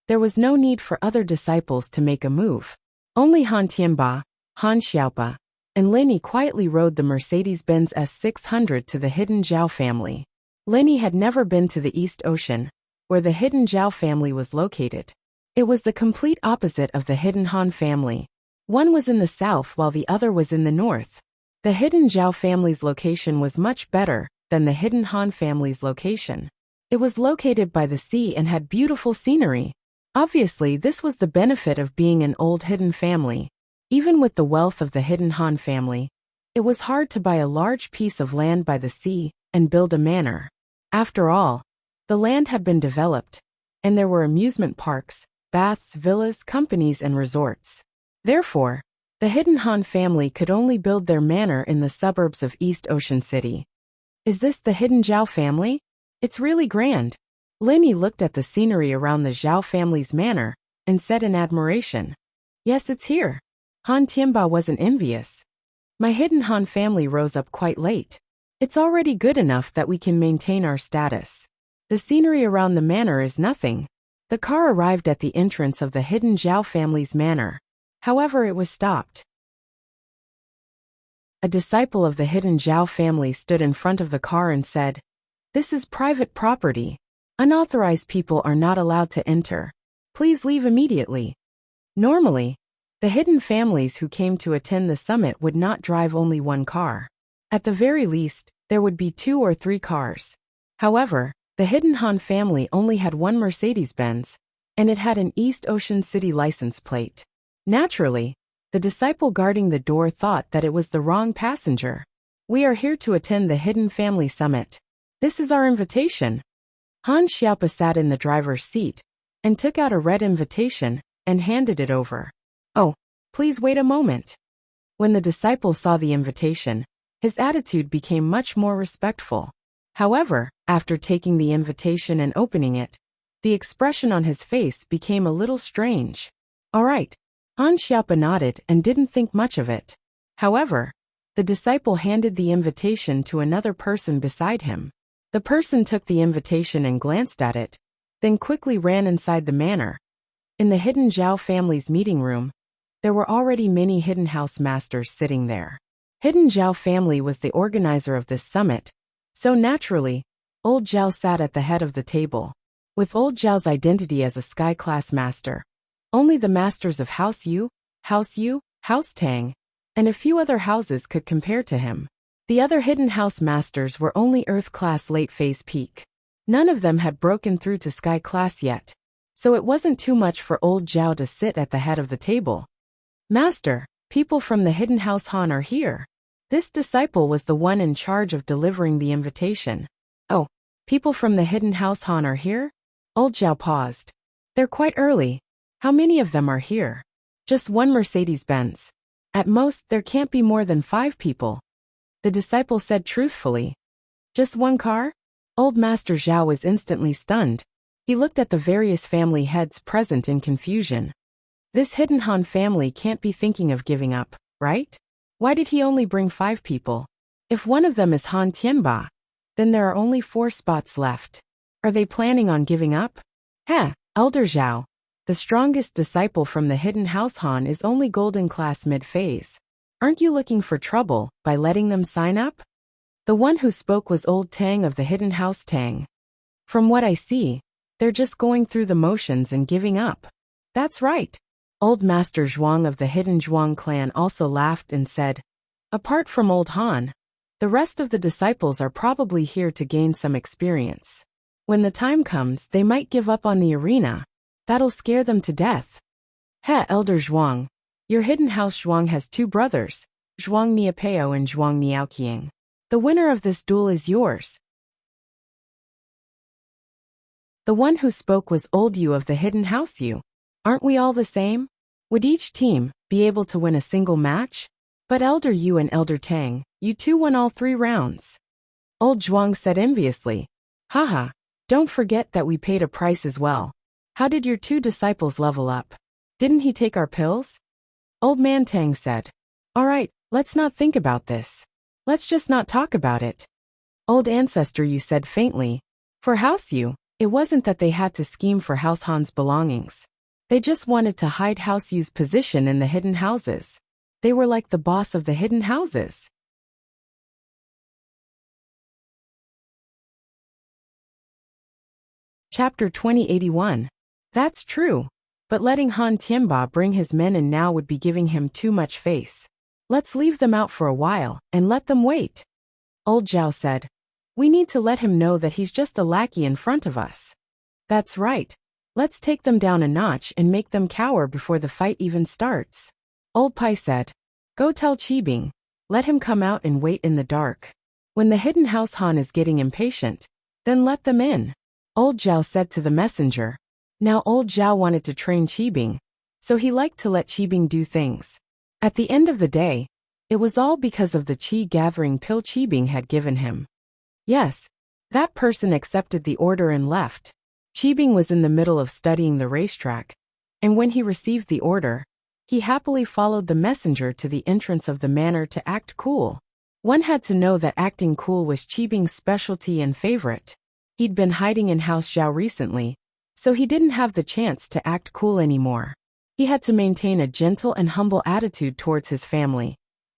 Speaker 1: there was no need for other disciples to make a move. Only Han Tianba, Han Xiaopa, and Lin Yi quietly rode the Mercedes-Benz S600 to the hidden Zhao family. Lin Yi had never been to the East Ocean, where the hidden Zhao family was located. It was the complete opposite of the hidden Han family. One was in the south while the other was in the north. The hidden Zhao family's location was much better than the hidden Han family's location. It was located by the sea and had beautiful scenery. Obviously, this was the benefit of being an old hidden family. Even with the wealth of the hidden Han family, it was hard to buy a large piece of land by the sea and build a manor. After all, the land had been developed, and there were amusement parks, baths, villas, companies, and resorts. Therefore, The hidden Han family could only build their manor in the suburbs of East Ocean City. Is this the hidden Zhao family? It's really grand. Linny looked at the scenery around the Zhao family's manor and said in admiration. Yes, it's here. Han Tianba wasn't envious. My hidden Han family rose up quite late. It's already good enough that we can maintain our status. The scenery around the manor is nothing. The car arrived at the entrance of the hidden Zhao family's manor. However, it was stopped. A disciple of the hidden Zhao family stood in front of the car and said, "This is private property. Unauthorized people are not allowed to enter. Please leave immediately." Normally, the hidden families who came to attend the summit would not drive only one car. At the very least, there would be 2 or 3 cars. However, the hidden Han family only had one Mercedes-Benz, and it had an East Ocean City license plate. Naturally, the disciple guarding the door thought that it was the wrong passenger. "We are here to attend the hidden family summit. This is our invitation." Han Xiaopa sat in the driver's seat and took out a red invitation and handed it over. "Oh, please wait a moment." When the disciple saw the invitation, his attitude became much more respectful. However, after taking the invitation and opening it, the expression on his face became a little strange. "All right." Han Xiaopa nodded and didn't think much of it. However, the disciple handed the invitation to another person beside him. The person took the invitation and glanced at it, then quickly ran inside the manor. In the hidden Zhao family's meeting room, there were already many hidden house masters sitting there. Hidden Zhao family was the organizer of this summit, so naturally, Old Zhao sat at the head of the table. With Old Zhao's identity as a sky-class master, only the masters of House Yu, House Tang, and a few other houses could compare to him. The other hidden house masters were only Earth-class late-phase peak. None of them had broken through to sky-class yet, so it wasn't too much for Old Zhao to sit at the head of the table. "Master, people from the hidden house Han are here." This disciple was the one in charge of delivering the invitation. "Oh, people from the hidden house Han are here?" Old Zhao paused. "They're quite early. How many of them are here?" "Just one Mercedes-Benz. At most, there can't be more than 5 people." The disciple said truthfully. "Just one car?" Old Master Zhao was instantly stunned. He looked at the various family heads present in confusion. This hidden Han family can't be thinking of giving up, right? Why did he only bring 5 people? If one of them is Han Tianba, then there are only 4 spots left. Are they planning on giving up? Heh, Elder Zhao, the strongest disciple from the hidden house Han is only golden class mid-phase. Aren't you looking for trouble by letting them sign up? The one who spoke was Old Tang of the hidden house Tang. From what I see, they're just going through the motions and giving up. That's right. Old Master Zhuang of the hidden Zhuang clan also laughed and said, "Apart from Old Han, the rest of the disciples are probably here to gain some experience. When the time comes, they might give up on the arena. That'll scare them to death." "Heh, Elder Zhuang, your hidden house Zhuang has 2 brothers, Zhuang Niapeo and Zhuang Niaoqiang. The winner of this duel is yours." The one who spoke was Old Yu of the hidden house Yu. "Aren't we all the same? Would each team be able to win a single match?" "But Elder Yu and Elder Tang, you 2 won all 3 rounds." Old Zhuang said enviously. "Haha, don't forget that we paid a price as well. How did your 2 disciples level up? Didn't he take our pills?" Old Man Tang said. "All right, let's not think about this. Let's just not talk about it." Old Ancestor Yu said faintly. For House Yu, it wasn't that they had to scheme for House Han's belongings. They just wanted to hide House Yu's position in the hidden houses. They were like the boss of the hidden houses. Chapter 2081. That's true. But letting Han Tianba bring his men in now would be giving him too much face. Let's leave them out for a while and let them wait. Old Zhao said. We need to let him know that he's just a lackey in front of us. That's right. Let's take them down a notch and make them cower before the fight even starts. Old Pai said. Go tell Qibing. Let him come out and wait in the dark. When the hidden house Han is getting impatient, then let them in. Old Zhao said to the messenger. Now Old Zhao wanted to train Qibing, so he liked to let Qibing do things. At the end of the day, it was all because of the qi-gathering pill Qibing had given him. Yes, that person accepted the order and left. Qibing was in the middle of studying the racetrack, and when he received the order, he happily followed the messenger to the entrance of the manor to act cool. One had to know that acting cool was Qibing's specialty and favorite. He'd been hiding in House Zhao recently, so he didn't have the chance to act cool anymore. He had to maintain a gentle and humble attitude towards his family,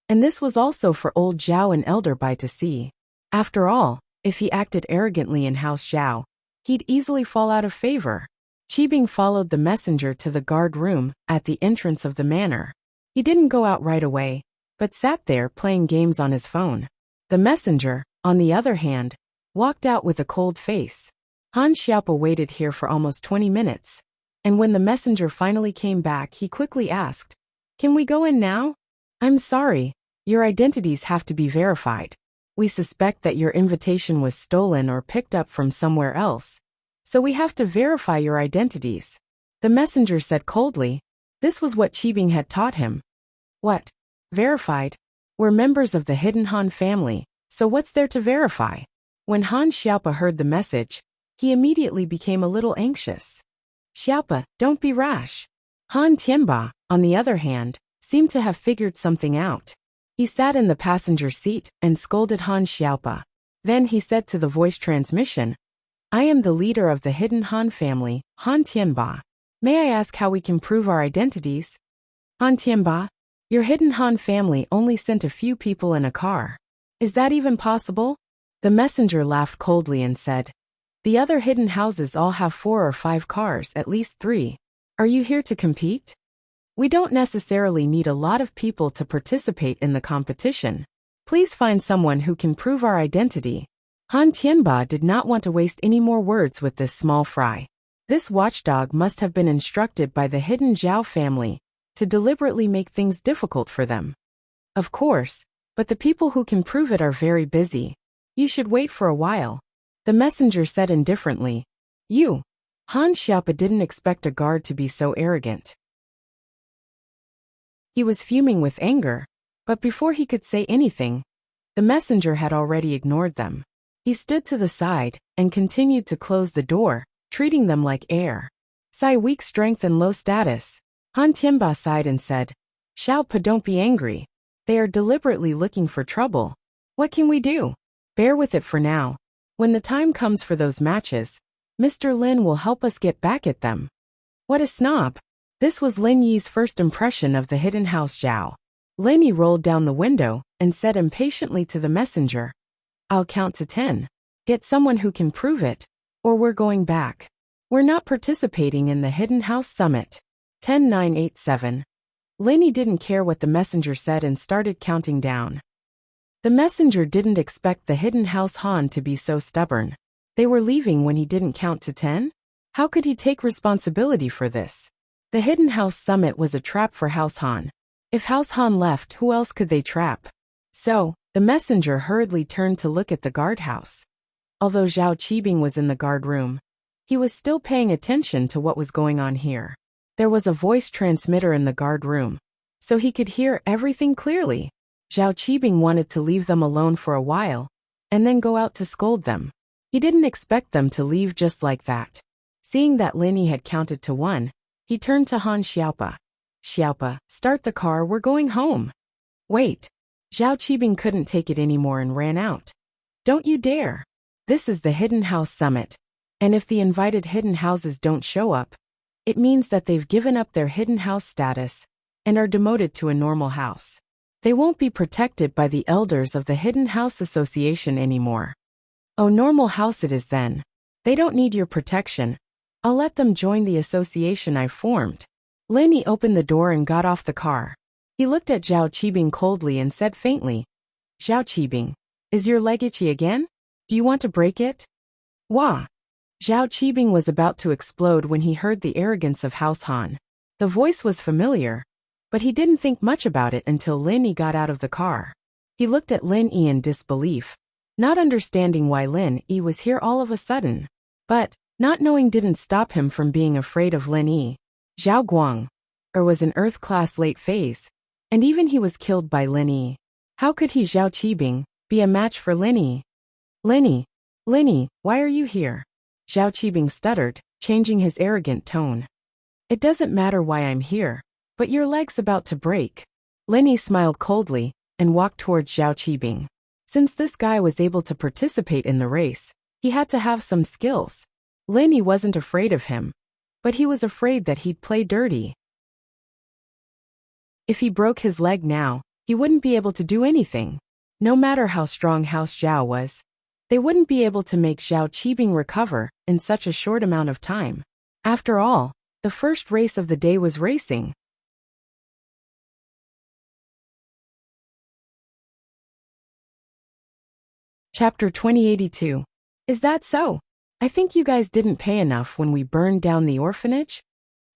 Speaker 1: and this was also for old Zhao and Elder Bai to see. After all, if he acted arrogantly in House Zhao, he'd easily fall out of favor. Qibing followed the messenger to the guard room at the entrance of the manor. He didn't go out right away, but sat there playing games on his phone. The messenger, on the other hand, walked out with a cold face. Han Xiaopa waited here for almost 20 minutes, and when the messenger finally came back, he quickly asked, "Can we go in now?" "I'm sorry, your identities have to be verified. We suspect that your invitation was stolen or picked up from somewhere else, so we have to verify your identities," the messenger said coldly. This was what Qibing had taught him. What? Verified? We're members of the Hidden Han family, so what's there to verify? When Han Xiaopa heard the message, he immediately became a little anxious. "Xiaopa, don't be rash." Han Tianba, on the other hand, seemed to have figured something out. He sat in the passenger seat and scolded Han Xiaopa. Then he said to the voice transmission, "I am the leader of the Hidden Han family, Han Tianba. May I ask how we can prove our identities?" "Han Tianba, your Hidden Han family only sent a few people in a car. Is that even possible?" The messenger laughed coldly and said, "The other hidden houses all have 4 or 5 cars, at least 3. Are you here to compete? We don't necessarily need a lot of people to participate in the competition. Please find someone who can prove our identity." Han Tianba did not want to waste any more words with this small fry. This watchdog must have been instructed by the Hidden Zhao family to deliberately make things difficult for them. Of course, but the people who can prove it are very busy. You should wait for a while, the messenger said indifferently. "You." Han Xiaopa didn't expect a guard to be so arrogant. He was fuming with anger, but before he could say anything, the messenger had already ignored them. He stood to the side and continued to close the door, treating them like air. "Sai weak strength and low status." Han Tianba sighed and said, "Xiaopa, don't be angry. They are deliberately looking for trouble. What can we do? Bear with it for now. When the time comes for those matches, Mr. Lin will help us get back at them." What a snob. This was Lin Yi's first impression of the Hidden House Zhao. Lin Yi rolled down the window and said impatiently to the messenger, "I'll count to 10. Get someone who can prove it, or we're going back. We're not participating in the Hidden House Summit." 10, 9, 8, 7. Lin Yi didn't care what the messenger said and started counting down. The messenger didn't expect the Hidden House Han to be so stubborn. They were leaving when he didn't count to 10? How could he take responsibility for this? The Hidden House Summit was a trap for House Han. If House Han left, who else could they trap? So, the messenger hurriedly turned to look at the guardhouse. Although Zhao Qibing was in the guard room, he was still paying attention to what was going on here. There was a voice transmitter in the guard room, so he could hear everything clearly. Zhao Qibing wanted to leave them alone for a while, and then go out to scold them. He didn't expect them to leave just like that. Seeing that Lin Yi had counted to 1, he turned to Han Xiaopa. "Xiaopa, start the car, we're going home." "Wait." Zhao Qibing couldn't take it anymore and ran out. "Don't you dare. This is the Hidden House Summit, and if the invited hidden houses don't show up, it means that they've given up their hidden house status and are demoted to a normal house. They won't be protected by the elders of the Hidden House Association anymore." "Oh, normal house it is then. They don't need your protection. I'll let them join the association I've formed." Lin Yi opened the door and got off the car. He looked at Zhao Qibing coldly and said faintly, "Zhao Qibing, is your leg itchy again? Do you want to break it?" "Wah." Zhao Qibing was about to explode when he heard the arrogance of House Han. The voice was familiar, but he didn't think much about it until Lin Yi got out of the car. He looked at Lin Yi in disbelief, not understanding why Lin Yi was here all of a sudden. But, not knowing didn't stop him from being afraid of Lin Yi. Zhao Guang, was an Earth-class late phase, And even he was killed by Lin Yi. How could he, Zhao Qibing, be a match for Lin Yi? Lin Yi, why are you here? Zhao Qibing stuttered, changing his arrogant tone. It doesn't matter why I'm here, but your leg's about to break. Lin Yi smiled coldly and walked towards Zhao Qibing. Since this guy was able to participate in the race, he had to have some skills. Lin Yi wasn't afraid of him, but he was afraid that he'd play dirty. If he broke his leg now, he wouldn't be able to do anything. No matter how strong House Zhao was, they wouldn't be able to make Zhao Qibing recover in such a short amount of time. After all, the first race of the day was racing. Chapter 2082. Is that so? I think you guys didn't pay enough when we burned down the orphanage?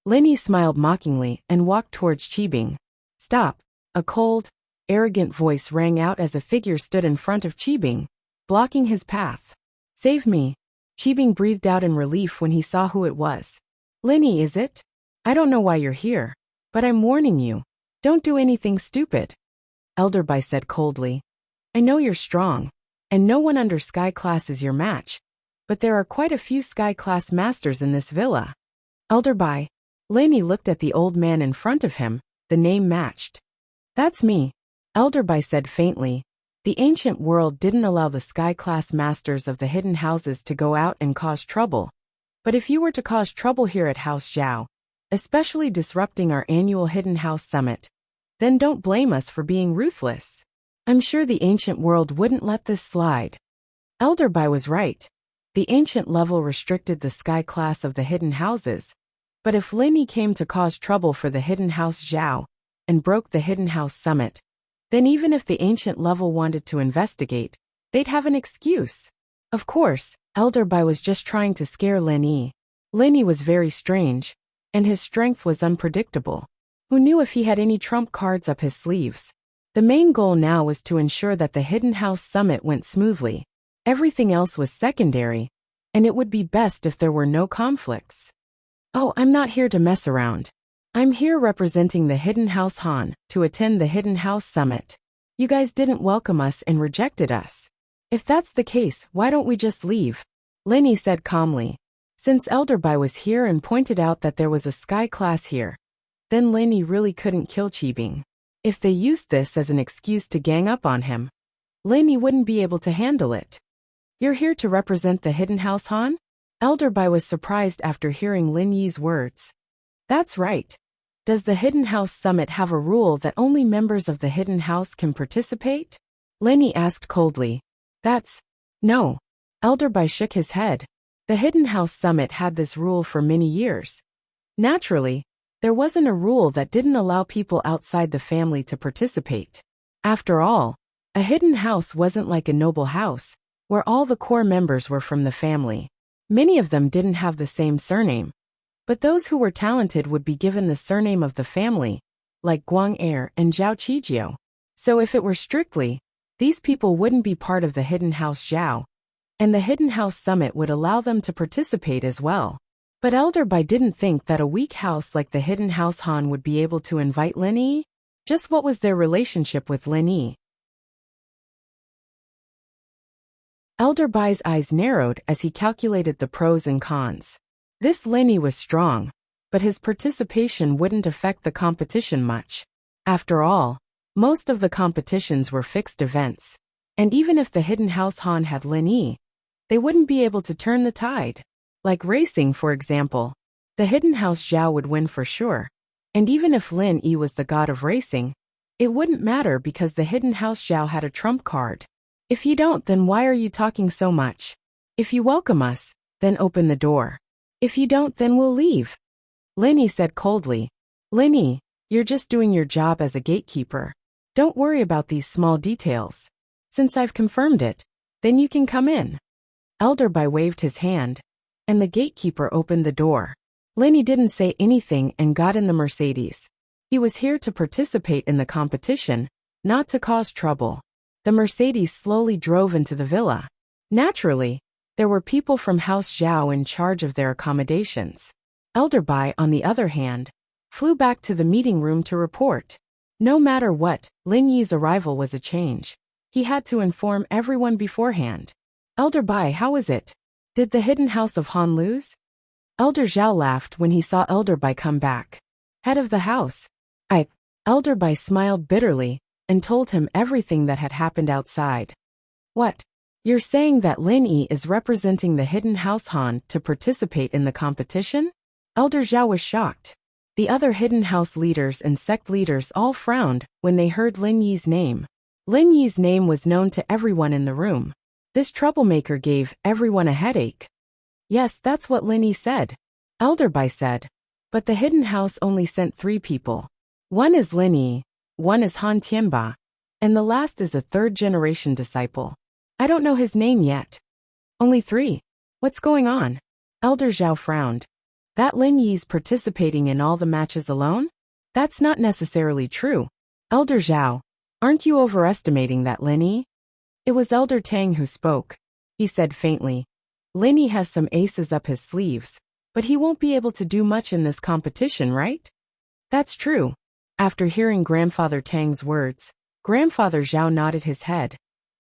Speaker 1: Lin Yi smiled mockingly and walked towards Qibing. Stop. A cold, arrogant voice rang out as a figure stood in front of Qibing, blocking his path. Save me. Qibing breathed out in relief when he saw who it was. Lin Yi, is it? I don't know why you're here, but I'm warning you. Don't do anything stupid. Elder Bai said coldly. I know you're strong, and no one under Sky Class is your match, but there are quite a few Sky Class masters in this villa. Elder Bai. Lin Yi looked at the old man in front of him. The name matched. That's me. Elder Bai said faintly. The ancient world didn't allow the Sky Class masters of the hidden houses to go out and cause trouble. But if you were to cause trouble here at House Zhao, especially disrupting our annual Hidden House Summit, then don't blame us for being ruthless. I'm sure the ancient world wouldn't let this slide. Elder Bai was right. The ancient level restricted the Sky Class of the hidden houses, but if Lin Yi came to cause trouble for the Hidden House Zhao and broke the Hidden House Summit, then even if the ancient level wanted to investigate, they'd have an excuse. Of course, Elder Bai was just trying to scare Lin Yi. Lin Yi was very strange, and his strength was unpredictable. Who knew if he had any trump cards up his sleeves? The main goal now was to ensure that the Hidden House Summit went smoothly. Everything else was secondary, and it would be best if there were no conflicts. Oh, I'm not here to mess around. I'm here representing the Hidden House Han to attend the Hidden House Summit. You guys didn't welcome us and rejected us. If that's the case, why don't we just leave? Lin Yi said calmly. Since Elder Bai was here and pointed out that there was a Sky Class here, then Lin Yi really couldn't kill Qibing. If they used this as an excuse to gang up on him, Lin Yi wouldn't be able to handle it. You're here to represent the Hidden House Han? Elder Bai was surprised after hearing Lin Yi's words. That's right. Does the Hidden House Summit have a rule that only members of the Hidden House can participate? Lin Yi asked coldly. No. Elder Bai shook his head. The Hidden House Summit had this rule for many years. Naturally, there wasn't a rule that didn't allow people outside the family to participate. After all, a hidden house wasn't like a noble house, where all the core members were from the family. Many of them didn't have the same surname, but those who were talented would be given the surname of the family, like Guang Er and Zhao Qijiu. So if it were strictly, these people wouldn't be part of the Hidden House Zhao, and the Hidden House Summit would allow them to participate as well. But Elder Bai didn't think that a weak house like the Hidden House Han would be able to invite Lin Yi. Just what was their relationship with Lin Yi? Elder Bai's eyes narrowed as he calculated the pros and cons. This Lin Yi was strong, but his participation wouldn't affect the competition much. After all, most of the competitions were fixed events, and even if the Hidden House Han had Lin Yi, they wouldn't be able to turn the tide. Like racing, for example, the Hidden House Zhao would win for sure, and even if Lin Yi was the god of racing, it wouldn't matter because the Hidden House Zhao had a trump card. If you don't, then why are you talking so much? If you welcome us, then open the door. If you don't, then we'll leave. Lin Yi said coldly. Lin Yi, you're just doing your job as a gatekeeper. Don't worry about these small details. Since I've confirmed it, then you can come in. Elder Bai waved his hand, and the gatekeeper opened the door. Lin Yi didn't say anything and got in the Mercedes. He was here to participate in the competition, not to cause trouble. The Mercedes slowly drove into the villa. Naturally, there were people from House Zhao in charge of their accommodations. Elder Bai, on the other hand, flew back to the meeting room to report. No matter what, Lin Yi's arrival was a change. He had to inform everyone beforehand. Elder Bai, how is it? Did the hidden house of Han lose? Elder Zhao laughed when he saw Elder Bai come back. Head of the house. Elder Bai smiled bitterly and told him everything that had happened outside. What? You're saying that Lin Yi is representing the hidden house Han to participate in the competition? Elder Zhao was shocked. The other hidden house leaders and sect leaders all frowned when they heard Lin Yi's name. Lin Yi's name was known to everyone in the room. This troublemaker gave everyone a headache. Yes, that's what Lin Yi said. Elder Bai said. But the hidden house only sent 3 people. One is Lin Yi, one is Han Tianba, and the last is a 3rd-generation disciple. I don't know his name yet. Only 3. What's going on? Elder Zhao frowned. That Lin Yi's participating in all the matches alone? That's not necessarily true. Elder Zhao, aren't you overestimating that Lin Yi? It was Elder Tang who spoke. He said faintly, Lin Yi has some aces up his sleeves, but he won't be able to do much in this competition, right? That's true. After hearing Grandfather Tang's words, Grandfather Zhao nodded his head.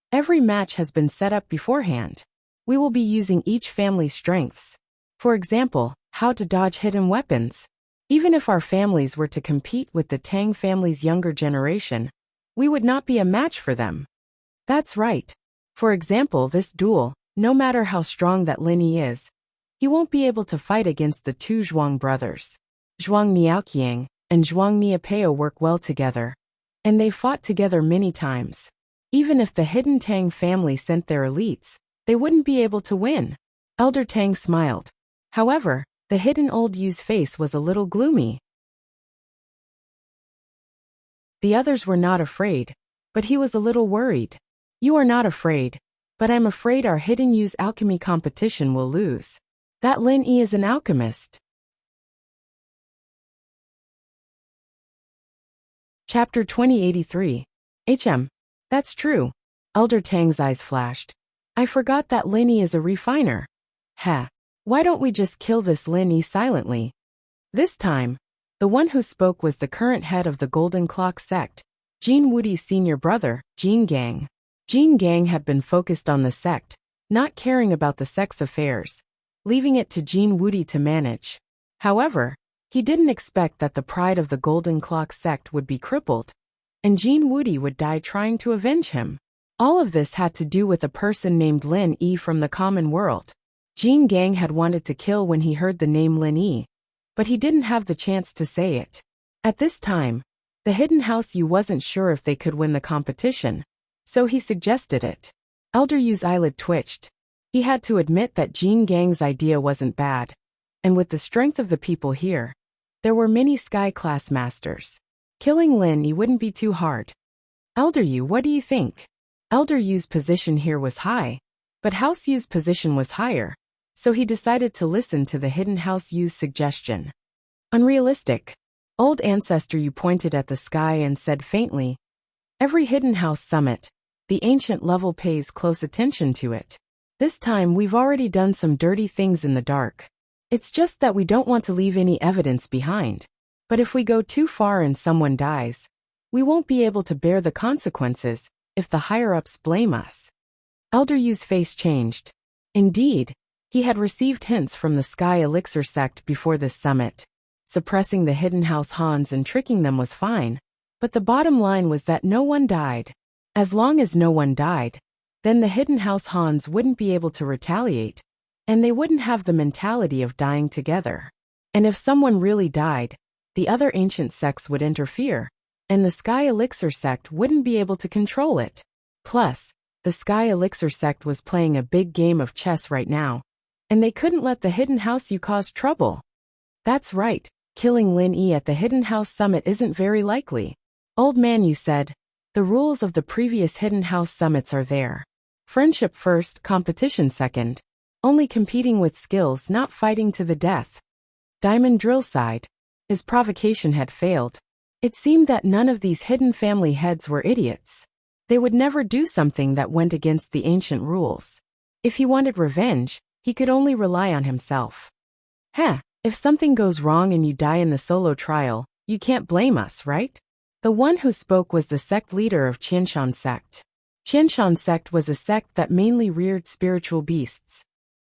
Speaker 1: Every match has been set up beforehand. We will be using each family's strengths. For example, how to dodge hidden weapons. Even if our families were to compete with the Tang family's younger generation, we would not be a match for them. That's right. For example, this duel, no matter how strong that Lin Yi is, he won't be able to fight against the 2 Zhuang brothers. Zhuang Niaoqiang and Zhuang Niapeo work well together, and they fought together many times. Even if the hidden Tang family sent their elites, they wouldn't be able to win. Elder Tang smiled. However, the hidden old Yu's face was a little gloomy. The others were not afraid, but he was a little worried. You are not afraid, but I'm afraid our hidden Yu's alchemy competition will lose. That Lin Yi is an alchemist. Chapter 2083. That's true. Elder Tang's eyes flashed. I forgot that Lin Yi is a refiner. Why don't we just kill this Lin Yi silently? This time, the one who spoke was the current head of the Golden Clock sect, Jin Wudi's senior brother, Jin Gang. Jin Gang had been focused on the sect, not caring about the sect's affairs, leaving it to Jin Wudi to manage. However, he didn't expect that the pride of the Golden Clock sect would be crippled, and Jin Wudi would die trying to avenge him. All of this had to do with a person named Lin Yi from the common world. Jin Gang had wanted to kill when he heard the name Lin Yi, but he didn't have the chance to say it. At this time, the hidden house Yu wasn't sure if they could win the competition, so he suggested it. Elder Yu's eyelid twitched. He had to admit that Jin Gang's idea wasn't bad, and with the strength of the people here, there were many sky-class masters. Killing Lin Yi wouldn't be too hard. Elder Yu, what do you think? Elder Yu's position here was high, but House Yu's position was higher, so he decided to listen to the hidden House Yu's suggestion. Unrealistic. Old Ancestor Yu pointed at the sky and said faintly, every hidden house summit, the ancient level pays close attention to it. This time we've already done some dirty things in the dark. It's just that we don't want to leave any evidence behind. But if we go too far and someone dies, we won't be able to bear the consequences if the higher-ups blame us. Elder Yu's face changed. Indeed, he had received hints from the Sky Elixir sect before this summit. Suppressing the hidden house Hans and tricking them was fine, but the bottom line was that no one died. As long as no one died, then the hidden house Hans wouldn't be able to retaliate, and they wouldn't have the mentality of dying together. And if someone really died, the other ancient sects would interfere, and the Sky Elixir sect wouldn't be able to control it. Plus, the Sky Elixir sect was playing a big game of chess right now, and they couldn't let the hidden house Yu cause trouble. That's right, killing Lin Yi at the hidden house summit isn't very likely. Old Man Yu said, the rules of the previous hidden house summits are there. Friendship first, competition second. Only competing with skills, not fighting to the death. Diamond Drill sighed. His provocation had failed. It seemed that none of these hidden family heads were idiots. They would never do something that went against the ancient rules. If he wanted revenge, he could only rely on himself. If something goes wrong and you die in the solo trial, you can't blame us, right? The one who spoke was the sect leader of Qianshan sect. Qianshan sect was a sect that mainly reared spiritual beasts.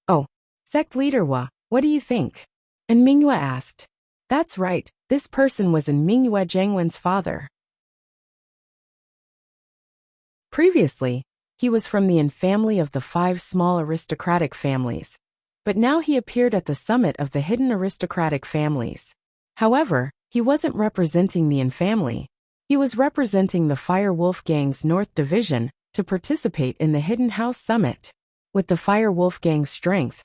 Speaker 1: Oh, sect leader what do you think? And Mingyue asked. That's right, this person was in Mingyue Zhengwen's father. Previously, he was from the family of the 5 small aristocratic families, but now he appeared at the summit of the hidden aristocratic families. However, he wasn't representing the family. He was representing the Fire Wolf Gang's North Division to participate in the Hidden House Summit. With the Fire Wolf Gang's strength,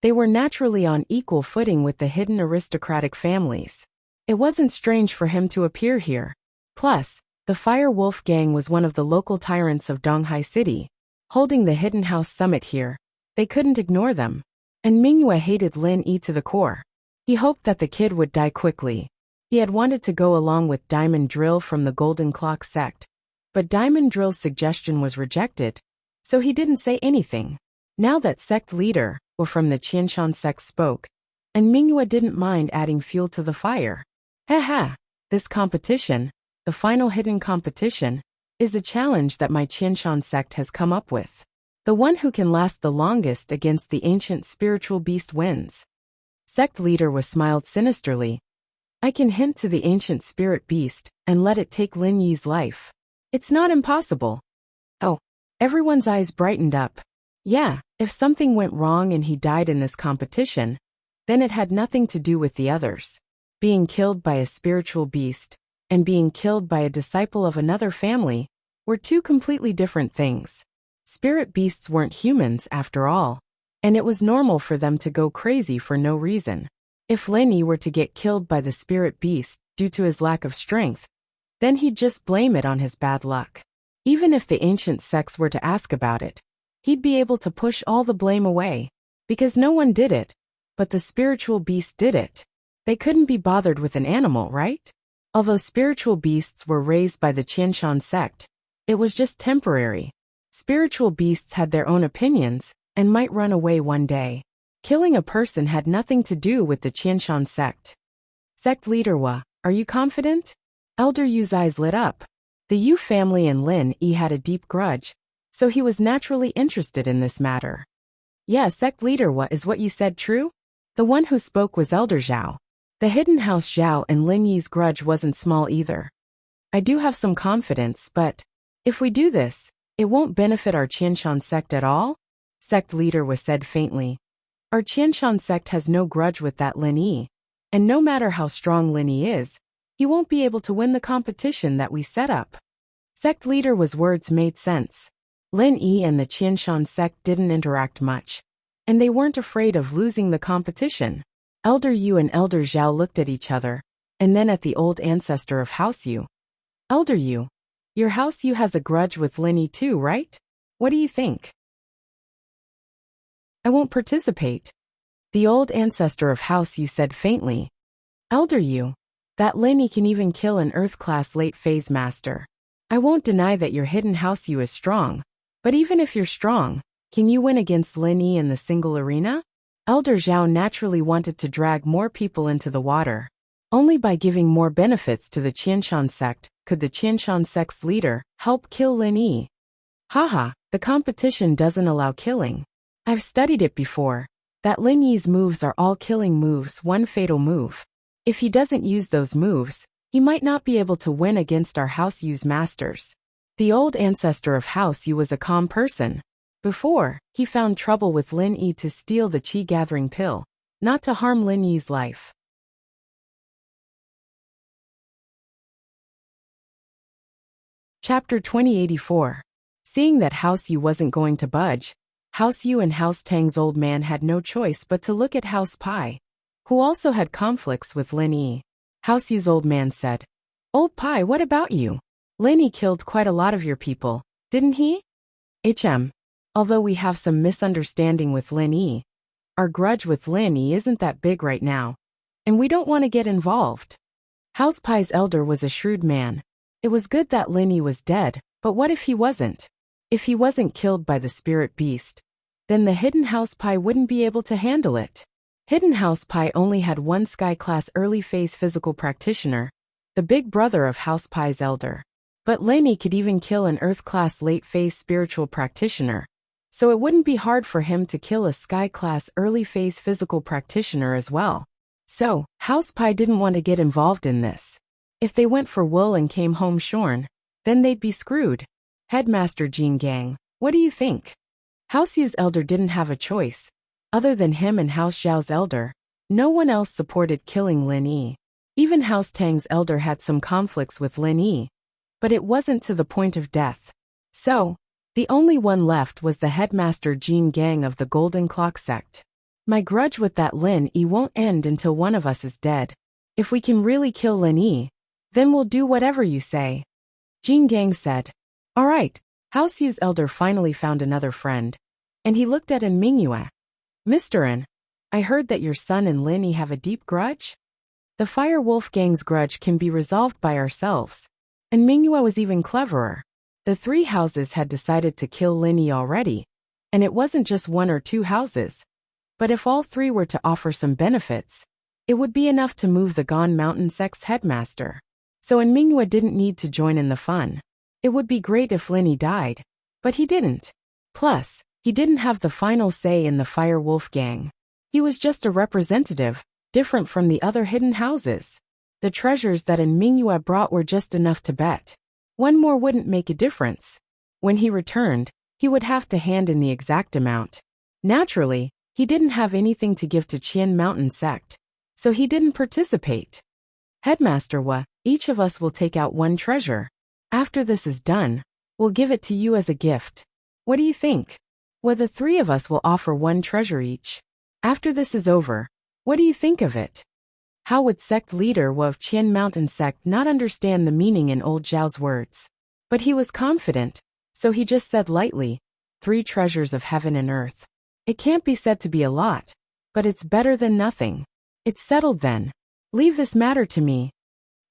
Speaker 1: they were naturally on equal footing with the hidden aristocratic families. It wasn't strange for him to appear here. Plus, the Fire Wolf Gang was one of the local tyrants of Donghai City, holding the Hidden House Summit here. They couldn't ignore them. And Mingyue hated Lin Yi to the core. He hoped that the kid would die quickly. He had wanted to go along with Diamond Drill from the Golden Clock sect, but Diamond Drill's suggestion was rejected, so he didn't say anything. Now that sect leader, from the Qianshan sect spoke, and Mingyue didn't mind adding fuel to the fire. This competition, the final hidden competition, is a challenge that my Qianshan sect has come up with. The one who can last the longest against the ancient spiritual beast wins. Sect leader smiled sinisterly. I can hint to the ancient spirit beast and let it take Lin Yi's life. It's not impossible. Oh, everyone's eyes brightened up. Yeah, if something went wrong and he died in this competition, then it had nothing to do with the others. Being killed by a spiritual beast and being killed by a disciple of another family were 2 completely different things. Spirit beasts weren't humans after all, and it was normal for them to go crazy for no reason. If Lin Yi were to get killed by the spirit beast due to his lack of strength, then he'd just blame it on his bad luck. Even if the ancient sects were to ask about it, he'd be able to push all the blame away, because no one did it, but the spiritual beast did it. They couldn't be bothered with an animal, right? Although spiritual beasts were raised by the Qianshan sect, it was just temporary. Spiritual beasts had their own opinions and might run away one day. Killing a person had nothing to do with the Qianshan sect. Sect leader are you confident? Elder Yu's eyes lit up. The Yu family and Lin Yi had a deep grudge, so he was naturally interested in this matter. Yeah, sect leader is what you said true? The one who spoke was Elder Zhao. The Hidden House Zhao and Lin Yi's grudge wasn't small either. I do have some confidence, but if we do this, it won't benefit our Qianshan sect at all? Sect leader said faintly. Our Qianshan sect has no grudge with that Lin Yi, and no matter how strong Lin Yi is, he won't be able to win the competition that we set up. Sect leader words made sense. Lin Yi and the Qianshan sect didn't interact much, and they weren't afraid of losing the competition. Elder Yu and Elder Zhao looked at each other, and then at the old ancestor of House Yu. Elder Yu, your House Yu has a grudge with Lin Yi too, right? What do you think? I won't participate. The old ancestor of House Yu said faintly. Elder Yu, that Lin Yi can even kill an Earth-class late-phase master. I won't deny that your hidden House Yu is strong, but even if you're strong, can you win against Lin Yi in the single arena? Elder Zhao naturally wanted to drag more people into the water. Only by giving more benefits to the Qianshan sect could the Qianshan sect's leader help kill Lin Yi. Haha, the competition doesn't allow killing. I've studied it before. That Lin Yi's moves are all killing moves, one fatal move. If he doesn't use those moves, he might not be able to win against our House Yu's masters. The old ancestor of House Yu was a calm person. Before, he found trouble with Lin Yi to steal the qi-gathering pill, not to harm Lin Yi's life. Chapter 2084. Seeing that House Yu wasn't going to budge, House Yu and House Tang's old man had no choice but to look at House Pai, who also had conflicts with Lin Yi. House Yu's old man said, Old Pai, what about you? Lin Yi killed quite a lot of your people, didn't he? Although we have some misunderstanding with Lin Yi, our grudge with Lin Yi isn't that big right now, and we don't want to get involved. House Pai's elder was a shrewd man. It was good that Lin Yi was dead, but what if he wasn't? If he wasn't killed by the spirit beast, then the Hidden House Pai wouldn't be able to handle it. Hidden House Pai only had one sky-class early-phase physical practitioner, the big brother of House Pai's elder. But Lin Yi could even kill an Earth-class late-phase spiritual practitioner, so it wouldn't be hard for him to kill a Sky-class early-phase physical practitioner as well. So, House Pai didn't want to get involved in this. If they went for wool and came home shorn, then they'd be screwed. Headmaster Jin Gang, what do you think? House Yu's elder didn't have a choice. Other than him and House Zhao's elder, no one else supported killing Lin Yi. Even House Tang's elder had some conflicts with Lin Yi, but it wasn't to the point of death. So, the only one left was the headmaster Jin Gang of the Golden Clock sect. My grudge with that Lin Yi won't end until one of us is dead. If we can really kill Lin Yi, then we'll do whatever you say. Jin Gang said. All right, House Yu's elder finally found another friend, and he looked at Mingyue. Mr. N, I heard that your son and Lin Yi have a deep grudge? The Fire Wolf Gang's grudge can be resolved by ourselves. And Mingyue was even cleverer. The 3 houses had decided to kill Lin Yi already, and it wasn't just 1 or 2 houses. But if all 3 were to offer some benefits, it would be enough to move the Gone Mountain sect's headmaster. So Mingyue didn't need to join in the fun. It would be great if Lin Yi died, but he didn't. Plus, he didn't have the final say in the Fire Wolf Gang. He was just a representative, different from the other hidden houses. The treasures that Mingyue brought were just enough to bet. 1 more wouldn't make a difference. When he returned, he would have to hand in the exact amount. Naturally, he didn't have anything to give to Qian Mountain sect, so he didn't participate. Headmaster Wa, each of us will take out 1 treasure. After this is done, we'll give it to you as a gift. What do you think? Well, the 3 of us will offer 1 treasure each. After this is over, what do you think of it? How would sect leader Wa of Qian Mountain sect not understand the meaning in old Zhao's words? But he was confident, so he just said lightly, 3 treasures of heaven and earth. It can't be said to be a lot, but it's better than nothing. It's settled then. Leave this matter to me.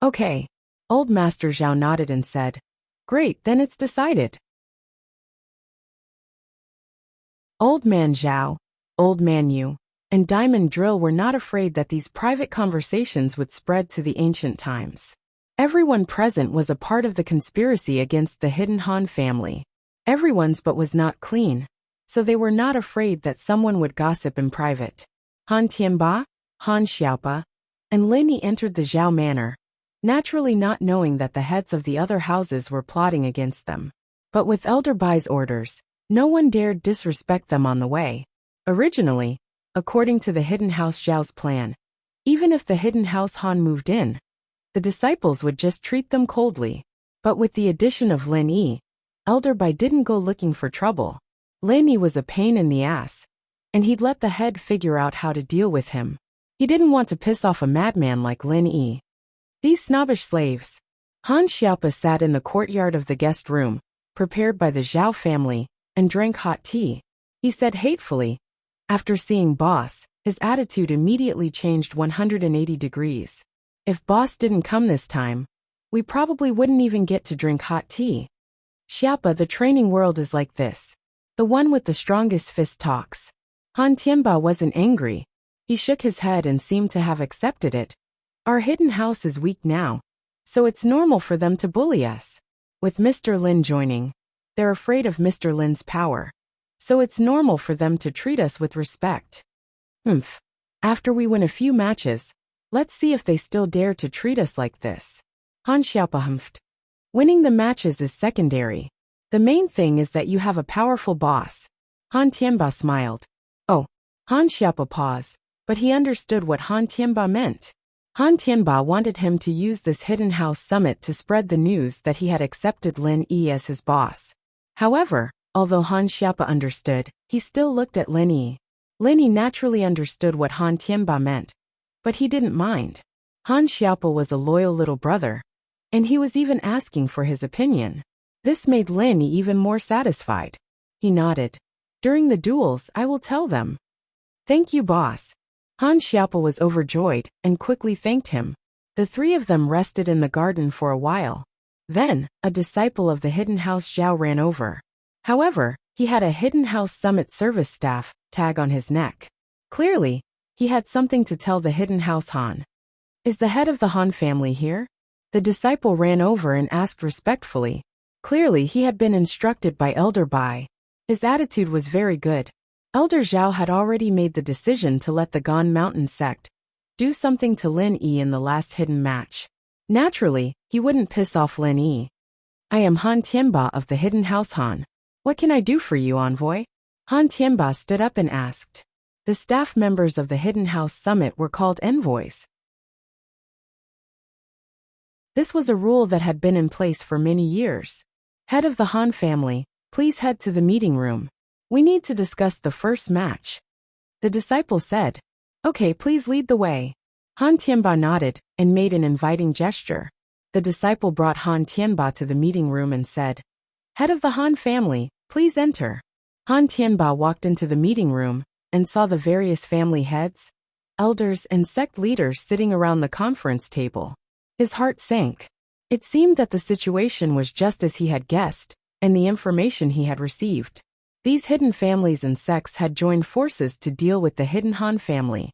Speaker 1: Okay. Old Master Zhao nodded and said, Great, then it's decided. Old Man Zhao, Old Man Yu, and Diamond Drill were not afraid that these private conversations would spread to the ancient times. Everyone present was a part of the conspiracy against the hidden Han family. Everyone's but was not clean, so they were not afraid that someone would gossip in private. Han Tianba, Han Xiaopa, and Lin Yi entered the Zhao manor, naturally not knowing that the heads of the other houses were plotting against them. But with Elder Bai's orders, no one dared disrespect them on the way. Originally, according to the Hidden House Zhao's plan, even if the Hidden House Han moved in, the disciples would just treat them coldly. But with the addition of Lin Yi, Elder Bai didn't go looking for trouble. Lin Yi was a pain in the ass, and he'd let the head figure out how to deal with him. He didn't want to piss off a madman like Lin Yi. These snobbish slaves. Han Xiaopa sat in the courtyard of the guest room, prepared by the Zhao family, and drank hot tea. He said hatefully. After seeing Boss, his attitude immediately changed 180 degrees. If Boss didn't come this time, we probably wouldn't even get to drink hot tea. Xiaopa, the training world is like this. The one with the strongest fist talks. Han Tianba wasn't angry. He shook his head and seemed to have accepted it. Our hidden house is weak now, so it's normal for them to bully us. With Mr. Lin joining, they're afraid of Mr. Lin's power, so it's normal for them to treat us with respect. After we win a few matches, let's see if they still dare to treat us like this. Han Xiaopa humphed. Winning the matches is secondary. The main thing is that you have a powerful boss. Han Tianba smiled. Oh, Han Xiaopa paused, but he understood what Han Tianba meant. Han Tianba wanted him to use this hidden house summit to spread the news that he had accepted Lin Yi as his boss. However, although Han Xiaopa understood, he still looked at Lin Yi. Lin Yi naturally understood what Han Tianba meant, but he didn't mind. Han Xiaopa was a loyal little brother, and he was even asking for his opinion. This made Lin Yi even more satisfied. He nodded. During the duels, I will tell them. Thank you, boss. Han Xiaopa was overjoyed and quickly thanked him. The 3 of them rested in the garden for a while. Then, a disciple of the Hidden House Zhao ran over. However, he had a Hidden House Summit service staff tag on his neck. Clearly, he had something to tell the Hidden House Han. Is the head of the Han family here? The disciple ran over and asked respectfully. Clearly he had been instructed by Elder Bai. His attitude was very good. Elder Zhao had already made the decision to let the Gan Mountain sect do something to Lin Yi in the last hidden match. Naturally, he wouldn't piss off Lin Yi. I am Han Tianba of the Hidden House Han. What can I do for you, envoy? Han Tianba stood up and asked. The staff members of the Hidden House Summit were called envoys. This was a rule that had been in place for many years. Head of the Han family, please head to the meeting room. We need to discuss the first match. The disciple said. Okay, please lead the way. Han Tianba nodded and made an inviting gesture. The disciple brought Han Tianba to the meeting room and said, Head of the Han family, please enter. Han Tianba walked into the meeting room and saw the various family heads, elders and sect leaders sitting around the conference table. His heart sank. It seemed that the situation was just as he had guessed, and the information he had received. These hidden families and sects had joined forces to deal with the hidden Han family.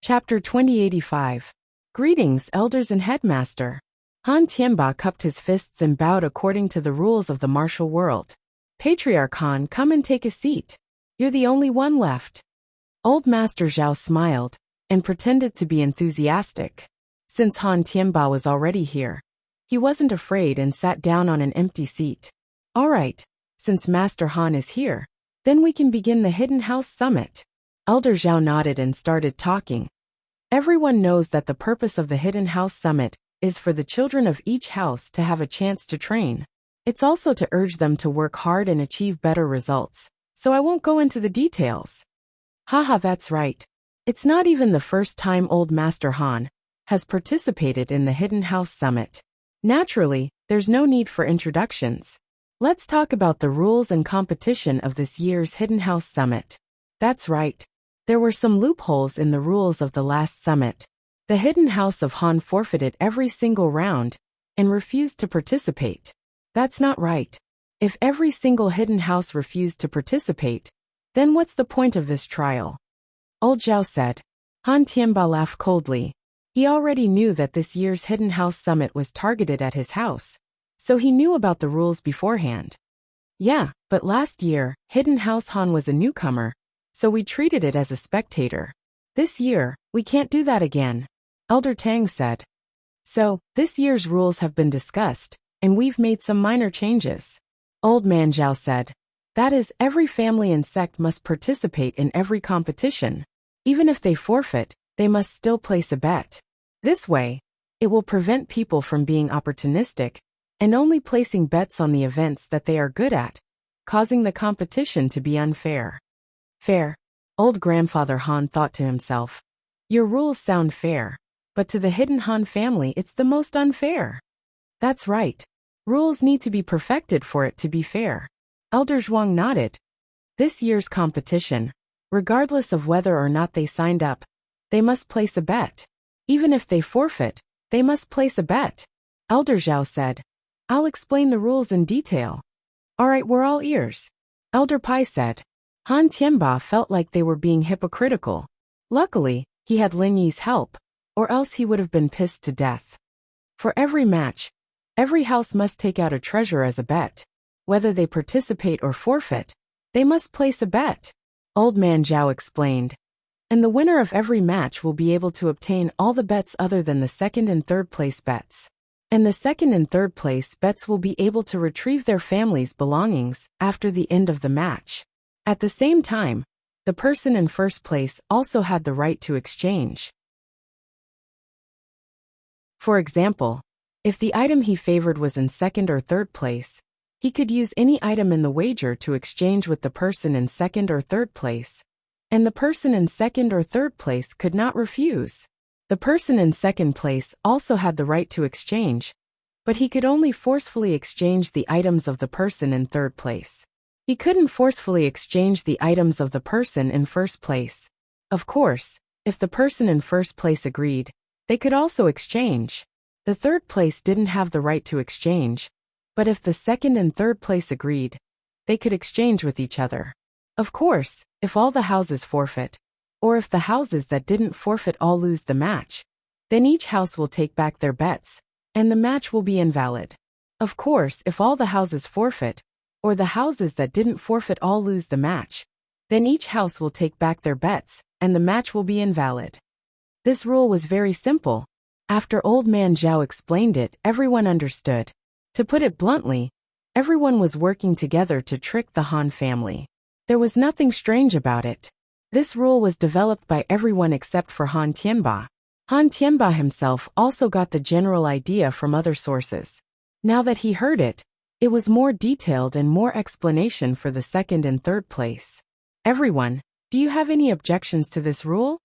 Speaker 1: Chapter 2085. Greetings, elders and headmaster. Han Tianba cupped his fists and bowed according to the rules of the martial world. Patriarch Han, come and take a seat. You're the only one left. Old Master Zhao smiled and pretended to be enthusiastic. Since Han Tianba was already here, he wasn't afraid and sat down on an empty seat. All right, since Master Han is here, then we can begin the Hidden House Summit. Elder Zhao nodded and started talking. Everyone knows that the purpose of the Hidden House Summit is for the children of each house to have a chance to train. It's also to urge them to work hard and achieve better results, so I won't go into the details. Haha, that's right. It's not even the first time Old Master Han has participated in the Hidden House Summit. Naturally, there's no need for introductions. Let's talk about the rules and competition of this year's Hidden House Summit. That's right. There were some loopholes in the rules of the last summit. The Hidden House of Han forfeited every single round and refused to participate. That's not right. If every single hidden house refused to participate, then what's the point of this trial? Old Zhao said. Han Tianba laughed coldly. He already knew that this year's Hidden House Summit was targeted at his house, so he knew about the rules beforehand. Yeah, but last year, Hidden House Han was a newcomer, so we treated it as a spectator. This year, we can't do that again, Elder Tang said. So, this year's rules have been discussed, and we've made some minor changes. Old Man Zhao said. That is, every family and sect must participate in every competition. Even if they forfeit, they must still place a bet. This way, it will prevent people from being opportunistic and only placing bets on the events that they are good at, causing the competition to be unfair. Fair. Old Grandfather Han thought to himself. Your rules sound fair, but to the Hidden Han family it's the most unfair. That's right. Rules need to be perfected for it to be fair. Elder Zhuang nodded. This year's competition, regardless of whether or not they signed up, they must place a bet. Even if they forfeit, they must place a bet. Elder Zhao said. I'll explain the rules in detail. All right, we're all ears. Elder Pai said. Han Tianba felt like they were being hypocritical. Luckily, he had Lin Yi's help, or else he would have been pissed to death. For every match, every house must take out a treasure as a bet. Whether they participate or forfeit, they must place a bet. Old Man Zhao explained. And the winner of every match will be able to obtain all the bets other than the second and third place bets. And the second and third place bets will be able to retrieve their family's belongings after the end of the match. At the same time, the person in first place also had the right to exchange. For example, if the item he favored was in second or third place, he could use any item in the wager to exchange with the person in second or third place, and the person in second or third place could not refuse. The person in second place also had the right to exchange, but he could only forcefully exchange the items of the person in third place. He couldn't forcefully exchange the items of the person in first place. Of course, if the person in first place agreed, they could also exchange. The third place didn't have the right to exchange, but if the second and third place agreed, they could exchange with each other. Of course, if all the houses forfeit, or if the houses that didn't forfeit all lose the match, then each house will take back their bets, and the match will be invalid. Of course, if all the houses forfeit, or the houses that didn't forfeit all lose the match, then each house will take back their bets, and the match will be invalid. This rule was very simple. After Old Man Zhao explained it, everyone understood. To put it bluntly, everyone was working together to trick the Han family. There was nothing strange about it. This rule was developed by everyone except for Han Tianba. Han Tianba himself also got the general idea from other sources. Now that he heard it, it was more detailed and more explanation for the second and third place. Everyone, do you have any objections to this rule?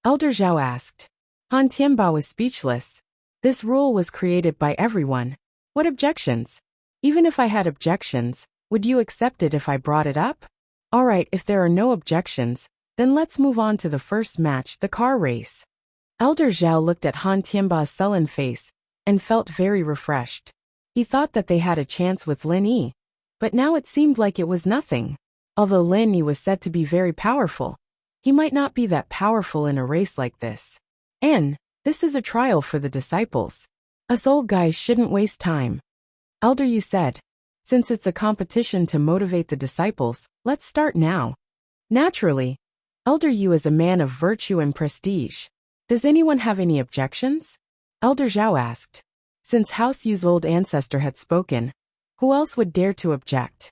Speaker 1: Elder Zhao asked. Han Tianba was speechless. This rule was created by everyone. What objections? Even if I had objections, would you accept it if I brought it up? All right, if there are no objections, then let's move on to the first match, the car race. Elder Zhao looked at Han Tianba's sullen face and felt very refreshed. He thought that they had a chance with Lin Yi, but now it seemed like it was nothing. Although Lin Yi was said to be very powerful, he might not be that powerful in a race like this. And this is a trial for the disciples. Us old guys shouldn't waste time. Elder Yu said, since it's a competition to motivate the disciples, let's start now. Naturally, Elder Yu is a man of virtue and prestige. Does anyone have any objections? Elder Zhao asked. Since House Yu's old ancestor had spoken, who else would dare to object?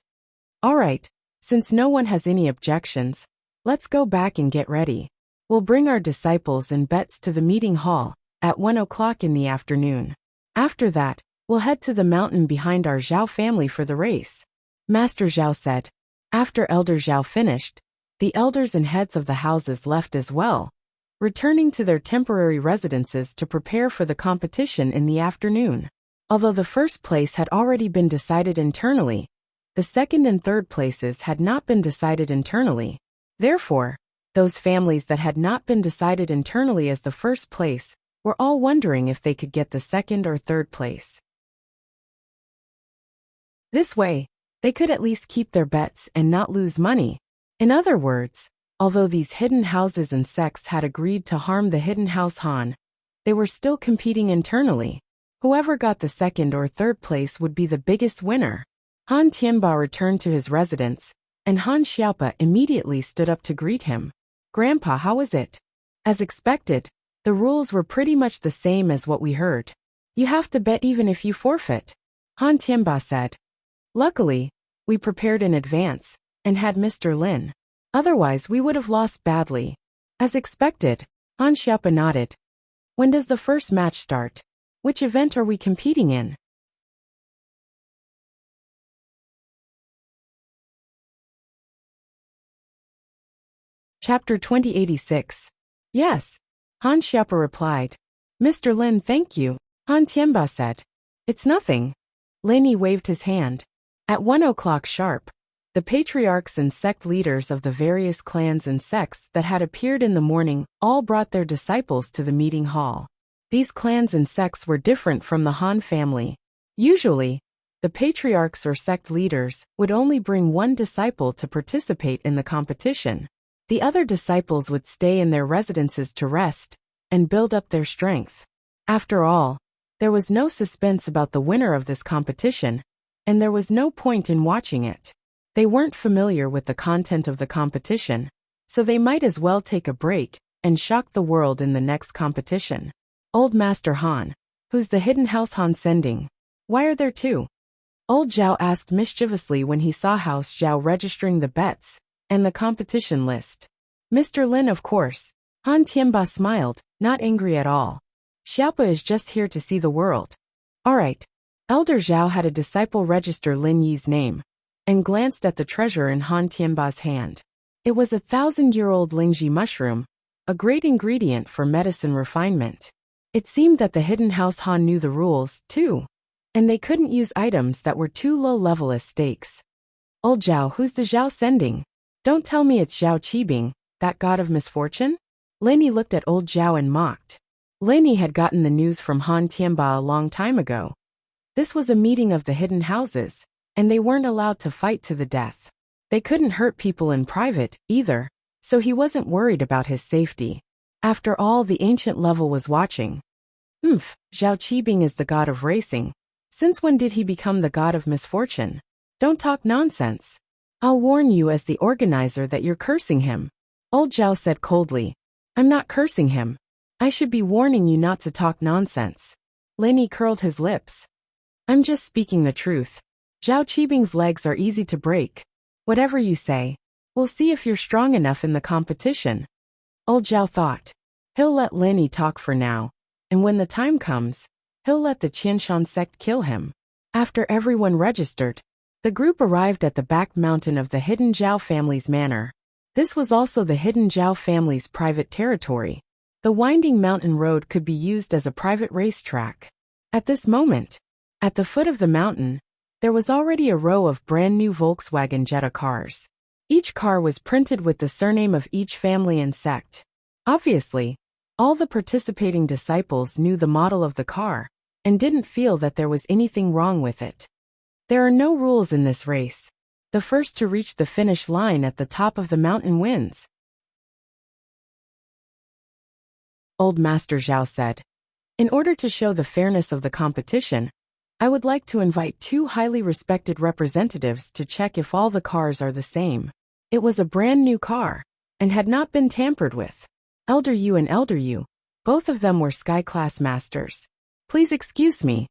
Speaker 1: All right, since no one has any objections, let's go back and get ready. We'll bring our disciples and bets to the meeting hall at 1 o'clock in the afternoon. After that, we'll head to the mountain behind our Zhao family for the race. Master Zhao said. After Elder Zhao finished, the elders and heads of the houses left as well, returning to their temporary residences to prepare for the competition in the afternoon. Although the first place had already been decided internally, the second and third places had not been decided internally. Therefore, those families that had not been decided internally as the first place were all wondering if they could get the second or third place. This way, they could at least keep their bets and not lose money. In other words, although these hidden houses and sects had agreed to harm the hidden house Han, they were still competing internally. Whoever got the second or third place would be the biggest winner. Han Tianba returned to his residence, and Han Xiaopa immediately stood up to greet him. Grandpa, how is it? As expected, the rules were pretty much the same as what we heard. You have to bet even if you forfeit, Han Tianba said. Luckily, we prepared in advance and had Mr. Lin. Otherwise, we would have lost badly. As expected, Han Xiaopa nodded. When does the first match start? Which event are we competing in? Chapter 2086. Yes, Han Xiaopa replied. Mr. Lin, thank you, Han Tianba said. It's nothing. Lin Yi waved his hand. At 1 o'clock sharp, the patriarchs and sect leaders of the various clans and sects that had appeared in the morning all brought their disciples to the meeting hall. These clans and sects were different from the Han family. Usually, the patriarchs or sect leaders would only bring one disciple to participate in the competition. The other disciples would stay in their residences to rest and build up their strength. After all, there was no suspense about the winner of this competition, and there was no point in watching it. They weren't familiar with the content of the competition, so they might as well take a break and shock the world in the next competition. Old Master Han, who's the hidden house Han sending? Why are there two? Old Zhao asked mischievously when he saw House Zhao registering the bets and the competition list. Mr. Lin, of course. Han Tianba smiled, not angry at all. Xiaopa is just here to see the world. All right. Elder Zhao had a disciple register Lin Yi's name and glanced at the treasure in Han Tianba's hand. It was 1,000-year-old Lingji mushroom, a great ingredient for medicine refinement. It seemed that the hidden house Han knew the rules, too, and they couldn't use items that were too low level as stakes. Old Zhao, who's the Zhao sending? Don't tell me it's Zhao Qibing, that god of misfortune? Lin Yi looked at old Zhao and mocked. Lin Yi had gotten the news from Han Tianba a long time ago. This was a meeting of the hidden houses, and they weren't allowed to fight to the death. They couldn't hurt people in private, either, so he wasn't worried about his safety. After all, the ancient level was watching. Zhao Qibing is the god of racing. Since when did he become the god of misfortune? Don't talk nonsense. I'll warn you as the organizer that you're cursing him. Old Zhao said coldly. I'm not cursing him. I should be warning you not to talk nonsense. Lin Yi curled his lips. I'm just speaking the truth. Zhao Qibing's legs are easy to break. Whatever you say. We'll see if you're strong enough in the competition. Old Zhao thought. He'll let Lin Yi talk for now, and when the time comes, he'll let the Qianshan sect kill him. After everyone registered, the group arrived at the back mountain of the hidden Zhao family's manor. This was also the hidden Zhao family's private territory. The winding mountain road could be used as a private racetrack. At this moment, at the foot of the mountain, there was already a row of brand new Volkswagen Jetta cars. Each car was printed with the surname of each family and sect. Obviously, all the participating disciples knew the model of the car and didn't feel that there was anything wrong with it. There are no rules in this race. The first to reach the finish line at the top of the mountain wins. Old Master Zhao said. In order to show the fairness of the competition, I would like to invite 2 highly respected representatives to check if all the cars are the same. It was a brand new car and had not been tampered with. Elder Yu and Elder Yu, both of them were sky-class masters. Please excuse me.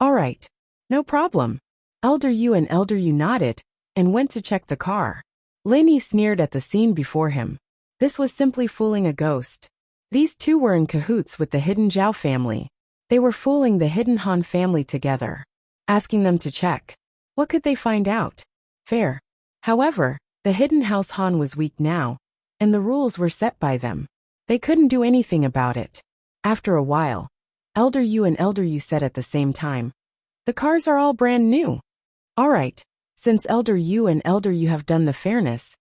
Speaker 1: All right, no problem. Elder Yu and Elder Yu nodded and went to check the car. Lin Yi sneered at the scene before him. This was simply fooling a ghost. These two were in cahoots with the hidden Zhao family. They were fooling the hidden Han family together, asking them to check. What could they find out? Fair. However, the hidden house Han was weak now, and the rules were set by them. They couldn't do anything about it. After a while, Elder Yu and Elder Yu said at the same time, the cars are all brand new. All right, since Elder Yu and Elder Yu have done the fairness,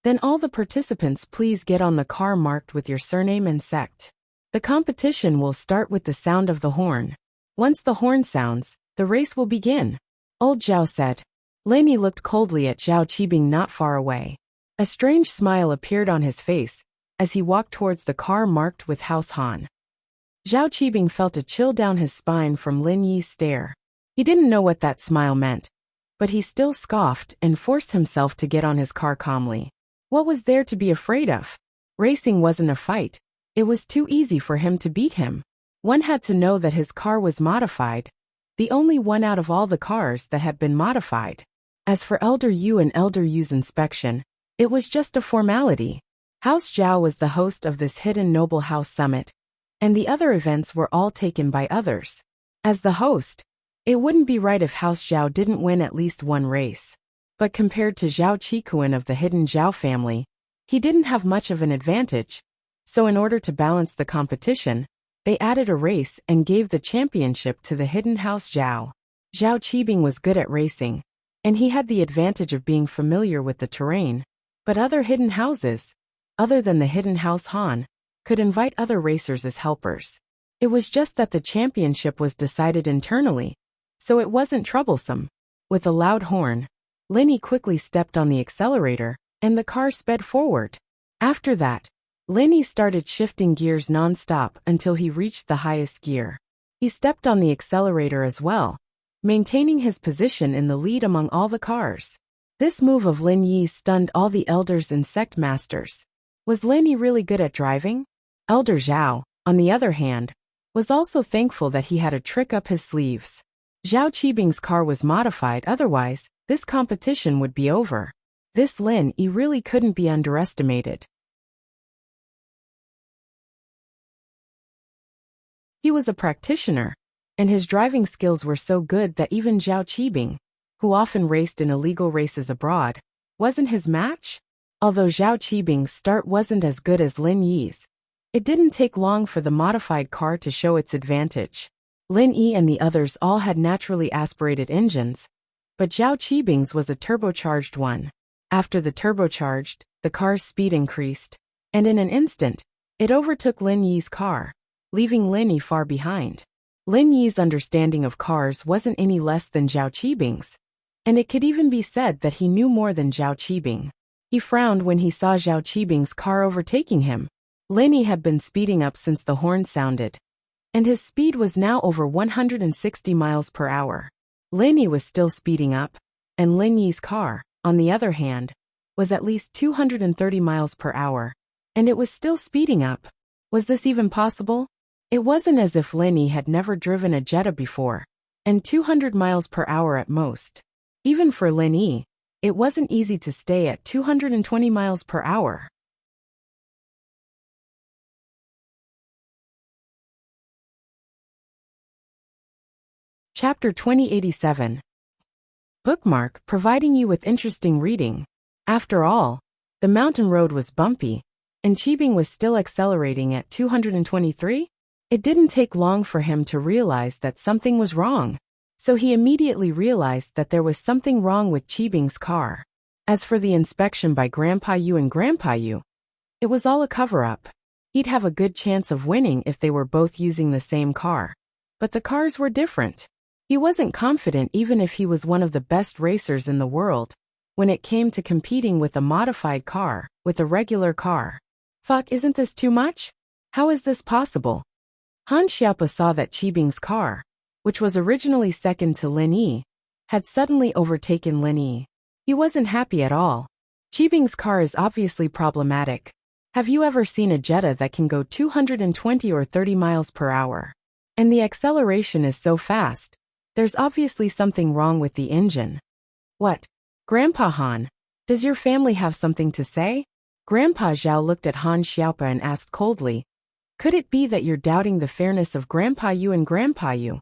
Speaker 1: then all the participants please get on the car marked with your surname and sect. The competition will start with the sound of the horn. Once the horn sounds, the race will begin. Old Zhao said. Lin Yi looked coldly at Zhao Qibing not far away. A strange smile appeared on his face as he walked towards the car marked with House Han. Zhao Qibing felt a chill down his spine from Lin Yi's stare. He didn't know what that smile meant, but he still scoffed and forced himself to get on his car calmly. What was there to be afraid of? Racing wasn't a fight. It was too easy for him to beat him. One had to know that his car was modified, the only one out of all the cars that had been modified. As for Elder Yu and Elder Yu's inspection, it was just a formality. House Zhao was the host of this hidden noble house summit, and the other events were all taken by others. As the host, it wouldn't be right if House Zhao didn't win at least one race. But compared to Zhao Qikuan of the hidden Zhao family, he didn't have much of an advantage. So in order to balance the competition, they added a race and gave the championship to the hidden house Zhao. Zhao Qibing was good at racing, and he had the advantage of being familiar with the terrain. But other hidden houses, other than the hidden house Han, could invite other racers as helpers. It was just that the championship was decided internally, so it wasn't troublesome. With a loud horn, Lin Yi quickly stepped on the accelerator, and the car sped forward. After that, Lin Yi started shifting gears non-stop until he reached the highest gear. He stepped on the accelerator as well, maintaining his position in the lead among all the cars. This move of Lin Yi's stunned all the elders and sect masters. Was Lin Yi really good at driving? Elder Zhao, on the other hand, was also thankful that he had a trick up his sleeves. Zhao Qibing's car was modified, otherwise, this competition would be over. This Lin Yi really couldn't be underestimated. He was a practitioner, and his driving skills were so good that even Zhao Qibing, who often raced in illegal races abroad, wasn't his match. Although Zhao Qibing's start wasn't as good as Lin Yi's, it didn't take long for the modified car to show its advantage. Lin Yi and the others all had naturally aspirated engines, but Zhao Qibing's was a turbocharged one. After the turbocharged, the car's speed increased, and in an instant, it overtook Lin Yi's car, leaving Lin Yi far behind. Lin Yi's understanding of cars wasn't any less than Zhao Qibing's, And it could even be said that he knew more than Zhao Qibing. He frowned when he saw Zhao Qibing's car overtaking him. Lin Yi had been speeding up since the horn sounded, and his speed was now over 160 miles per hour. Lin Yi was still speeding up, and Lin Yi's car, on the other hand, was at least 230 miles per hour, and it was still speeding up. Was this even possible? It wasn't as if Lin Yi had never driven a Jetta before, and 200 miles per hour at most. Even for Lin Yi, it wasn't easy to stay at 220 miles per hour. Chapter 2087. Bookmark, providing you with interesting reading. After all, the mountain road was bumpy, and Qibing was still accelerating at 223? It didn't take long for him to realize that something was wrong, so he immediately realized that there was something wrong with Qibing's car. As for the inspection by Grandpa Yu and Grandpa Yu, it was all a cover-up. He'd have a good chance of winning if they were both using the same car. But the cars were different. He wasn't confident even if he was one of the best racers in the world, when it came to competing with a modified car, with a regular car. Fuck, isn't this too much? How is this possible? Han Xiaopa saw that Qibing's car, which was originally second to Lin Yi, had suddenly overtaken Lin Yi. He wasn't happy at all. Qibing's car is obviously problematic. Have you ever seen a Jetta that can go 220 or 30 miles per hour? And the acceleration is so fast. There's obviously something wrong with the engine. What? Grandpa Han, does your family have something to say? Grandpa Zhao looked at Han Xiaopa and asked coldly, could it be that you're doubting the fairness of Grandpa Yu and Grandpa Yu?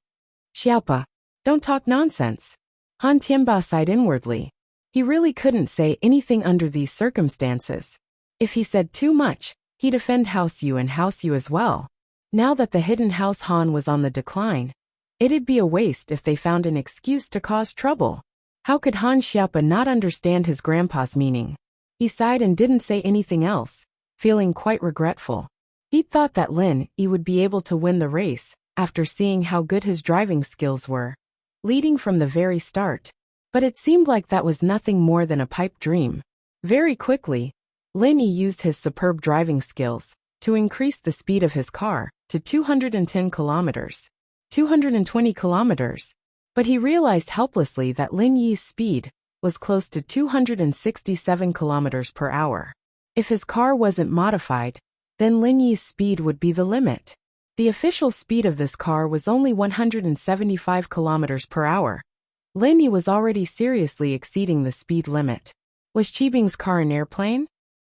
Speaker 1: Xiaopa, don't talk nonsense. Han Tianba sighed inwardly. He really couldn't say anything under these circumstances. If he said too much, he'd offend House Yu and House Yu as well. Now that the hidden House Han was on the decline, it'd be a waste if they found an excuse to cause trouble. How could Han Xiaopa not understand his grandpa's meaning? He sighed and didn't say anything else, feeling quite regretful. He'd thought that Lin Yi would be able to win the race, after seeing how good his driving skills were, leading from the very start. But it seemed like that was nothing more than a pipe dream. Very quickly, Lin Yi used his superb driving skills to increase the speed of his car to 210 kilometers. 220 kilometers. But he realized helplessly that Lin Yi's speed was close to 267 kilometers per hour. If his car wasn't modified, then Lin Yi's speed would be the limit. The official speed of this car was only 175 kilometers per hour. Lin Yi was already seriously exceeding the speed limit. Was Qibing's car an airplane?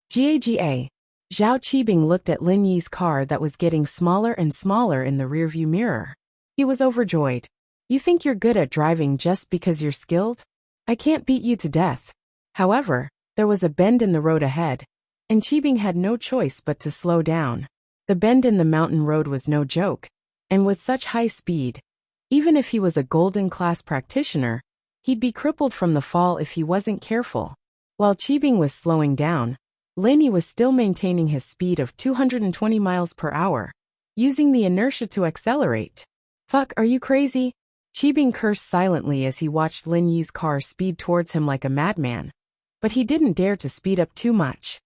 Speaker 1: Gaga. Zhao Qibing looked at Lin Yi's car that was getting smaller and smaller in the rearview mirror. He was overjoyed. You think you're good at driving just because you're skilled? I can't beat you to death. However, there was a bend in the road ahead, and Qibing had no choice but to slow down. The bend in the mountain road was no joke, and with such high speed, even if he was a golden class practitioner, he'd be crippled from the fall if he wasn't careful. While Qibing was slowing down, Lin Yi was still maintaining his speed of 220 miles per hour, using the inertia to accelerate. Fuck, are you crazy? Qibing cursed silently as he watched Lin Yi's car speed towards him like a madman. But he didn't dare to speed up too much.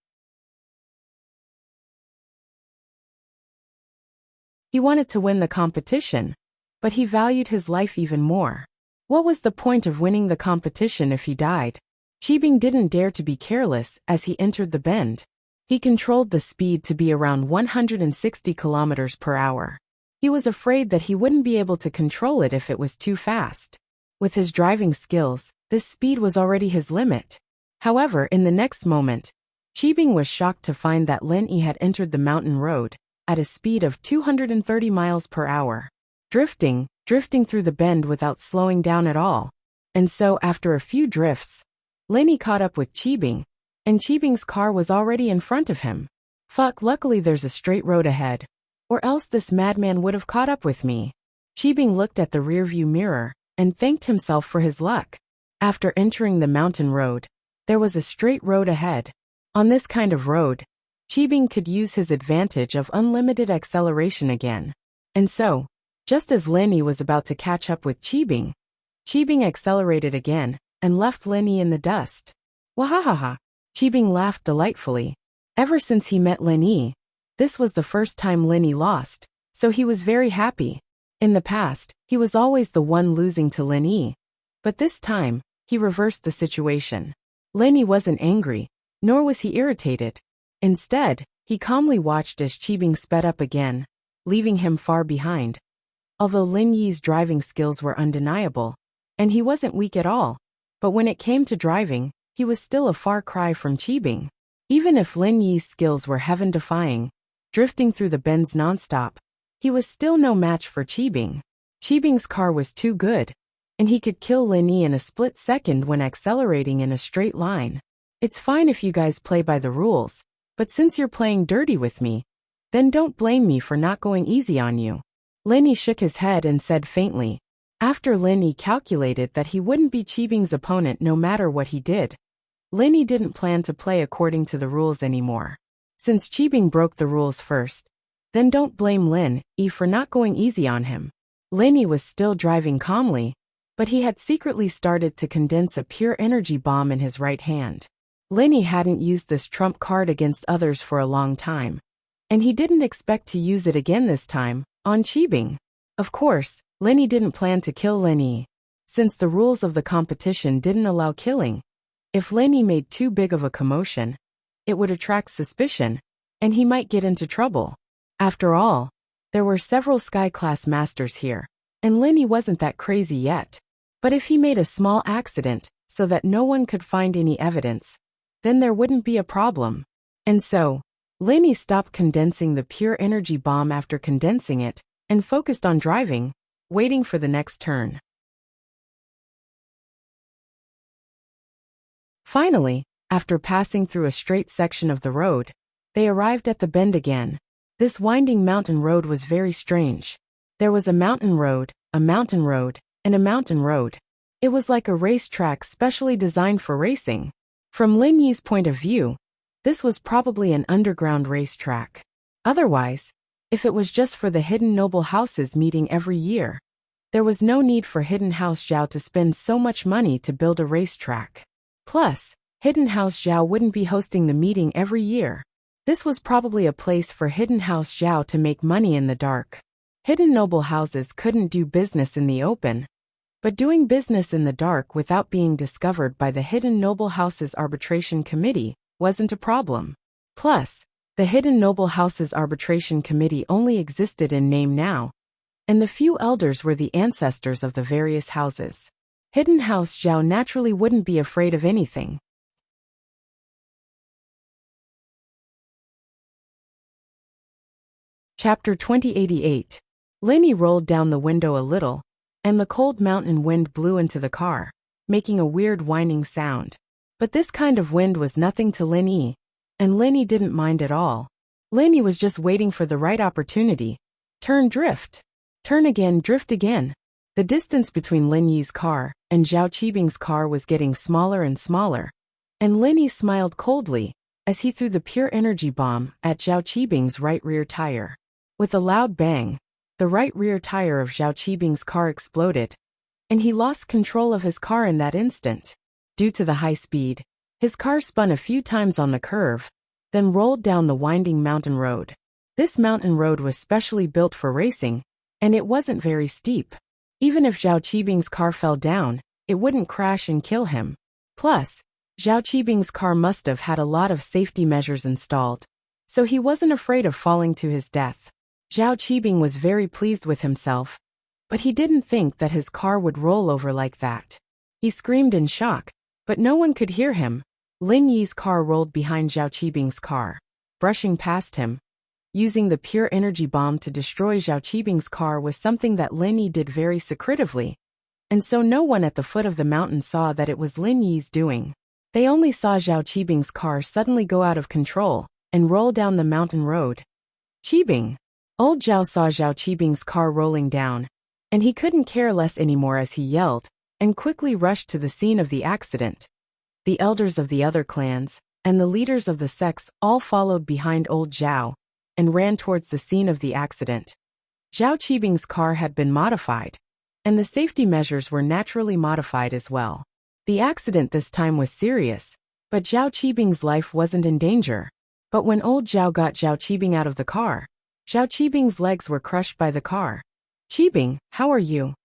Speaker 1: He wanted to win the competition, but he valued his life even more. What was the point of winning the competition if he died? Qibing didn't dare to be careless as he entered the bend. He controlled the speed to be around 160 kilometers per hour. He was afraid that he wouldn't be able to control it if it was too fast. With his driving skills, this speed was already his limit. However, in the next moment, Qibing was shocked to find that Lin Yi had entered the mountain road at a speed of 230 miles per hour, drifting through the bend without slowing down at all. And so, after a few drifts, Lin Yi caught up with Qibing, and Qibing's car was already in front of him. Fuck, luckily there's a straight road ahead, or else this madman would have caught up with me. Qibing looked at the rearview mirror and thanked himself for his luck. After entering the mountain road, there was a straight road ahead. On this kind of road, Qibing could use his advantage of unlimited acceleration again. And so, just as Lin Yi was about to catch up with Qibing, Qibing accelerated again, and left Lin Yi in the dust. Wahahaha! Qibing laughed delightfully. Ever since he met Lin Yi, this was the first time Lin Yi lost, so he was very happy. In the past, he was always the one losing to Lin Yi. But this time, he reversed the situation. Lin Yi wasn't angry, nor was he irritated. Instead, he calmly watched as Qibing sped up again, leaving him far behind. Although Lin Yi's driving skills were undeniable, and he wasn't weak at all, but when it came to driving, he was still a far cry from Qibing. Even if Lin Yi's skills were heaven-defying, drifting through the bends nonstop, he was still no match for Qibing. Qibing's car was too good, and he could kill Lin Yi in a split second when accelerating in a straight line. It's fine if you guys play by the rules, but since you're playing dirty with me, then don't blame me for not going easy on you. Lin Yi shook his head and said faintly. After Lin Yi calculated that he wouldn't be Qibing's opponent no matter what he did, Lin Yi didn't plan to play according to the rules anymore. Since Qibing broke the rules first, then don't blame Lin Yi for not going easy on him. Lin Yi was still driving calmly, but he had secretly started to condense a pure energy bomb in his right hand. Lin Yi hadn't used this trump card against others for a long time, and he didn't expect to use it again this time, on Qibing. Of course, Lin Yi didn't plan to kill Lin Yi, since the rules of the competition didn't allow killing. If Lin Yi made too big of a commotion, it would attract suspicion, and he might get into trouble. After all, there were several Sky-class masters here, and Lin Yi wasn't that crazy yet. But if he made a small accident, so that no one could find any evidence, then there wouldn't be a problem. And so, Lin Yi stopped condensing the pure energy bomb after condensing it, and focused on driving, waiting for the next turn. Finally, after passing through a straight section of the road, they arrived at the bend again. This winding mountain road was very strange. There was a mountain road, and a mountain road. It was like a racetrack specially designed for racing. From Lin Yi's point of view, this was probably an underground racetrack. Otherwise, if it was just for the hidden noble houses meeting every year, there was no need for Hidden House Zhao to spend so much money to build a racetrack. Plus, Hidden House Zhao wouldn't be hosting the meeting every year. This was probably a place for Hidden House Zhao to make money in the dark. Hidden noble houses couldn't do business in the open, but doing business in the dark without being discovered by the Hidden Noble Houses Arbitration Committee wasn't a problem. Plus, the Hidden Noble Houses Arbitration Committee only existed in name now, and the few elders were the ancestors of the various houses. Hidden House Zhao naturally wouldn't be afraid of anything. Chapter 2088. Lin Yi rolled down the window a little, and the cold mountain wind blew into the car, making a weird whining sound. But this kind of wind was nothing to Lin Yi, and Lin Yi didn't mind at all. Lin Yi was just waiting for the right opportunity. Turn, drift. Turn again, drift again. The distance between Lin Yi's car and Zhao Qibing's car was getting smaller and smaller, and Lin Yi smiled coldly as he threw the pure energy bomb at Zhao Qibing's right rear tire. With a loud bang, the right rear tire of Zhao Qibing's car exploded, and he lost control of his car in that instant. Due to the high speed, his car spun a few times on the curve, then rolled down the winding mountain road. This mountain road was specially built for racing, and it wasn't very steep. Even if Zhao Qibing's car fell down, it wouldn't crash and kill him. Plus, Zhao Qibing's car must have had a lot of safety measures installed, so he wasn't afraid of falling to his death. Zhao Qibing was very pleased with himself, but he didn't think that his car would roll over like that. He screamed in shock, but no one could hear him. Lin Yi's car rolled behind Zhao Qibing's car, brushing past him. Using the pure energy bomb to destroy Zhao Qibing's car was something that Lin Yi did very secretively, and so no one at the foot of the mountain saw that it was Lin Yi's doing. They only saw Zhao Qibing's car suddenly go out of control and roll down the mountain road. Qibing! Old Zhao saw Zhao Qibing's car rolling down, and he couldn't care less anymore as he yelled, and quickly rushed to the scene of the accident. The elders of the other clans, and the leaders of the sects all followed behind old Zhao, and ran towards the scene of the accident. Zhao Qibing's car had been modified, and the safety measures were naturally modified as well. The accident this time was serious, but Zhao Qibing's life wasn't in danger. But when old Zhao got Zhao Qibing out of the car, Zhao Qibing's legs were crushed by the car. "Qibing, how are you?"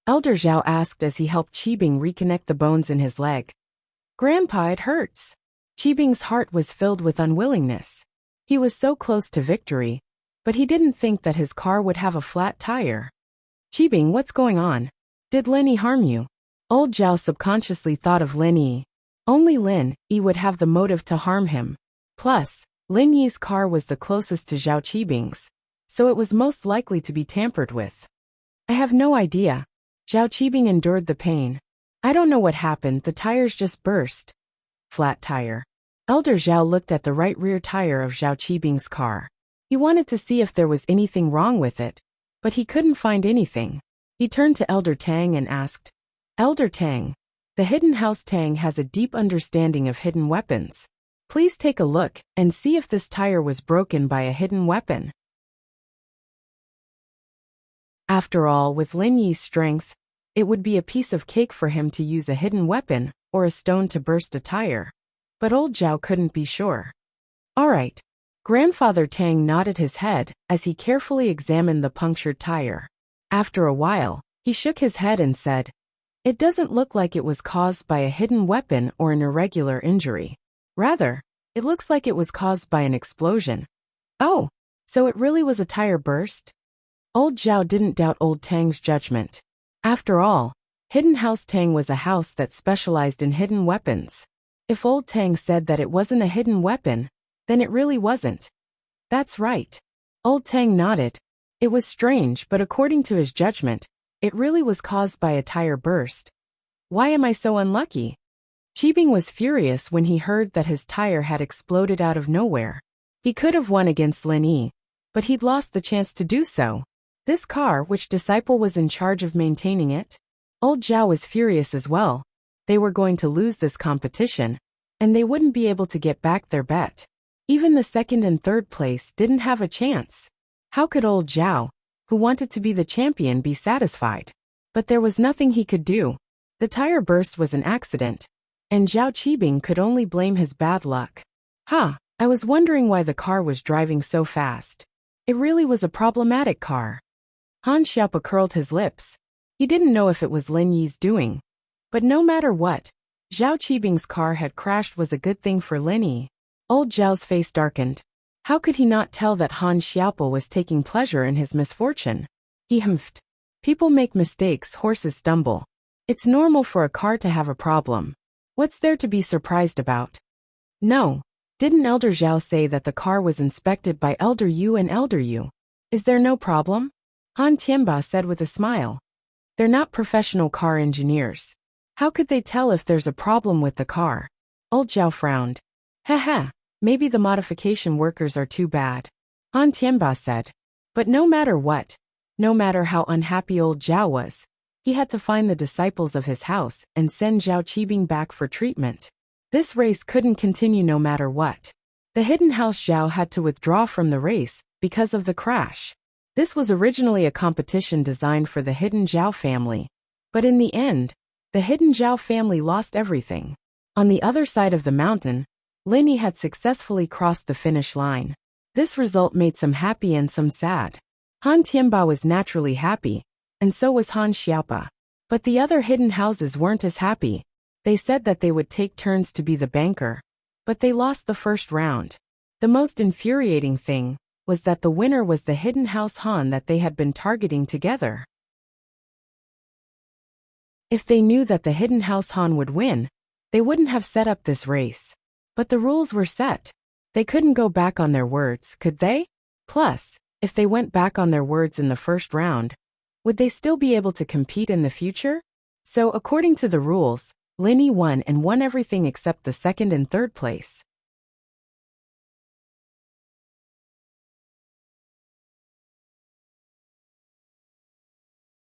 Speaker 1: Elder Zhao asked as he helped Qibing reconnect the bones in his leg. "Grandpa, it hurts." Qibing's heart was filled with unwillingness. He was so close to victory, but he didn't think that his car would have a flat tire. "Qibing, what's going on? Did Lin Yi harm you?" Old Zhao subconsciously thought of Lin Yi. Only Lin Yi would have the motive to harm him. Plus, Lin Yi's car was the closest to Zhao Qibing's, so it was most likely to be tampered with. "I have no idea." Zhao Qibing endured the pain. "I don't know what happened, the tires just burst." Flat tire. Elder Zhao looked at the right rear tire of Zhao Qibing's car. He wanted to see if there was anything wrong with it, but he couldn't find anything. He turned to Elder Tang and asked, "Elder Tang, the Hidden House Tang has a deep understanding of hidden weapons. Please take a look and see if this tire was broken by a hidden weapon." After all, with Lin Yi's strength, it would be a piece of cake for him to use a hidden weapon or a stone to burst a tire. But old Zhao couldn't be sure. "All right." Grandfather Tang nodded his head as he carefully examined the punctured tire. After a while, he shook his head and said, "It doesn't look like it was caused by a hidden weapon or an irregular injury. Rather, it looks like it was caused by an explosion." "Oh, so it really was a tire burst?" Old Zhao didn't doubt old Tang's judgment. After all, Hidden House Tang was a house that specialized in hidden weapons. If old Tang said that it wasn't a hidden weapon, then it really wasn't. "That's right." Old Tang nodded. It was strange, but according to his judgment, it really was caused by a tire burst. "Why am I so unlucky?" Qibing was furious when he heard that his tire had exploded out of nowhere. He could have won against Lin Yi, but he'd lost the chance to do so. This car, which disciple was in charge of maintaining it? Old Zhao was furious as well. They were going to lose this competition, and they wouldn't be able to get back their bet. Even the second and third place didn't have a chance. How could old Zhao, who wanted to be the champion, be satisfied? But there was nothing he could do. The tire burst was an accident, and Zhao Qibing could only blame his bad luck. I was wondering why the car was driving so fast. It really was a problematic car." Han Xiaopa curled his lips. He didn't know if it was Lin Yi's doing. But no matter what, Zhao Qibing's car had crashed was a good thing for Lin Yi. Old Zhao's face darkened. How could he not tell that Han Xiaopa was taking pleasure in his misfortune? He humphed. "People make mistakes, horses stumble. It's normal for a car to have a problem. What's there to be surprised about?" "No. Didn't Elder Zhao say that the car was inspected by Elder Yu and Elder Yu? Is there no problem?" Han Tianba said with a smile. "They're not professional car engineers. How could they tell if there's a problem with the car?" Old Zhao frowned. "Haha, maybe the modification workers are too bad," Han Tianba said. But no matter what, no matter how unhappy old Zhao was, he had to find the disciples of his house and send Zhao Qibing back for treatment. This race couldn't continue no matter what. The Hidden House Zhao had to withdraw from the race because of the crash. This was originally a competition designed for the Hidden Zhao family. But in the end, the Hidden Zhao family lost everything. On the other side of the mountain, Lin Yi had successfully crossed the finish line. This result made some happy and some sad. Han Tianba was naturally happy, and so was Han Xiaopa. But the other hidden houses weren't as happy. They said that they would take turns to be the banker, but they lost the first round. The most infuriating thing was that the winner was the Hidden House Han that they had been targeting together. If they knew that the Hidden House Han would win, they wouldn't have set up this race. But the rules were set. They couldn't go back on their words, could they? Plus, if they went back on their words in the first round, would they still be able to compete in the future? So according to the rules, Lin Yi won and won everything except the second and third place.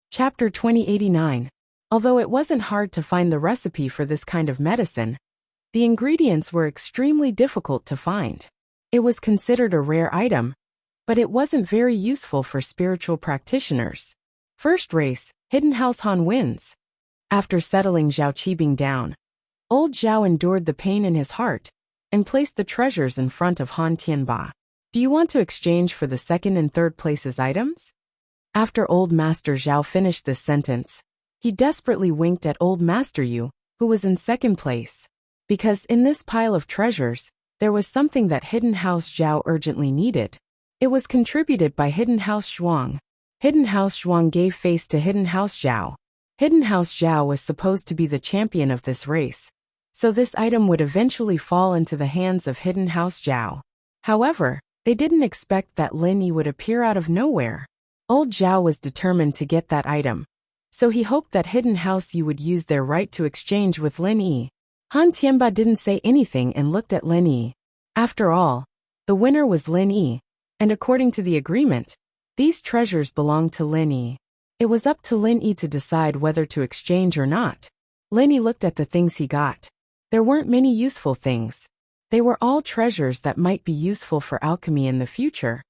Speaker 1: Chapter 2089. Although it wasn't hard to find the recipe for this kind of medicine, the ingredients were extremely difficult to find. It was considered a rare item, but it wasn't very useful for spiritual practitioners. First race, Hidden House Han wins. After settling Zhao Qibing down, Old Zhao endured the pain in his heart and placed the treasures in front of Han Tianba. Do you want to exchange for the second and third place's items? After Old Master Zhao finished this sentence, he desperately winked at Old Master Yu, who was in second place. Because in this pile of treasures, there was something that Hidden House Zhao urgently needed. It was contributed by Hidden House Shuang. Hidden House Shuang gave face to Hidden House Zhao. Hidden House Zhao was supposed to be the champion of this race, so this item would eventually fall into the hands of Hidden House Zhao. However, they didn't expect that Lin Yi would appear out of nowhere. Old Zhao was determined to get that item, so he hoped that Hidden House Yi would use their right to exchange with Lin Yi. Han Tianba didn't say anything and looked at Lin Yi. After all, the winner was Lin Yi, and according to the agreement, these treasures belonged to Lin Yi. It was up to Lin Yi to decide whether to exchange or not. Lin Yi looked at the things he got. There weren't many useful things. They were all treasures that might be useful for alchemy in the future,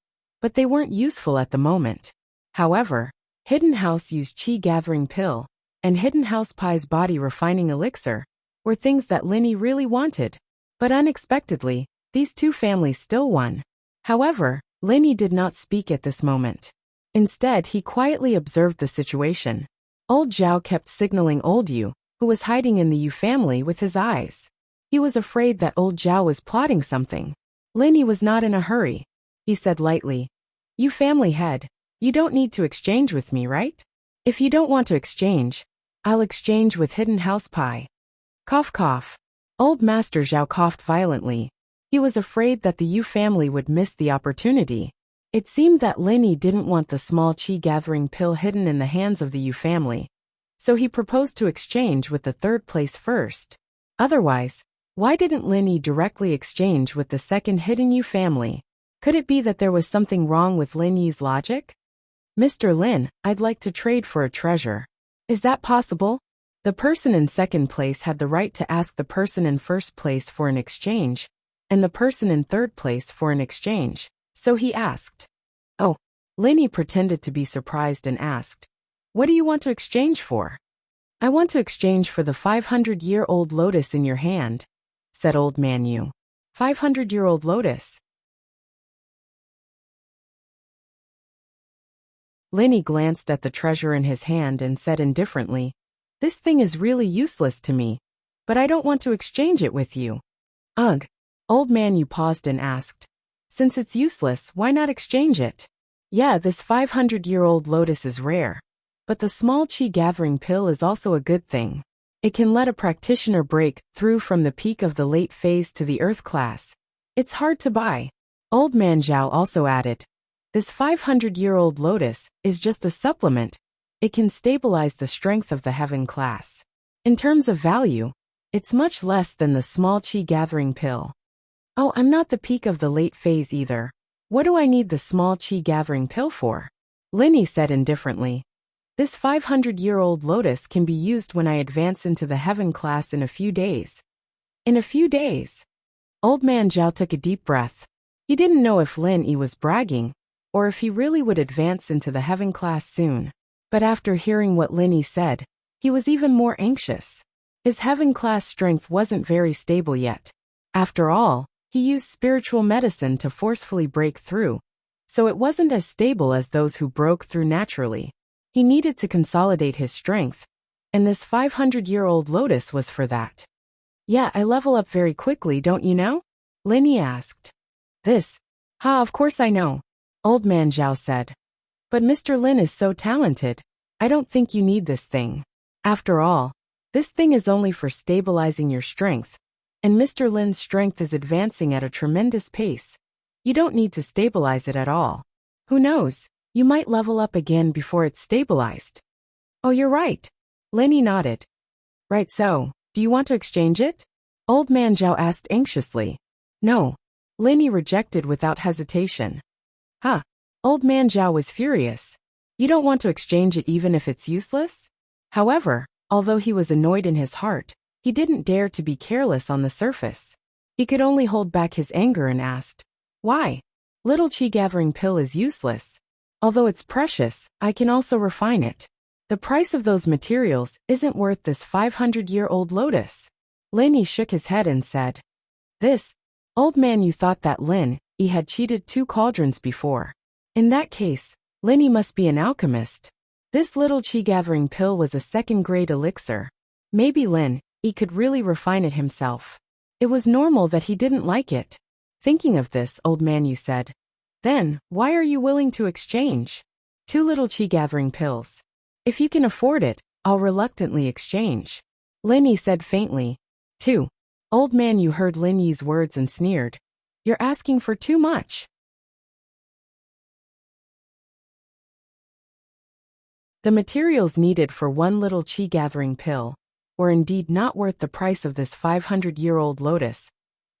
Speaker 1: but they weren't useful at the moment. However, Hidden House used Qi Gathering Pill and Hidden House Pai's Body Refining Elixir were things that Lin Yi really wanted. But unexpectedly, these two families still won. However, Lin Yi did not speak at this moment. Instead, he quietly observed the situation. Old Zhao kept signaling Old Yu, who was hiding in the Yu family, with his eyes. He was afraid that Old Zhao was plotting something. Lin Yi was not in a hurry. He said lightly, "You family head, you don't need to exchange with me, right? If you don't want to exchange, I'll exchange with Hidden House Pai." Cough cough. Old Master Zhao coughed violently. He was afraid that the Yu family would miss the opportunity. It seemed that Lin Yi didn't want the small Qi Gathering Pill hidden in the hands of the Yu family, so he proposed to exchange with the third place first. Otherwise, why didn't Lin Yi directly exchange with the second hidden Yu family? Could it be that there was something wrong with Lin Yi's logic? "Mr. Lin, I'd like to trade for a treasure. Is that possible?" The person in second place had the right to ask the person in first place for an exchange, and the person in third place for an exchange, so he asked. "Oh." Lin Yi pretended to be surprised and asked, "What do you want to exchange for?" "I want to exchange for the 500-year-old lotus in your hand," said Old Man Yu. 500-year-old lotus? Lin Yi glanced at the treasure in his hand and said indifferently, "This thing is really useless to me, but I don't want to exchange it with you." "Ugh." Old Man Yu paused and asked, "Since it's useless, why not exchange it?" "Yeah, this 500-year-old lotus is rare, but the small Qi Gathering Pill is also a good thing. It can let a practitioner break through from the peak of the late phase to the earth class. It's hard to buy." Old Man Zhao also added, "This 500-year-old lotus is just a supplement. It can stabilize the strength of the heaven class. In terms of value, it's much less than the small Qi Gathering Pill." "Oh, I'm not the peak of the late phase either. What do I need the small Qi Gathering Pill for?" Lin Yi said indifferently. "This 500-year-old lotus can be used when I advance into the heaven class in a few days." "In a few days?" Old Man Zhao took a deep breath. He didn't know if Lin Yi was bragging, or if he really would advance into the heaven class soon. But after hearing what Lin Yi said, he was even more anxious. His heaven class strength wasn't very stable yet. After all, he used spiritual medicine to forcefully break through, so it wasn't as stable as those who broke through naturally. He needed to consolidate his strength, and this 500-year-old lotus was for that. "Yeah, I level up very quickly, don't you know?" Lin Yi asked. "This? Of course I know," Old Man Zhao said. "But Mr. Lin is so talented. I don't think you need this thing. After all, this thing is only for stabilizing your strength, and Mr. Lin's strength is advancing at a tremendous pace. You don't need to stabilize it at all. Who knows, you might level up again before it's stabilized." "Oh, you're right." Lin Yi nodded. "Right, so, do you want to exchange it?" Old Man Zhao asked anxiously. "No." Lin Yi rejected without hesitation. "Huh." Old Man Zhao was furious. "You don't want to exchange it even if it's useless?" However, although he was annoyed in his heart, he didn't dare to be careless on the surface. He could only hold back his anger and asked, "Why?" "Little Qi Gathering Pill is useless. Although it's precious, I can also refine it. The price of those materials isn't worth this 500-year-old lotus." Lin Yi shook his head and said, "This, old man, you thought that Lin Yi had cheated 2 cauldrons before. In that case, Lin Yi must be an alchemist. This little chi-gathering pill was a second-grade elixir. Maybe Lin Yi could really refine it himself. It was normal that he didn't like it." Thinking of this, old man, you said, "Then, why are you willing to exchange 2 little chi-gathering pills? If you can afford it, I'll reluctantly exchange." Lin Yi said faintly. 2. Old man, you heard Lin Yi's words and sneered. "You're asking for too much." The materials needed for 1 little chi-gathering pill were indeed not worth the price of this 500-year-old lotus,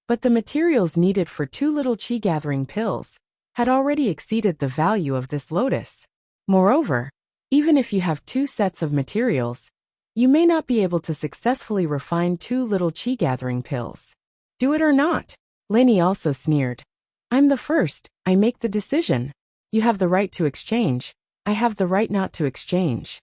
Speaker 1: but the materials needed for 2 little chi-gathering pills had already exceeded the value of this lotus. Moreover, even if you have 2 sets of materials, you may not be able to successfully refine 2 little chi-gathering pills. Do it or not. Lin Yi also sneered. "I'm the first, I make the decision. You have the right to exchange, I have the right not to exchange."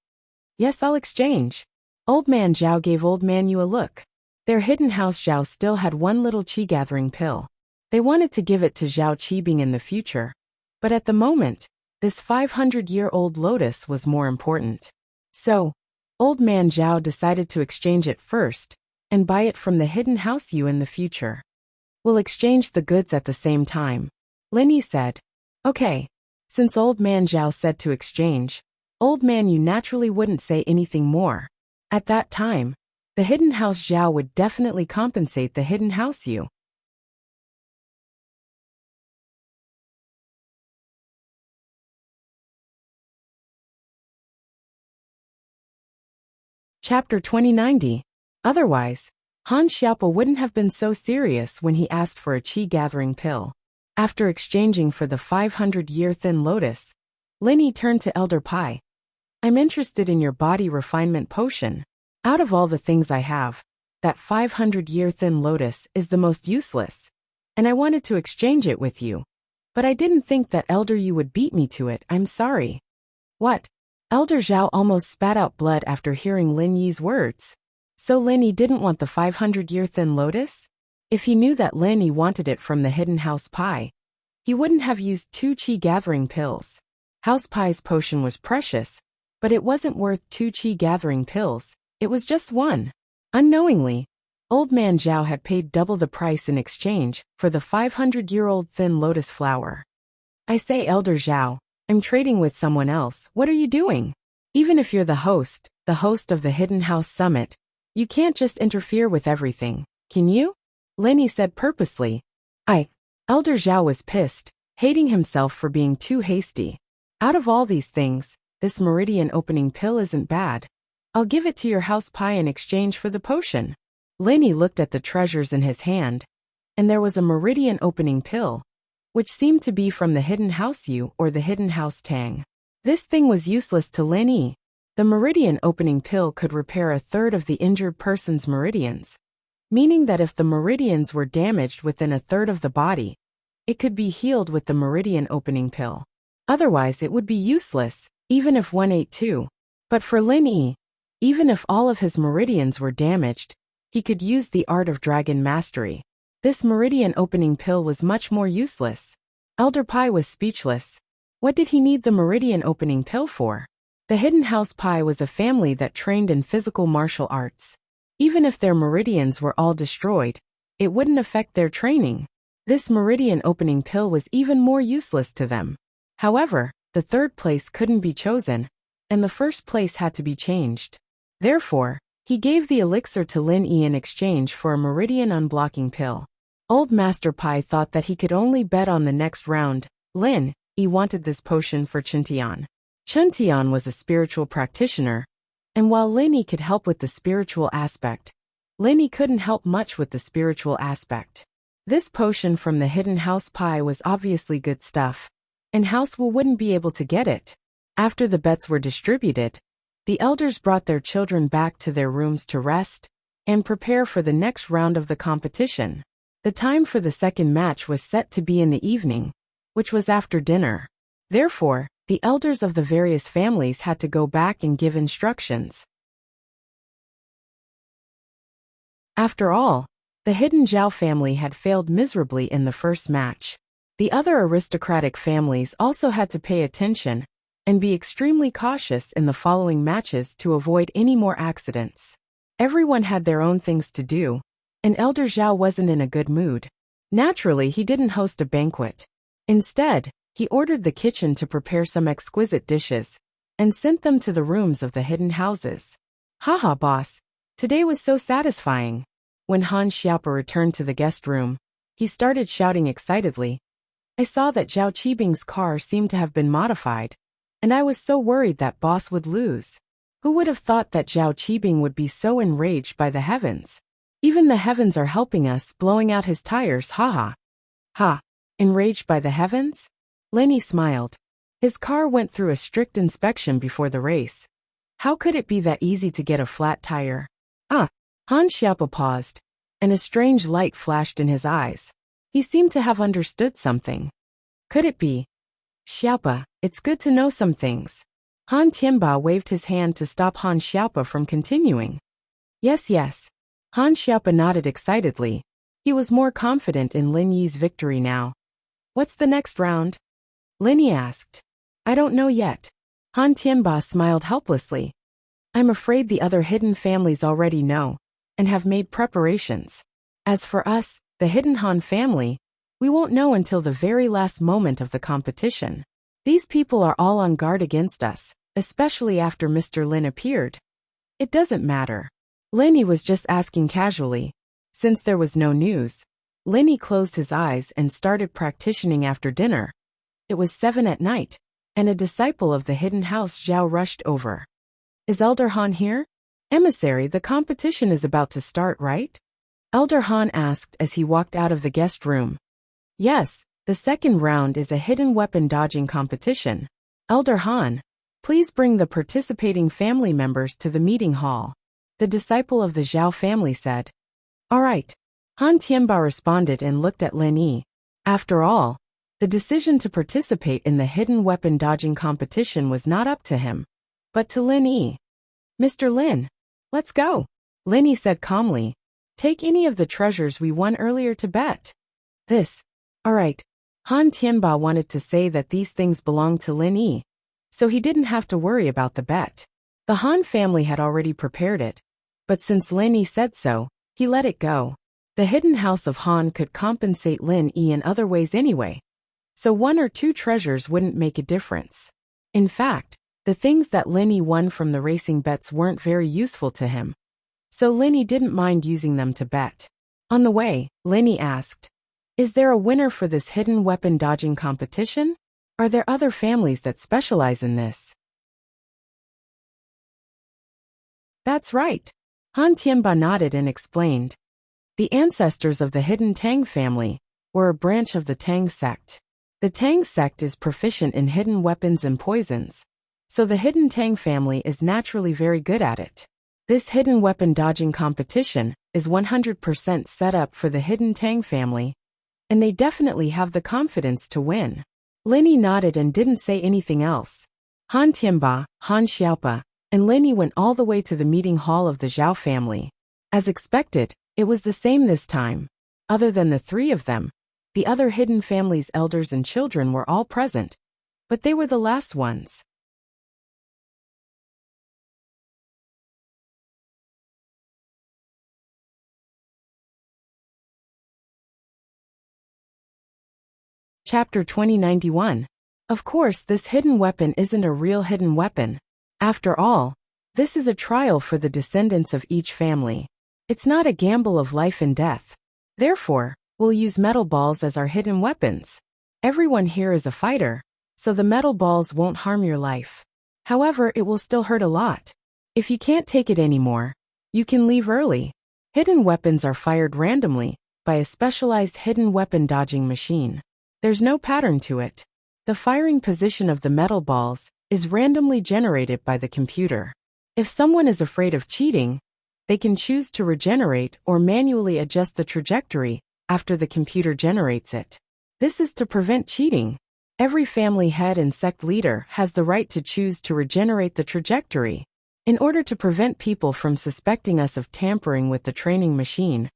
Speaker 1: "Yes, I'll exchange." Old man Zhao gave old man Yu a look. Their hidden house Zhao still had 1 little chi-gathering pill. They wanted to give it to Zhao Qibing in the future, but at the moment, this 500-year-old lotus was more important. So, old man Zhao decided to exchange it first and buy it from the hidden house Yu in the future. "We'll exchange the goods at the same time," Lin Yi said. Okay. Since old man Zhao said to exchange, old man Yu naturally wouldn't say anything more. At that time, the hidden house Zhao would definitely compensate the hidden house Yu. Chapter 2090. Otherwise, Han Xiaopo wouldn't have been so serious when he asked for a chi-gathering pill. After exchanging for the 500-year thin lotus, Lin Yi turned to Elder Pai. "I'm interested in your body refinement potion. Out of all the things I have, that 500-year thin lotus is the most useless, and I wanted to exchange it with you. But I didn't think that Elder Yu would beat me to it, I'm sorry." "What?" Elder Zhao almost spat out blood after hearing Lin Yi's words. So Lin Yi didn't want the 500-year thin lotus? If he knew that Lin Yi wanted it from the hidden House Pai, he wouldn't have used 2 chi-gathering pills. House Pai's potion was precious, but it wasn't worth 2 chi-gathering pills, it was just 1. Unknowingly, old man Zhao had paid double the price in exchange for the 500-year-old thin lotus flower. "I say, Elder Zhao, I'm trading with someone else, what are you doing? Even if you're the host of the Hidden House Summit, you can't just interfere with everything, can you?" Lin Yi said purposely. Elder Zhao was pissed, hating himself for being too hasty. "Out of all these things, this meridian opening pill isn't bad. I'll give it to your House Pai in exchange for the potion." Lin Yi looked at the treasures in his hand, and there was a meridian opening pill, which seemed to be from the hidden house Yu or the hidden house Tang. This thing was useless to Lin Yi. The meridian opening pill could repair a third of the injured person's meridians, meaning that if the meridians were damaged within a third of the body, it could be healed with the meridian opening pill. Otherwise it would be useless, even if one ate 2. But for Lin Yi, even if all of his meridians were damaged, he could use the art of dragon mastery. This meridian opening pill was much more useless. Elder Pai was speechless. What did he need the meridian opening pill for? The Hidden House Pai was a family that trained in physical martial arts. Even if their meridians were all destroyed, it wouldn't affect their training. This meridian opening pill was even more useless to them. However, the third place couldn't be chosen, and the first place had to be changed. Therefore, he gave the elixir to Lin Yi in exchange for a meridian unblocking pill. Old Master Pai thought that he could only bet on the next round. Lin Yi wanted this potion for Chuntian. Chuntian was a spiritual practitioner, and while Lin Yi could help with the spiritual aspect, Lin Yi couldn't help much with the spiritual aspect. This potion from the hidden House Pai was obviously good stuff, and House Wu wouldn't be able to get it. After the bets were distributed, the elders brought their children back to their rooms to rest and prepare for the next round of the competition. The time for the second match was set to be in the evening, which was after dinner. Therefore, the elders of the various families had to go back and give instructions. After all, the hidden Zhao family had failed miserably in the first match. The other aristocratic families also had to pay attention and be extremely cautious in the following matches to avoid any more accidents. Everyone had their own things to do, and Elder Zhao wasn't in a good mood. Naturally, he didn't host a banquet. Instead, he ordered the kitchen to prepare some exquisite dishes and sent them to the rooms of the hidden houses. Haha, boss, today was so satisfying. When Han Xiaopa returned to the guest room, he started shouting excitedly. I saw that Zhao Qibing's car seemed to have been modified, and I was so worried that boss would lose. Who would have thought that Zhao Qibing would be so enraged by the heavens? Even the heavens are helping us, blowing out his tires, haha. Ha, enraged by the heavens? Lenny smiled. His car went through a strict inspection before the race. How could it be that easy to get a flat tire? Han Xiaopa paused, and a strange light flashed in his eyes. He seemed to have understood something. Could it be? Xiaopa, it's good to know some things. Han Tianba waved his hand to stop Han Xiaopa from continuing. Yes. Han Xiaopa nodded excitedly. He was more confident in Lin Yi's victory now. What's the next round? Lin Yi asked. I don't know yet. Han Tianba smiled helplessly. I'm afraid the other hidden families already know and have made preparations. As for us, the hidden Han family, we won't know until the very last moment of the competition. These people are all on guard against us, especially after Mr. Lin appeared. It doesn't matter. Lin Yi was just asking casually. Since there was no news, Lin Yi closed his eyes and started practicing after dinner. It was 7 at night, and a disciple of the hidden house Zhao rushed over. Is Elder Han here? Emissary, the competition is about to start, right? Elder Han asked as he walked out of the guest room. Yes, the second round is a hidden weapon dodging competition. Elder Han, please bring the participating family members to the meeting hall. The disciple of the Zhao family said. All right. Han Tianba responded and looked at Lin Yi. After all, the decision to participate in the hidden weapon dodging competition was not up to him, but to Lin Yi. Mr. Lin, let's go. Lin Yi said calmly. Take any of the treasures we won earlier to bet. All right. Han Tianba wanted to say that these things belonged to Lin Yi, so he didn't have to worry about the bet. The Han family had already prepared it, but since Lin Yi said so, he let it go. The hidden house of Han could compensate Lin Yi in other ways anyway, so 1 or 2 treasures wouldn't make a difference. In fact, the things that Lin Yi won from the racing bets weren't very useful to him, so Lin Yi didn't mind using them to bet. On the way, Lin Yi asked, is there a winner for this hidden weapon dodging competition? Are there other families that specialize in this? That's right. Han Tianba nodded and explained. The ancestors of the hidden Tang family were a branch of the Tang sect. The Tang sect is proficient in hidden weapons and poisons, so the hidden Tang family is naturally very good at it. This hidden weapon dodging competition is 100% set up for the hidden Tang family, and they definitely have the confidence to win. Lin Yi nodded and didn't say anything else. Han Tianba, Han Xiaopa, and Lin Yi went all the way to the meeting hall of the Zhao family. As expected, it was the same this time. Other than the 3 of them, the other hidden family's elders and children were all present, but they were the last ones. Chapter 2091. Of course, this hidden weapon isn't a real hidden weapon. After all, this is a trial for the descendants of each family. It's not a gamble of life and death. Therefore, we'll use metal balls as our hidden weapons. Everyone here is a fighter, so the metal balls won't harm your life. However, it will still hurt a lot. If you can't take it anymore, you can leave early. Hidden weapons are fired randomly by a specialized hidden weapon dodging machine. There's no pattern to it. The firing position of the metal balls is randomly generated by the computer. If someone is afraid of cheating, they can choose to regenerate or manually adjust the trajectory after the computer generates it. This is to prevent cheating. Every family head and sect leader has the right to choose to regenerate the trajectory. in order to prevent people from suspecting us of tampering with the training machine,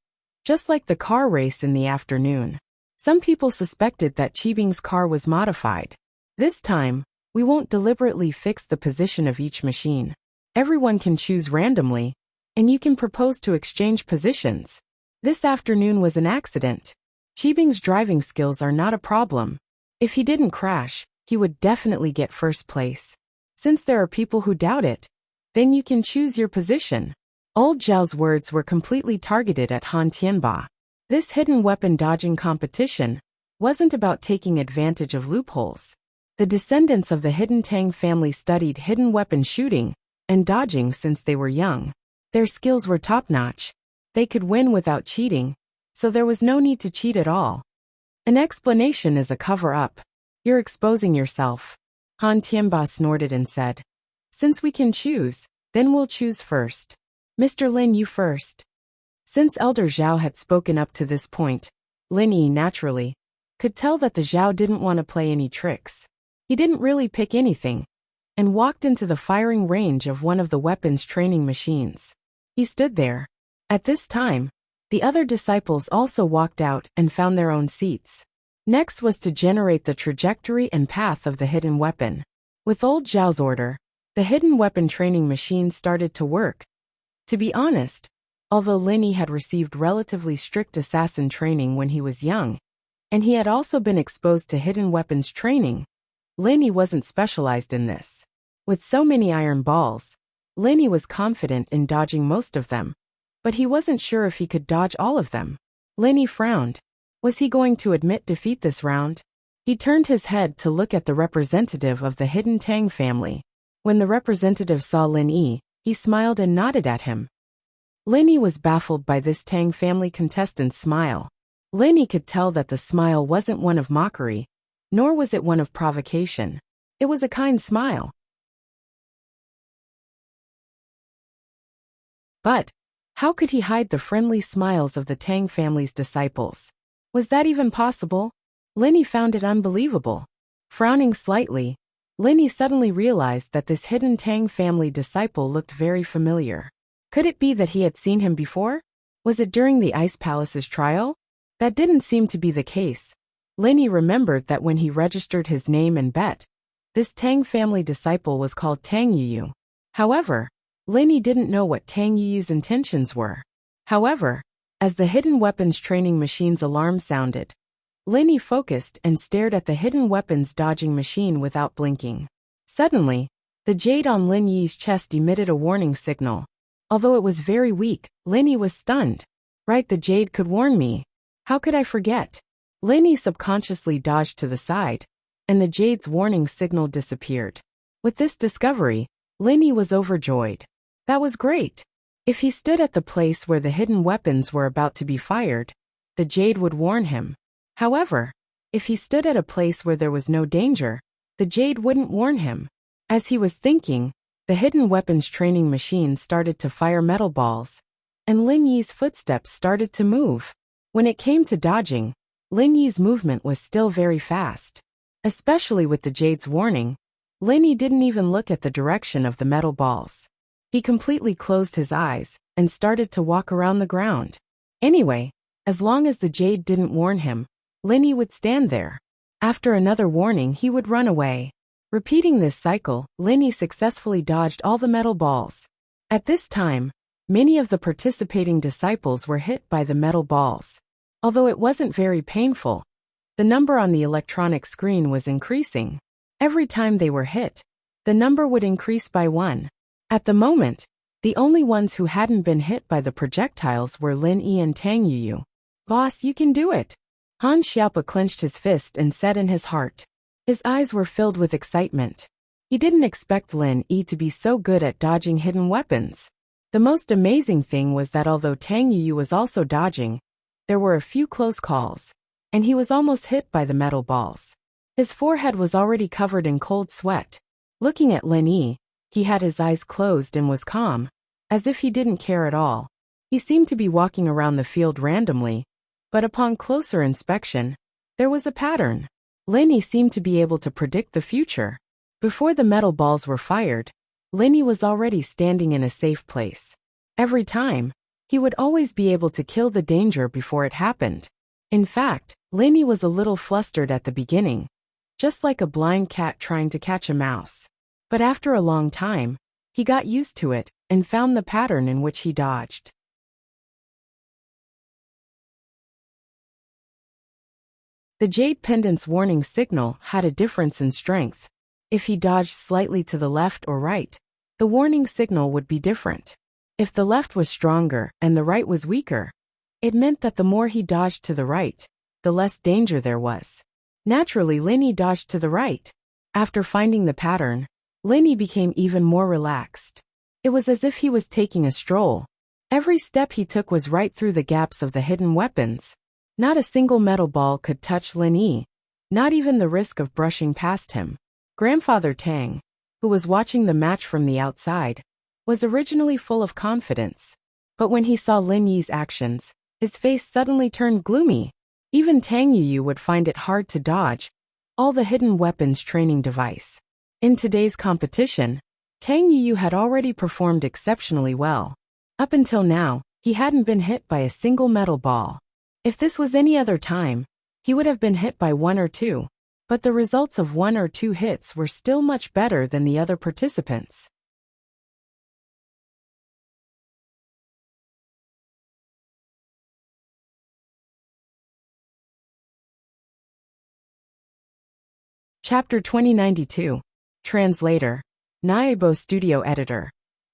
Speaker 1: just like the car race in the afternoon. Some people suspected that Qibing's car was modified. This time, we won't deliberately fix the position of each machine. Everyone can choose randomly, and you can propose to exchange positions. This afternoon was an accident. Qibing's driving skills are not a problem. If he didn't crash, he would definitely get first place. Since there are people who doubt it, then you can choose your position. Old Zhao's words were completely targeted at Han Tianba. This hidden weapon dodging competition wasn't about taking advantage of loopholes. The descendants of the Hidden Tang family studied hidden weapon shooting and dodging since they were young. Their skills were top-notch. They could win without cheating, so there was no need to cheat at all. An explanation is a cover-up. You're exposing yourself. Han Tianba snorted and said, "Since we can choose, then we'll choose first. Mr. Lin, you first." Since Elder Zhao had spoken up to this point, Lin Yi naturally could tell that the Zhao didn't want to play any tricks. He didn't really pick anything, and walked into the firing range of one of the weapons training machines. He stood there. At this time, the other disciples also walked out and found their own seats. Next was to generate the trajectory and path of the hidden weapon. With old Zhao's order, the hidden weapon training machine started to work. To be honest, although Lin Yi had received relatively strict assassin training when he was young, and he had also been exposed to hidden weapons training, Lin Yi wasn't specialized in this. With so many iron balls, Lin Yi was confident in dodging most of them, but he wasn't sure if he could dodge all of them. Lin Yi frowned. Was he going to admit defeat this round? He turned his head to look at the representative of the Hidden Tang family. When the representative saw Lin Yi, he smiled and nodded at him. Lin Yi was baffled by this Tang family contestant's smile. Lin Yi could tell that the smile wasn't one of mockery, nor was it one of provocation. It was a kind smile. But how could he hide the friendly smiles of the Tang family's disciples? Was that even possible? Lin Yi found it unbelievable. Frowning slightly, Lin Yi suddenly realized that this hidden Tang family disciple looked very familiar. Could it be that he had seen him before? Was it during the Ice Palace's trial? That didn't seem to be the case. Lin Yi remembered that when he registered his name and bet, this Tang family disciple was called Tang Yuyu. However, Lin Yi didn't know what Tang Yuyu's intentions were. However, as the hidden weapons training machine's alarm sounded, Lin Yi focused and stared at the hidden weapons dodging machine without blinking. Suddenly, the jade on Lin Yi's chest emitted a warning signal. Although it was very weak, Lin Yi was stunned. Right, the jade could warn me. How could I forget? Lin Yi subconsciously dodged to the side, and the jade's warning signal disappeared. With this discovery, Lin Yi was overjoyed. That was great. If he stood at the place where the hidden weapons were about to be fired, the jade would warn him. However, if he stood at a place where there was no danger, the jade wouldn't warn him. As he was thinking, the hidden weapons training machine started to fire metal balls, and Lin Yi's footsteps started to move. When it came to dodging, Lin Yi's movement was still very fast. Especially with the jade's warning, Lin Yi didn't even look at the direction of the metal balls. He completely closed his eyes and started to walk around the ground. Anyway, as long as the jade didn't warn him, Lin Yi would stand there. After another warning, he would run away. Repeating this cycle, Lin Yi successfully dodged all the metal balls. At this time, many of the participating disciples were hit by the metal balls. Although it wasn't very painful, the number on the electronic screen was increasing. Every time they were hit, the number would increase by 1. At the moment, the only ones who hadn't been hit by the projectiles were Lin Yi and Tang Yuyu. "Boss, you can do it." Han Xiaopa clenched his fist and said in his heart. His eyes were filled with excitement. He didn't expect Lin Yi to be so good at dodging hidden weapons. The most amazing thing was that although Tang Yuyu was also dodging, there were a few close calls, and he was almost hit by the metal balls. His forehead was already covered in cold sweat. Looking at Lin Yi, he had his eyes closed and was calm, as if he didn't care at all. He seemed to be walking around the field randomly, but upon closer inspection, there was a pattern. Lin Yi seemed to be able to predict the future. Before the metal balls were fired, Linny was already standing in a safe place. Every time, he would always be able to kill the danger before it happened. In fact, Linny was a little flustered at the beginning, just like a blind cat trying to catch a mouse. But after a long time, he got used to it and found the pattern in which he dodged. The jade pendant's warning signal had a difference in strength. If he dodged slightly to the left or right, the warning signal would be different. If the left was stronger and the right was weaker, it meant that the more he dodged to the right, the less danger there was. Naturally, Linny dodged to the right. After finding the pattern, Linny became even more relaxed. It was as if he was taking a stroll. Every step he took was right through the gaps of the hidden weapons. Not a single metal ball could touch Linny, not even the risk of brushing past him. Grandfather Tang, who was watching the match from the outside, was originally full of confidence. But when he saw Lin Yi's actions, his face suddenly turned gloomy. Even Tang Yu would find it hard to dodge all the hidden weapons training device. In today's competition, Tang Yu had already performed exceptionally well. Up until now, he hadn't been hit by a single metal ball. If this was any other time, he would have been hit by one or two, but the results of one or two hits were still much better than the other participants. Chapter 2092. Translator. Naebo Studio Editor.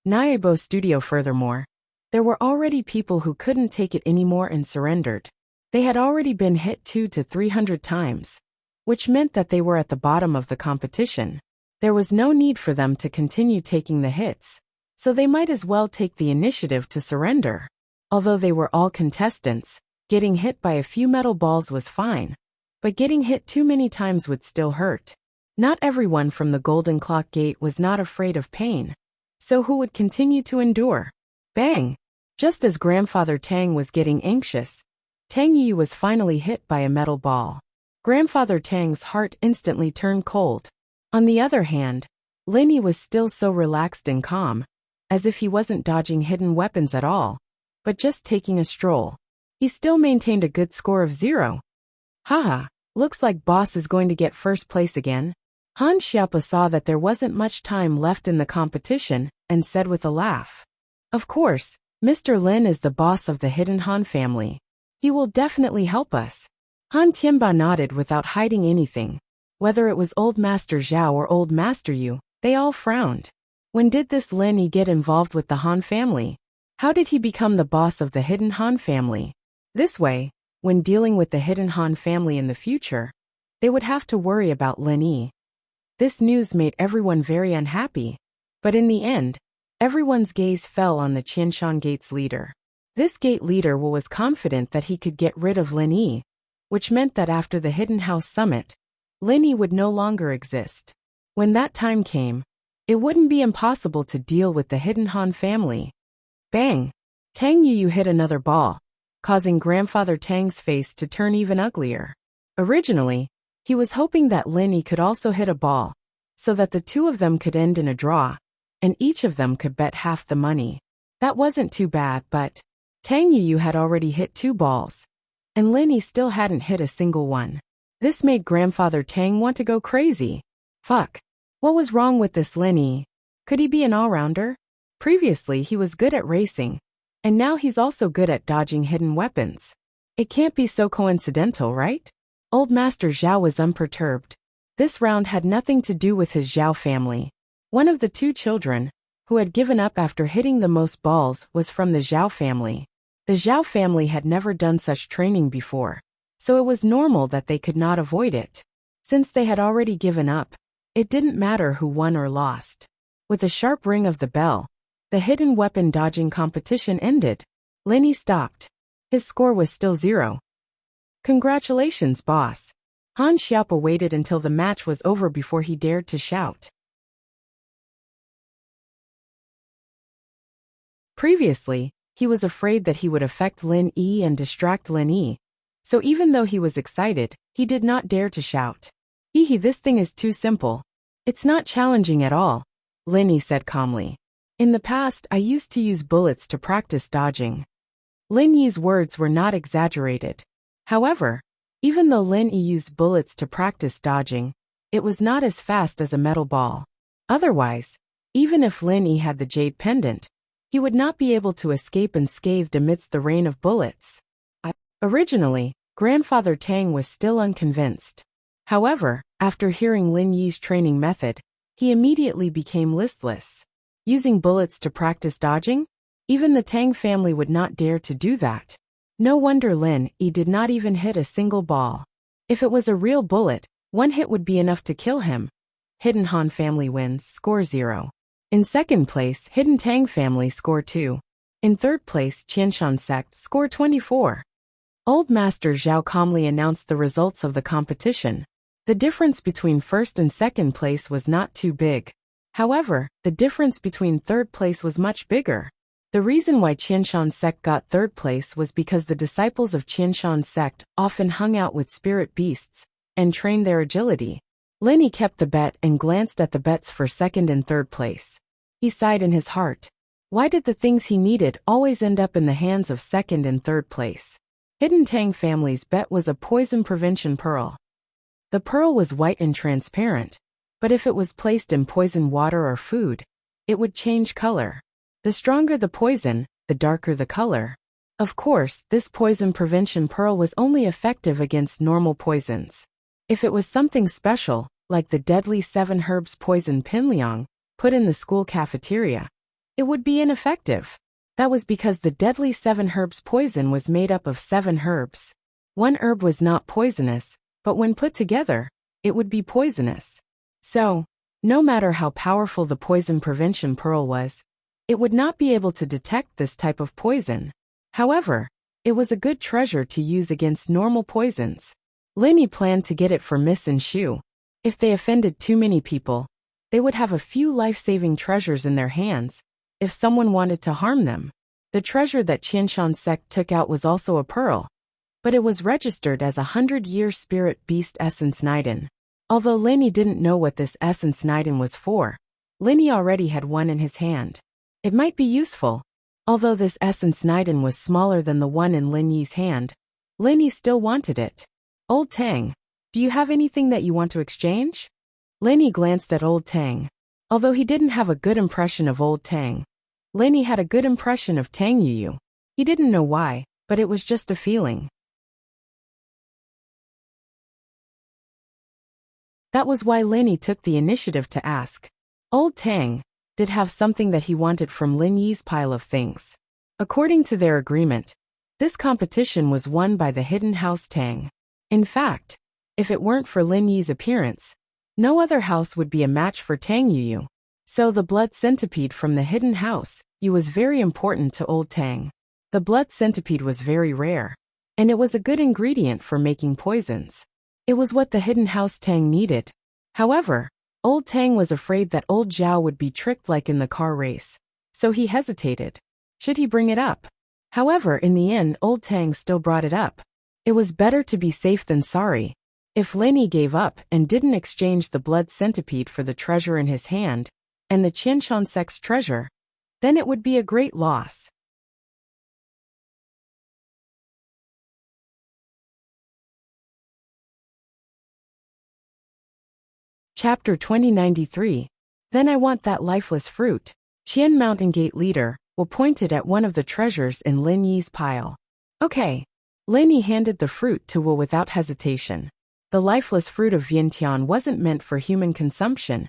Speaker 1: Naebo Studio. Furthermore, there were already people who couldn't take it anymore and surrendered. They had already been hit 200 to 300 times, which meant that they were at the bottom of the competition. There was no need for them to continue taking the hits, so they might as well take the initiative to surrender. Although they were all contestants, getting hit by a few metal balls was fine, but getting hit too many times would still hurt. Not everyone from the Golden Clock Gate was not afraid of pain, so who would continue to endure? Bang! Just as Grandfather Tang was getting anxious, Tang Yu was finally hit by a metal ball. Grandfather Tang's heart instantly turned cold. On the other hand, Linny was still so relaxed and calm, as if he wasn't dodging hidden weapons at all, but just taking a stroll. He still maintained a good score of 0. Haha, looks like boss is going to get first place again. Han Xiaopa saw that there wasn't much time left in the competition and said with a laugh. Of course, Mr. Lin is the boss of the hidden Han family. He will definitely help us. Han Tianba nodded without hiding anything. Whether it was Old Master Zhao or Old Master Yu, they all frowned. When did this Lin Yi get involved with the Han family? How did he become the boss of the hidden Han family? This way, when dealing with the hidden Han family in the future, they would have to worry about Lin Yi. This news made everyone very unhappy, but in the end, everyone's gaze fell on the Qianshan Gate's leader. This gate leader was confident that he could get rid of Lin Yi, which meant that after the Hidden House Summit, Lin Yi would no longer exist. When that time came, it wouldn't be impossible to deal with the hidden Han family. Bang! Tang Yu hit another ball, causing Grandfather Tang's face to turn even uglier. Originally, he was hoping that Lin Yi could also hit a ball, so that the two of them could end in a draw, and each of them could bet half the money. That wasn't too bad, but Tang Yu had already hit 2 balls, and Lin Yi still hadn't hit a single one. This made Grandfather Tang want to go crazy. Fuck. What was wrong with this Lin Yi? Could he be an all-rounder? Previously he was good at racing, and now he's also good at dodging hidden weapons. It can't be so coincidental, right? Old Master Zhao was unperturbed. This round had nothing to do with his Zhao family. One of the 2 children, who had given up after hitting the most balls, was from the Zhao family. The Zhao family had never done such training before, so it was normal that they could not avoid it. Since they had already given up, it didn't matter who won or lost. With a sharp ring of the bell, the hidden weapon dodging competition ended. Lin Yi stopped. His score was still 0. Congratulations, boss. Han Xiaopa waited until the match was over before he dared to shout. Previously, he was afraid that he would affect Lin Yi and distract Lin Yi, so even though he was excited, he did not dare to shout. This thing is too simple. It's not challenging at all. Lin Yi said calmly. In the past, I used to use bullets to practice dodging. Lin Yi's words were not exaggerated. However, even though Lin Yi used bullets to practice dodging, it was not as fast as a metal ball. Otherwise, even if Lin Yi had the jade pendant, he would not be able to escape unscathed amidst the rain of bullets. Originally, Grandfather Tang was still unconvinced. However, after hearing Lin Yi's training method, he immediately became listless. Using bullets to practice dodging? Even the Tang family would not dare to do that. No wonder Lin Yi did not even hit a single ball. If it was a real bullet, one hit would be enough to kill him. Hidden Han family wins, score 0. In second place, Hidden Tang family score 2. In third place, Qianshan sect score 24. Old Master Zhao calmly announced the results of the competition. The difference between first and second place was not too big. However, the difference between third place was much bigger. The reason why Qianshan sect got third place was because the disciples of Qianshan sect often hung out with spirit beasts and trained their agility. Lin Yi kept the bet and glanced at the bets for second and third place. He sighed in his heart. Why did the things he needed always end up in the hands of second and third place? Hidden Tang family's bet was a poison prevention pearl. The pearl was white and transparent, but if it was placed in poison water or food, it would change color. The stronger the poison, the darker the color. Of course, this poison prevention pearl was only effective against normal poisons. If it was something special, like the deadly 7 herbs poison Pinliang, put in the school cafeteria, it would be ineffective. That was because the deadly 7 herbs poison was made up of 7 herbs. One herb was not poisonous, but when put together, it would be poisonous. So, no matter how powerful the poison prevention pearl was, it would not be able to detect this type of poison. However, it was a good treasure to use against normal poisons. Lin Yi planned to get it for Miss and Shu. If they offended too many people, they would have a few life-saving treasures in their hands if someone wanted to harm them. The treasure that Qianshan sect took out was also a pearl, but it was registered as a 100-year spirit beast essence Niden. Although Lin Yi didn't know what this essence Niden was for, Lin Yi already had one in his hand. It might be useful. Although this essence Niden was smaller than the one in Lin Yi's hand, Lin Yi still wanted it. Old Tang, do you have anything that you want to exchange? Lin Yi glanced at Old Tang. Although he didn't have a good impression of Old Tang, Lin Yi had a good impression of Tang Yuyu. He didn't know why, but it was just a feeling. That was why Lin Yi took the initiative to ask. Old Tang did have something that he wanted from Lin Yi's pile of things. According to their agreement, this competition was won by the Hidden House Tang. In fact, if it weren't for Lin Yi's appearance, no other house would be a match for Tang Yuyu. So the blood centipede from the Hidden House Yu was very important to Old Tang. The blood centipede was very rare, and it was a good ingredient for making poisons. It was what the Hidden House Tang needed. However, Old Tang was afraid that Old Zhao would be tricked like in the car race, so he hesitated. Should he bring it up? However, in the end, Old Tang still brought it up. It was better to be safe than sorry. If Lin Yi gave up and didn't exchange the blood centipede for the treasure in his hand, and the Qianshan sect's treasure, then it would be a great loss. Chapter 2093. Then I want that lifeless fruit. Qian Mountain Gate leader Wu pointed at one of the treasures in Lin Yi's pile. Okay. Lin Yi handed the fruit to Wu without hesitation. The lifeless fruit of Vientian wasn't meant for human consumption,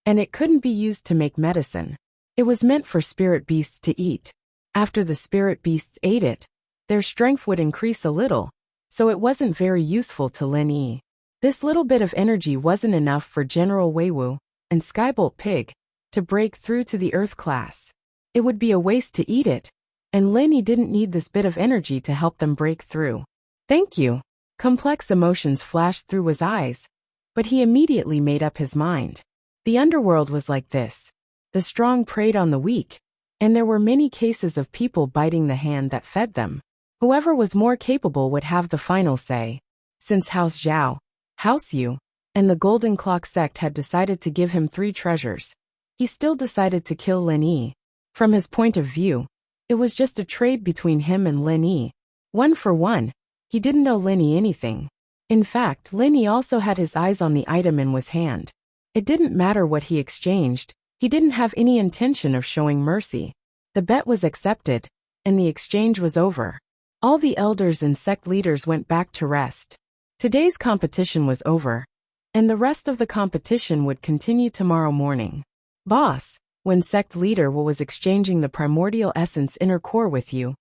Speaker 1: and it couldn't be used to make medicine. It was meant for spirit beasts to eat. After the spirit beasts ate it, their strength would increase a little, so it wasn't very useful to Lin Yi. This little bit of energy wasn't enough for General Weiwu and Skybolt Pig to break through to the Earth class. It would be a waste to eat it, and Lin Yi didn't need this bit of energy to help them break through. Thank you. Complex emotions flashed through his eyes, but he immediately made up his mind. The underworld was like this. The strong preyed on the weak, and there were many cases of people biting the hand that fed them. Whoever was more capable would have the final say. Since House Zhao, House Yu, and the Golden Clock sect had decided to give him 3 treasures, he still decided to kill Lin Yi. From his point of view, it was just a trade between him and Lin Yi. 1 for 1. He didn't owe Lin Yi anything. In fact, Lin Yi also had his eyes on the item in his hand. It didn't matter what he exchanged, he didn't have any intention of showing mercy. The bet was accepted, and the exchange was over. All the elders and sect leaders went back to rest. Today's competition was over, and the rest of the competition would continue tomorrow morning. Boss, when sect leader Wu was exchanging the primordial essence inner core with you,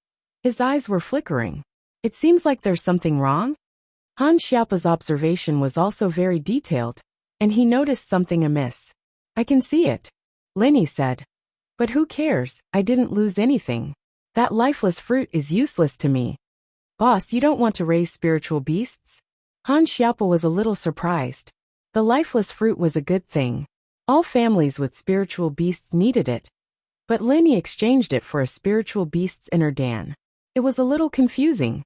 Speaker 1: his eyes were flickering. It seems like there's something wrong? Han Xiaopa's observation was also very detailed, and he noticed something amiss. I can see it, Lin Yi said. But who cares, I didn't lose anything. That lifeless fruit is useless to me. Boss, you don't want to raise spiritual beasts? Han Xiaopa was a little surprised. The lifeless fruit was a good thing. All families with spiritual beasts needed it. But Lin Yi exchanged it for a spiritual beast's inner Dan. It was a little confusing.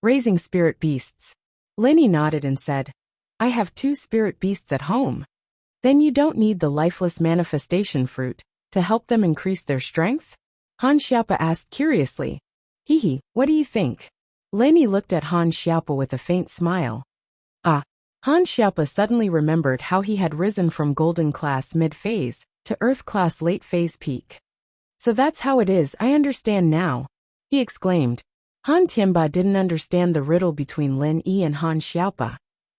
Speaker 1: Raising spirit beasts. Lin Yi nodded and said, I have 2 spirit beasts at home. Then you don't need the lifeless manifestation fruit to help them increase their strength? Han Xiaopa asked curiously. Hehe, what do you think? Lin Yi looked at Han Xiaopa with a faint smile. Ah. Han Xiaopa suddenly remembered how he had risen from golden class mid-phase to earth class late phase peak. So that's how it is, I understand now, he exclaimed. Han Tianba didn't understand the riddle between Lin Yi and Han Xiaopa,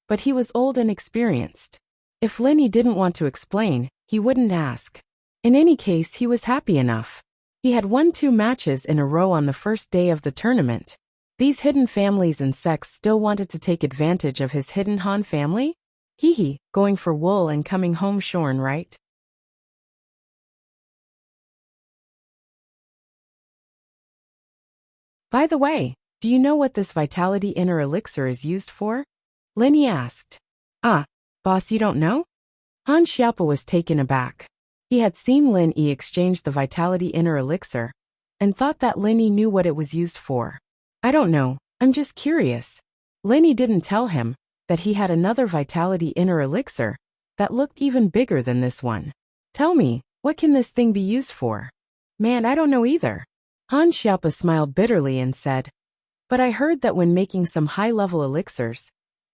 Speaker 1: but he was old and experienced. If Lin Yi didn't want to explain, he wouldn't ask. In any case, he was happy enough. He had won 2 matches in a row on the first day of the tournament. These hidden families and sects still wanted to take advantage of his hidden Han family? Hehe, going for wool and coming home shorn, right? By the way, do you know what this vitality inner elixir is used for? Lin Yi asked. Ah, boss, you don't know? Han Xiaopa was taken aback. He had seen Lin Yi exchange the vitality inner elixir, and thought that Lin Yi knew what it was used for. I don't know, I'm just curious. Lin Yi didn't tell him that he had another vitality inner elixir that looked even bigger than this one. Tell me, what can this thing be used for? Man, I don't know either. Han Xiaopa smiled bitterly and said, but I heard that when making some high-level elixirs,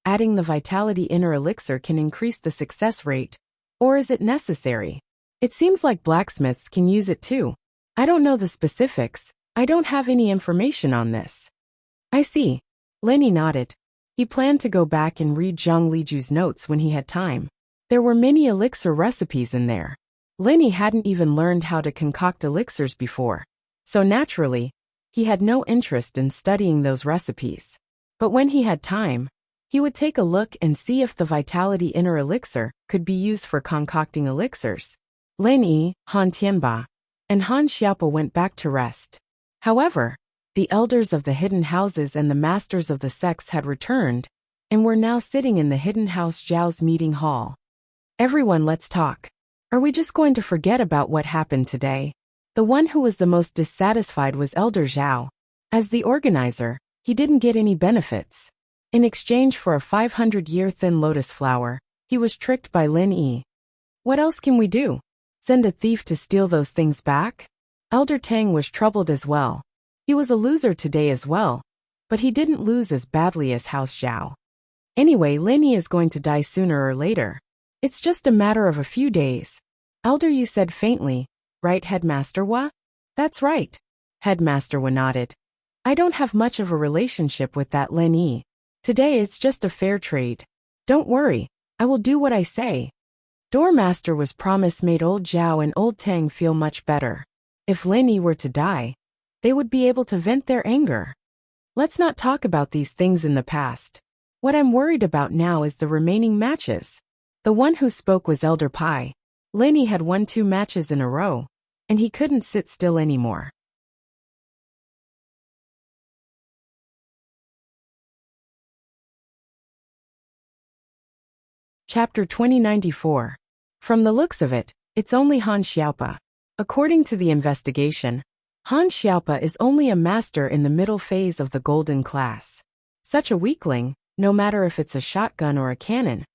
Speaker 1: adding the vitality inner elixir can increase the success rate. Or is it necessary? It seems like blacksmiths can use it too. I don't know the specifics, I don't have any information on this. I see. Lin Yi nodded. He planned to go back and read Zhang Liju's notes when he had time. There were many elixir recipes in there. Lin Yi hadn't even learned how to concoct elixirs before, so naturally, he had no interest in studying those recipes. But when he had time, he would take a look and see if the vitality inner elixir could be used for concocting elixirs. Lin Yi, Han Tianba, and Han Xiaopa went back to rest. However, the elders of the hidden houses and the masters of the sects had returned, and were now sitting in the hidden house Zhao's meeting hall. Everyone, let's talk. Are we just going to forget about what happened today? The one who was the most dissatisfied was Elder Zhao. As the organizer, he didn't get any benefits. In exchange for a 500-year thin lotus flower, he was tricked by Lin Yi. What else can we do? Send a thief to steal those things back? Elder Tang was troubled as well. He was a loser today as well, but he didn't lose as badly as House Zhao. Anyway, Lin Yi is going to die sooner or later. It's just a matter of a few days. Elder Yu said faintly, right, Headmaster Wa? That's right. Headmaster Wa nodded. I don't have much of a relationship with that Lin Yi. Today it's just a fair trade. Don't worry, I will do what I say. Doormaster was promise made old Zhao and old Tang feel much better. If Lin Yi were to die, they would be able to vent their anger. Let's not talk about these things in the past. What I'm worried about now is the remaining matches. The one who spoke was Elder Pai. Lin Yi had won 2 matches in a row, and he couldn't sit still anymore. Chapter 2094. From the looks of it, it's only Han Xiaopa. According to the investigation, Han Xiaopa is only a master in the middle phase of the golden class. Such a weakling, no matter if it's a shotgun or a cannon,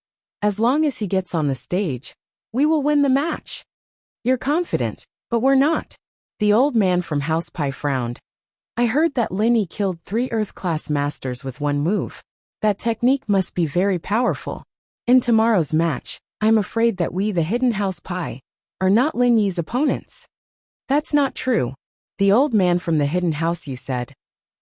Speaker 1: as long as he gets on the stage, we will win the match. You're confident, but we're not. The old man from House Pi frowned. I heard that Linny killed 3 Earth-class masters with one move. That technique must be very powerful. In tomorrow's match, I'm afraid that we, the Hidden House Pi, are not Linny's opponents. That's not true. The old man from the Hidden House, you said.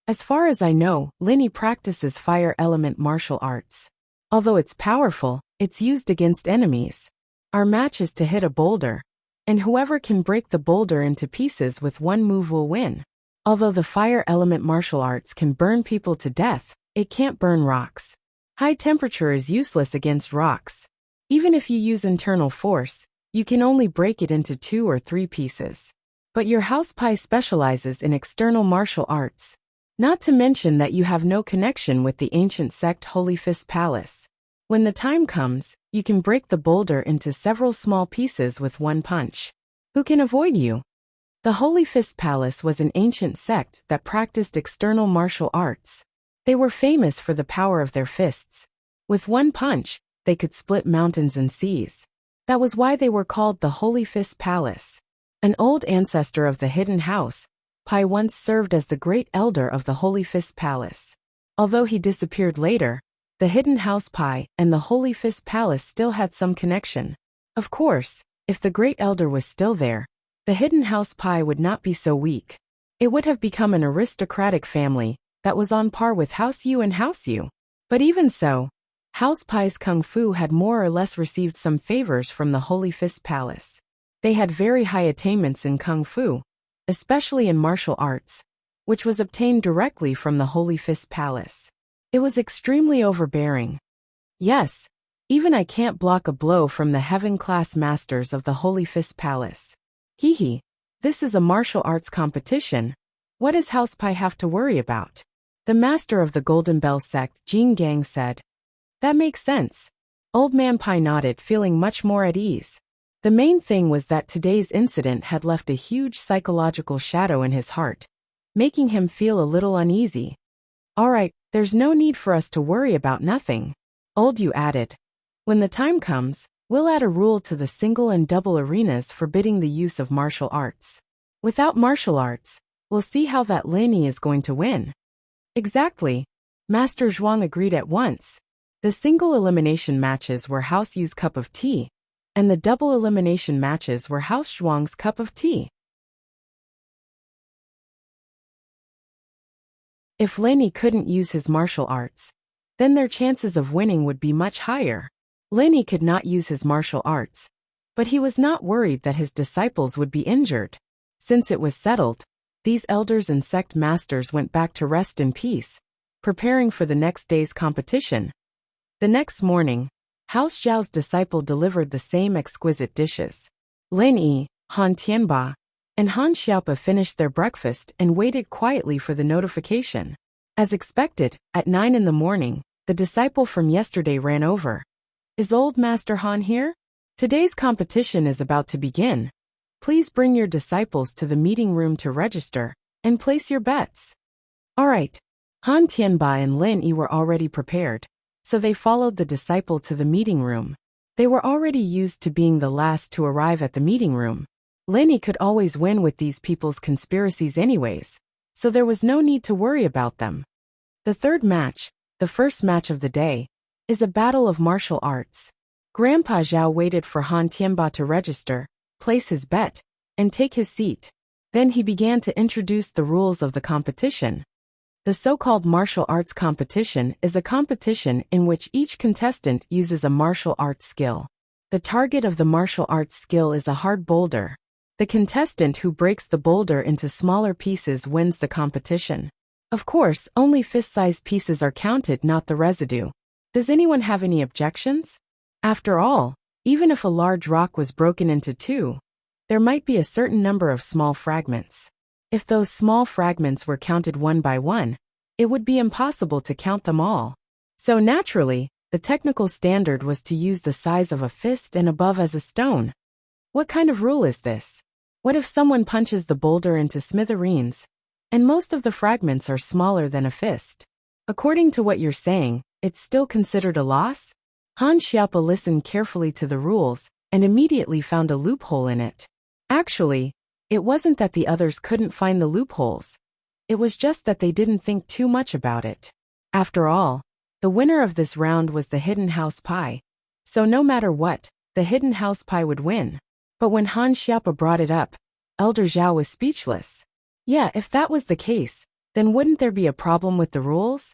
Speaker 1: As far as I know, Linny practices fire element martial arts. Although it's powerful, it's used against enemies. Our match is to hit a boulder, and whoever can break the boulder into pieces with one move will win. Although the fire element martial arts can burn people to death, it can't burn rocks. High temperature is useless against rocks. Even if you use internal force, you can only break it into 2 or 3 pieces. But your House Pi specializes in external martial arts. Not to mention that you have no connection with the ancient sect Holy Fist Palace. When the time comes, you can break the boulder into several small pieces with one punch. Who can avoid you? The Holy Fist Palace was an ancient sect that practiced external martial arts. They were famous for the power of their fists. With one punch, they could split mountains and seas. That was why they were called the Holy Fist Palace. An old ancestor of the Hidden House, Pi once served as the great elder of the Holy Fist Palace. Although he disappeared later, the Hidden House Pi and the Holy Fist Palace still had some connection. Of course, if the great elder was still there, the Hidden House Pi would not be so weak. It would have become an aristocratic family that was on par with House Yu and House Yu. But even so, House Pi's Kung Fu had more or less received some favors from the Holy Fist Palace. They had very high attainments in Kung Fu, especially in martial arts, which was obtained directly from the Holy Fist Palace. It was extremely overbearing. Yes, even I can't block a blow from the heaven-class masters of the Holy Fist Palace. Hee, this is a martial arts competition. What does House Pi have to worry about? The master of the Golden Bell sect, Jing Gang, said. That makes sense. Old Man Pi nodded, feeling much more at ease. The main thing was that today's incident had left a huge psychological shadow in his heart, making him feel a little uneasy. All right, there's no need for us to worry about nothing. Old Yu added. When the time comes, we'll add a rule to the single and double arenas forbidding the use of martial arts. Without martial arts, we'll see how that Linny is going to win. Exactly. Master Zhuang agreed at once. The single elimination matches were House Yu's cup of tea, and the double elimination matches were House Zhuang's cup of tea. If Linny couldn't use his martial arts, then their chances of winning would be much higher. Linny could not use his martial arts, but he was not worried that his disciples would be injured. Since it was settled, these elders and sect masters went back to rest in peace, preparing for the next day's competition. The next morning, House Zhao's disciple delivered the same exquisite dishes. Lin Yi, Han Tianba, and Han Xiaopa finished their breakfast and waited quietly for the notification. As expected, at 9 in the morning, the disciple from yesterday ran over. Is old Master Han here? Today's competition is about to begin. Please bring your disciples to the meeting room to register and place your bets. All right. Han Tianba and Lin Yi were already prepared, so they followed the disciple to the meeting room. They were already used to being the last to arrive at the meeting room. Lin Yi could always win with these people's conspiracies anyways, so there was no need to worry about them. The third match, the first match of the day, is a battle of martial arts. Grandpa Zhao waited for Han Tianba to register, place his bet, and take his seat. Then he began to introduce the rules of the competition. The so-called martial arts competition is a competition in which each contestant uses a martial arts skill. The target of the martial arts skill is a hard boulder. The contestant who breaks the boulder into smaller pieces wins the competition. Of course, only fist-sized pieces are counted, not the residue. Does anyone have any objections? After all, even if a large rock was broken into 2, there might be a certain number of small fragments. If those small fragments were counted one by one, it would be impossible to count them all. So naturally, the technical standard was to use the size of a fist and above as a stone. What kind of rule is this? What if someone punches the boulder into smithereens, and most of the fragments are smaller than a fist? According to what you're saying, it's still considered a loss? Han Xiaopa listened carefully to the rules and immediately found a loophole in it. Actually, it wasn't that the others couldn't find the loopholes. It was just that they didn't think too much about it. After all, the winner of this round was the hidden house pie. So no matter what, the hidden house pie would win. But when Han Xiaopa brought it up, Elder Zhao was speechless. Yeah, if that was the case, then wouldn't there be a problem with the rules?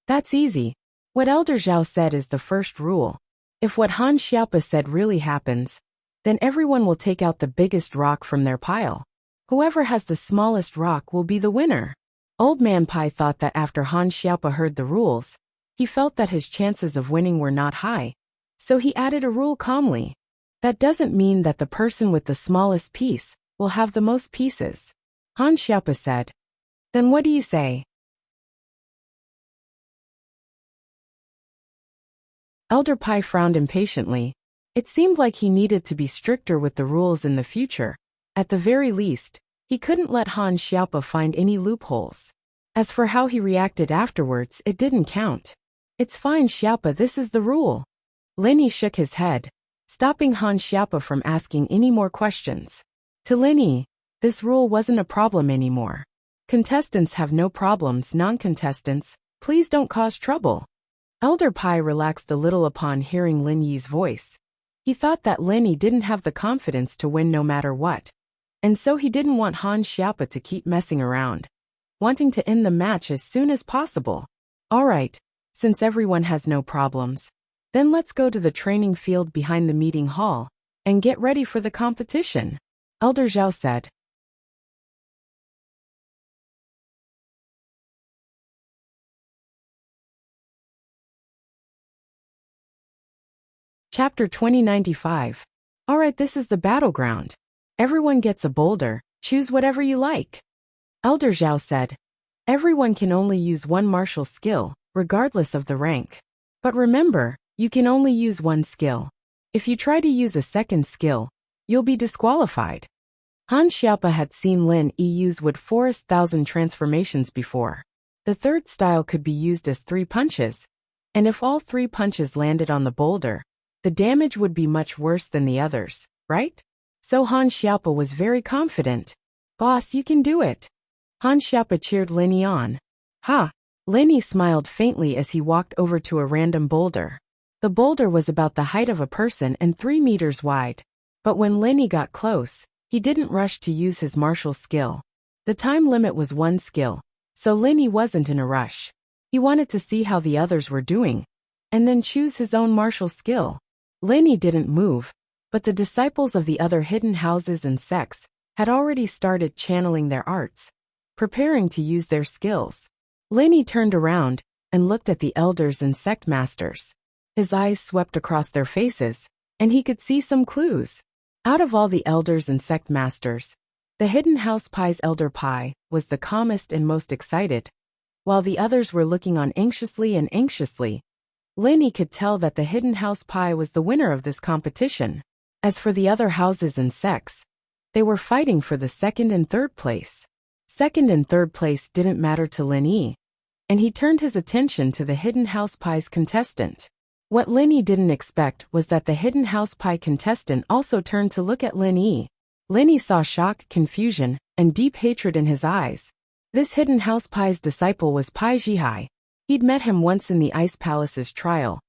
Speaker 1: That's easy. What Elder Zhao said is the first rule. If what Han Xiaopa said really happens, then everyone will take out the biggest rock from their pile. Whoever has the smallest rock will be the winner. Old Man Pai thought that after Han Xiaopa heard the rules, he felt that his chances of winning were not high. So he added a rule calmly. That doesn't mean that the person with the smallest piece will have the most pieces. Han Xiaopa said. Then what do you say? Elder Pai frowned impatiently. It seemed like he needed to be stricter with the rules in the future. At the very least, he couldn't let Han Xiaopa find any loopholes. As for how he reacted afterwards, it didn't count. It's fine, Xiaopa, this is the rule. Lin Yi shook his head, stopping Han Xiaopa from asking any more questions. To Lin Yi, this rule wasn't a problem anymore. Contestants have no problems, non-contestants, please don't cause trouble. Elder Pai relaxed a little upon hearing Lin Yi's voice. He thought that Lin Yi didn't have the confidence to win no matter what. And so he didn't want Han Xiaopa to keep messing around, wanting to end the match as soon as possible. Alright, since everyone has no problems, then let's go to the training field behind the meeting hall and get ready for the competition, Elder Zhao said. Chapter 2095. Alright, this is the battleground. Everyone gets a boulder, choose whatever you like. Elder Zhao said. Everyone can only use one martial skill, regardless of the rank. But remember, you can only use one skill. If you try to use a second skill, you'll be disqualified. Han Xiaopa had seen Lin Yi use Wood Forest 1000 transformations before. The third style could be used as 3 punches, and if all 3 punches landed on the boulder, the damage would be much worse than the others, right? So Han Xiaopa was very confident. Boss, you can do it. Han Xiaopa cheered Lin Yi on. Ha! Lin Yi smiled faintly as he walked over to a random boulder. The boulder was about the height of a person and 3 meters wide. But when Lin Yi got close, he didn't rush to use his martial skill. The time limit was 1 skill, so Lin Yi wasn't in a rush. He wanted to see how the others were doing, and then choose his own martial skill. Lin Yi didn't move, but the disciples of the other hidden houses and sects had already started channeling their arts, preparing to use their skills. Lin Yi turned around and looked at the elders and sect masters. His eyes swept across their faces, and he could see some clues. Out of all the elders and sect masters, the hidden house Pai's Elder Pai was the calmest and most excited. While the others were looking on anxiously, Lin Yi could tell that the hidden house Pai was the winner of this competition. As for the other houses and sects, they were fighting for the 2nd and 3rd place. 2nd and 3rd place didn't matter to Lin Yi, and he turned his attention to the hidden house Pai's contestant. What Lin Yi didn't expect was that the hidden house Pai contestant also turned to look at Lin Yi. Lin Yi saw shock, confusion, and deep hatred in his eyes. This hidden house Pai's disciple was Pai Zhihai. He'd met him once in the Ice Palace's trial,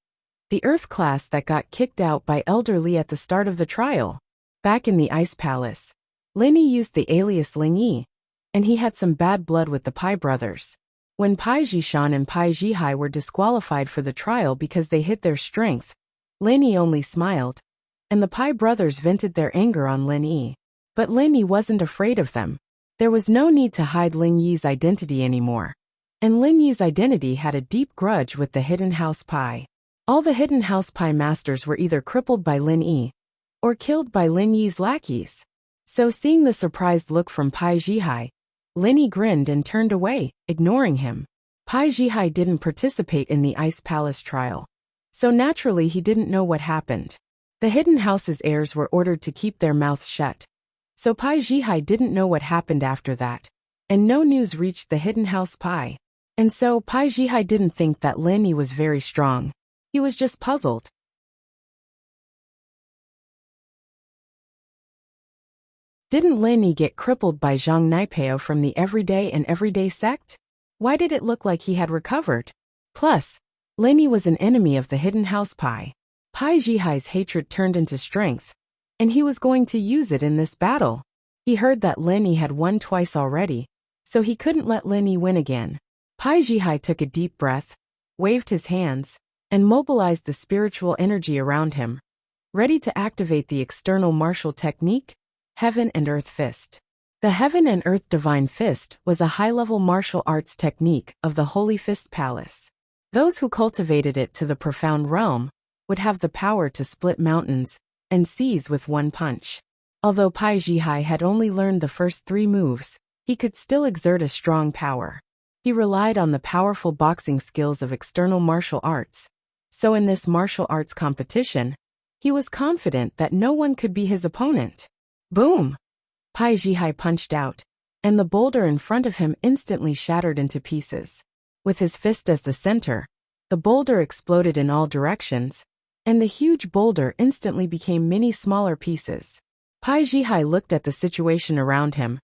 Speaker 1: the Earth class that got kicked out by Elder Li at the start of the trial. Back in the Ice Palace, Lin Yi used the alias Ling Yi, and he had some bad blood with the Pai brothers. When Pai Zhishan and Pai Zhihai were disqualified for the trial because they hid their strength, Lin Yi only smiled, and the Pai brothers vented their anger on Lin Yi. But Lin Yi wasn't afraid of them. There was no need to hide Ling Yi's identity anymore. And Lin Yi's identity had a deep grudge with the hidden house Pai. All the hidden house Pai masters were either crippled by Lin Yi or killed by Lin Yi's lackeys. So seeing the surprised look from Pai Zhihai, Lin Yi grinned and turned away, ignoring him. Pai Zhihai didn't participate in the Ice Palace trial, so naturally he didn't know what happened. The hidden house's heirs were ordered to keep their mouths shut, so Pai Zhihai didn't know what happened after that, and no news reached the hidden house Pai. And so Pai Zhihai didn't think that Lin Yi was very strong. He was just puzzled. Didn't Lin Yi get crippled by Zhang Naipeo from the everyday sect? Why did it look like he had recovered? Plus, Lin Yi was an enemy of the hidden house Pai. Pai Zhihai's hatred turned into strength, and he was going to use it in this battle. He heard that Lin Yi had won twice already, so he couldn't let Lin Yi win again. Pai Zhihai took a deep breath, waved his hands, and mobilized the spiritual energy around him, ready to activate the external martial technique, Heaven and Earth Fist. The Heaven and Earth Divine Fist was a high-level martial arts technique of the Holy Fist Palace. Those who cultivated it to the profound realm would have the power to split mountains and seas with one punch. Although Pai Zhihai had only learned the first 3 moves, he could still exert a strong power. He relied on the powerful boxing skills of external martial arts, so in this martial arts competition, he was confident that no one could be his opponent. Boom! Pai Zhihai punched out, and the boulder in front of him instantly shattered into pieces. With his fist as the center, the boulder exploded in all directions, and the huge boulder instantly became many smaller pieces. Pai Zhihai looked at the situation around him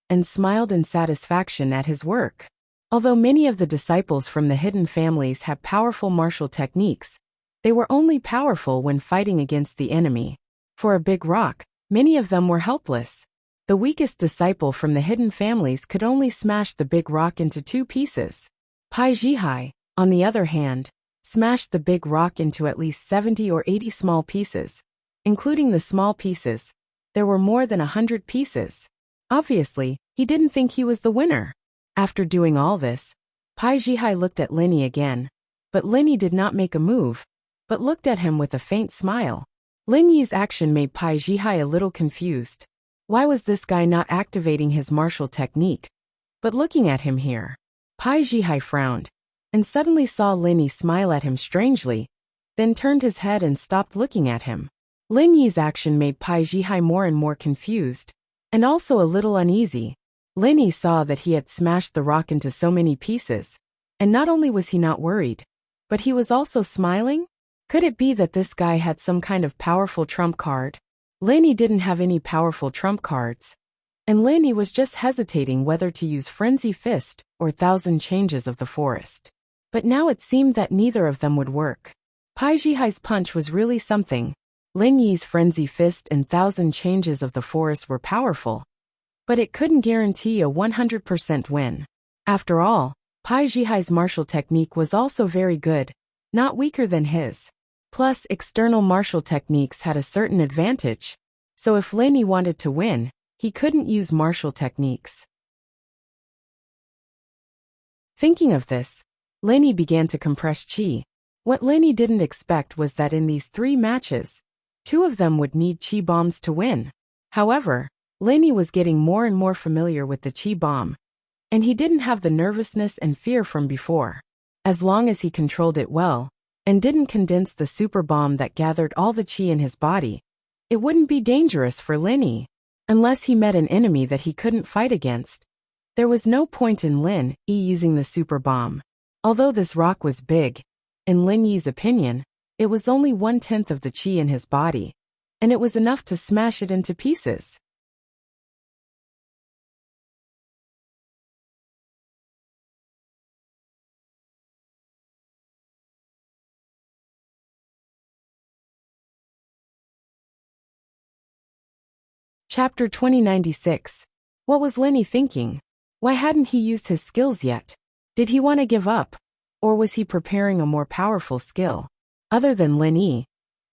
Speaker 1: and smiled in satisfaction at his work. Although many of the disciples from the hidden families have powerful martial techniques, they were only powerful when fighting against the enemy. For a big rock, many of them were helpless. The weakest disciple from the hidden families could only smash the big rock into 2 pieces. Pai Zhihai, on the other hand, smashed the big rock into at least 70 or 80 small pieces. Including the small pieces, there were more than 100 pieces. Obviously, he didn't think he was the winner. After doing all this, Pai Zhihai looked at Lin Yi again, but Lin Yi did not make a move, but looked at him with a faint smile. Lin Yi's action made Pai Zhihai a little confused. Why was this guy not activating his martial technique, but looking at him here? Pai Zhihai frowned, and suddenly saw Lin Yi smile at him strangely, then turned his head and stopped looking at him. Lin Yi's action made Pai Zhihai more and more confused, and also a little uneasy. Lin Yi saw that he had smashed the rock into so many pieces, and not only was he not worried, but he was also smiling? Could it be that this guy had some kind of powerful trump card? Lin Yi didn't have any powerful trump cards, and Lin Yi was just hesitating whether to use Frenzy Fist or Thousand Changes of the Forest. But now it seemed that neither of them would work. Pai Zhihai's punch was really something. Lin Yi's Frenzy Fist and Thousand Changes of the Forest were powerful, but it couldn't guarantee a 100% win. After all, Pai Zhihai's martial technique was also very good, not weaker than his. Plus, external martial techniques had a certain advantage, so if Lin Yi wanted to win, he couldn't use martial techniques. Thinking of this, Lin Yi began to compress chi. What Lin Yi didn't expect was that in these 3 matches, 2 of them would need chi bombs to win. However, Lin Yi was getting more and more familiar with the chi bomb, and he didn't have the nervousness and fear from before. As long as he controlled it well, and didn't condense the super bomb that gathered all the chi in his body, it wouldn't be dangerous for Lin Yi. Unless he met an enemy that he couldn't fight against, there was no point in Lin Yi using the super bomb. Although this rock was big, in Lin Yi's opinion, it was only 1/10 of the chi in his body, and it was enough to smash it into pieces. Chapter 2096. What was Lin Yi thinking? Why hadn't he used his skills yet? Did he want to give up? Or was he preparing a more powerful skill? Other than Lin Yi,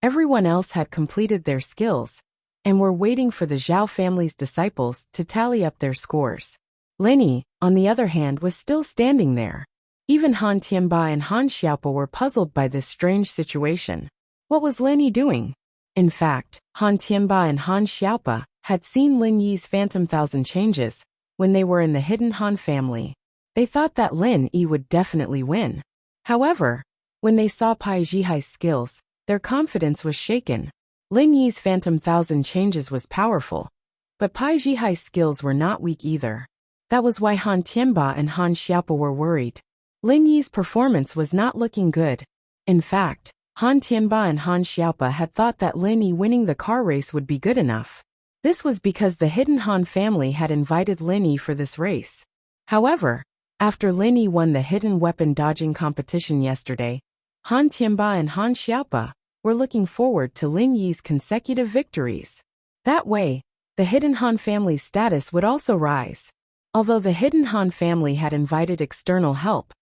Speaker 1: everyone else had completed their skills, and were waiting for the Zhao family's disciples to tally up their scores. Lin Yi, on the other hand, was still standing there. Even Han Tianba and Han Xiaopo were puzzled by this strange situation. What was Lin Yi doing? In fact, Han Tianba and Han Xiaopo had seen Lin Yi's Phantom Thousand Changes when they were in the hidden Han family. They thought that Lin Yi would definitely win. However, when they saw Pai Zhihai's skills, their confidence was shaken. Lin Yi's Phantom Thousand Changes was powerful, but Pai Zhihai's skills were not weak either. That was why Han Tianba and Han Xiaopo were worried. Lin Yi's performance was not looking good. In fact, Han Tianba and Han Xiaopo had thought that Lin Yi winning the car race would be good enough. This was because the Hidden Han family had invited Lin Yi for this race. However, after Lin Yi won the hidden weapon dodging competition yesterday, Han Tianba and Han Xiaopa were looking forward to Lin Yi's consecutive victories. That way, the Hidden Han family's status would also rise. Although the Hidden Han family had invited external help,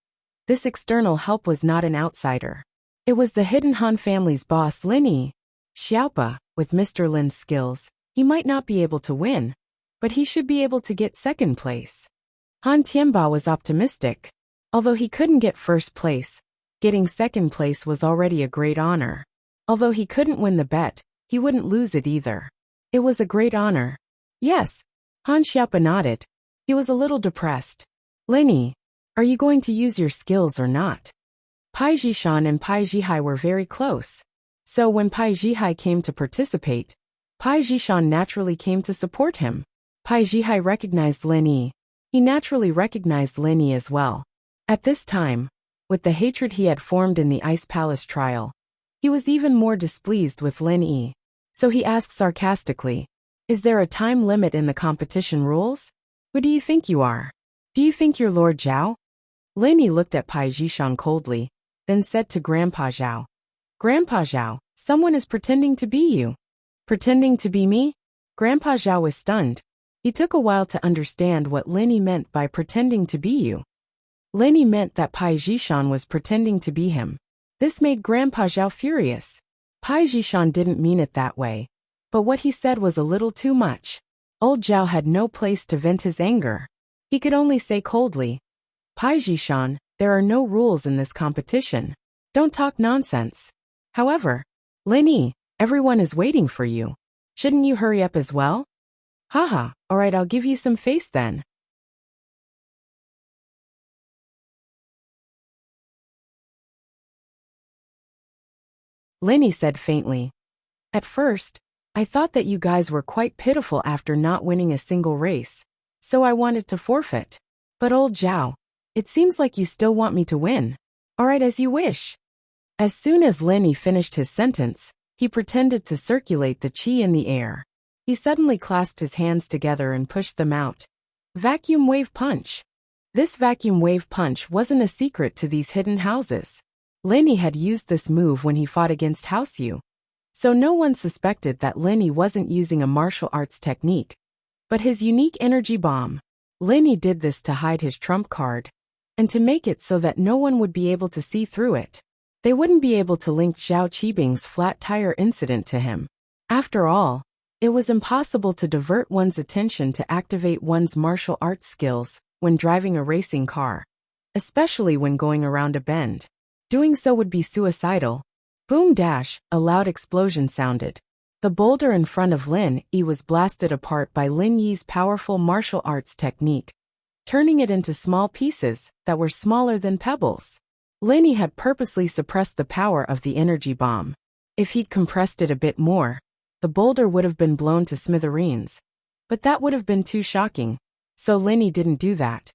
Speaker 1: this external help was not an outsider. It was the Hidden Han family's boss Lin Yi. Xiaopa, with Mr. Lin's skills, he might not be able to win, but he should be able to get second place. Han Tianba was optimistic. Although he couldn't get first place, getting second place was already a great honor. Although he couldn't win the bet, he wouldn't lose it either. It was a great honor. Yes, Han Xiaopa nodded. He was a little depressed. Lin Yi, are you going to use your skills or not? Pai Zhishan and Pai Zhihai were very close. So when Pai Zhihai came to participate, Pai Zhishan naturally came to support him. Pai Zhihai recognized Lin Yi. He naturally recognized Lin Yi as well. At this time, with the hatred he had formed in the Ice Palace trial, he was even more displeased with Lin Yi. So he asked sarcastically, "Is there a time limit in the competition rules? Who do you think you are? Do you think you're Lord Zhao?" Lin Yi looked at Pai Zhishan coldly, then said to Grandpa Zhao, "Grandpa Zhao, someone is pretending to be you." "Pretending to be me?" Grandpa Zhao was stunned. He took a while to understand what Lin Yi meant by pretending to be you. Lin Yi meant that Pai Zhishan was pretending to be him. This made Grandpa Zhao furious. Pai Zhishan didn't mean it that way, but what he said was a little too much. Old Zhao had no place to vent his anger. He could only say coldly, "Pai Zhishan, there are no rules in this competition. Don't talk nonsense." However, Lin Yi, everyone is waiting for you. Shouldn't you hurry up as well? Haha, alright, I'll give you some face then. Lin Yi said faintly. At first, I thought that you guys were quite pitiful after not winning a single race, so I wanted to forfeit. But old Zhao, it seems like you still want me to win. Alright, as you wish. As soon as Lin Yi finished his sentence, he pretended to circulate the qi in the air. He suddenly clasped his hands together and pushed them out. Vacuum wave punch. This vacuum wave punch wasn't a secret to these hidden houses. Lin Yi had used this move when he fought against House Yu. So no one suspected that Lin Yi wasn't using a martial arts technique, but his unique energy bomb. Lin Yi did this to hide his trump card, and to make it so that no one would be able to see through it. They wouldn't be able to link Zhao Qibing's flat tire incident to him. After all, it was impossible to divert one's attention to activate one's martial arts skills when driving a racing car, especially when going around a bend. Doing so would be suicidal. Boom dash, a loud explosion sounded. The boulder in front of Lin Yi was blasted apart by Lin Yi's powerful martial arts technique, turning it into small pieces that were smaller than pebbles. Lin Yi had purposely suppressed the power of the energy bomb. If he'd compressed it a bit more, the boulder would have been blown to smithereens. But that would have been too shocking, so Lin Yi didn't do that.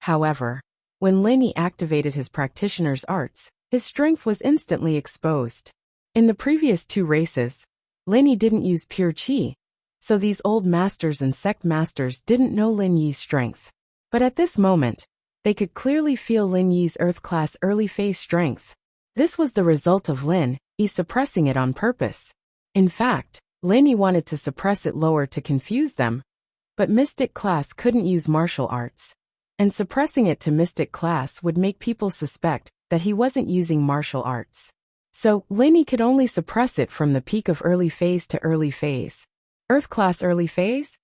Speaker 1: However, when Lin Yi activated his practitioner's arts, his strength was instantly exposed. In the previous two races, Lin Yi didn't use pure qi, so these old masters and sect masters didn't know Lin Yi's strength. But at this moment, they could clearly feel Lin Yi's Earth-class early phase strength. This was the result of Lin Yi suppressing it on purpose. In fact, Lin Yi wanted to suppress it lower to confuse them, but Mystic class couldn't use martial arts, and suppressing it to Mystic class would make people suspect that he wasn't using martial arts. So, Lin Yi could only suppress it from the peak of early phase to early phase. Earth-class early phase?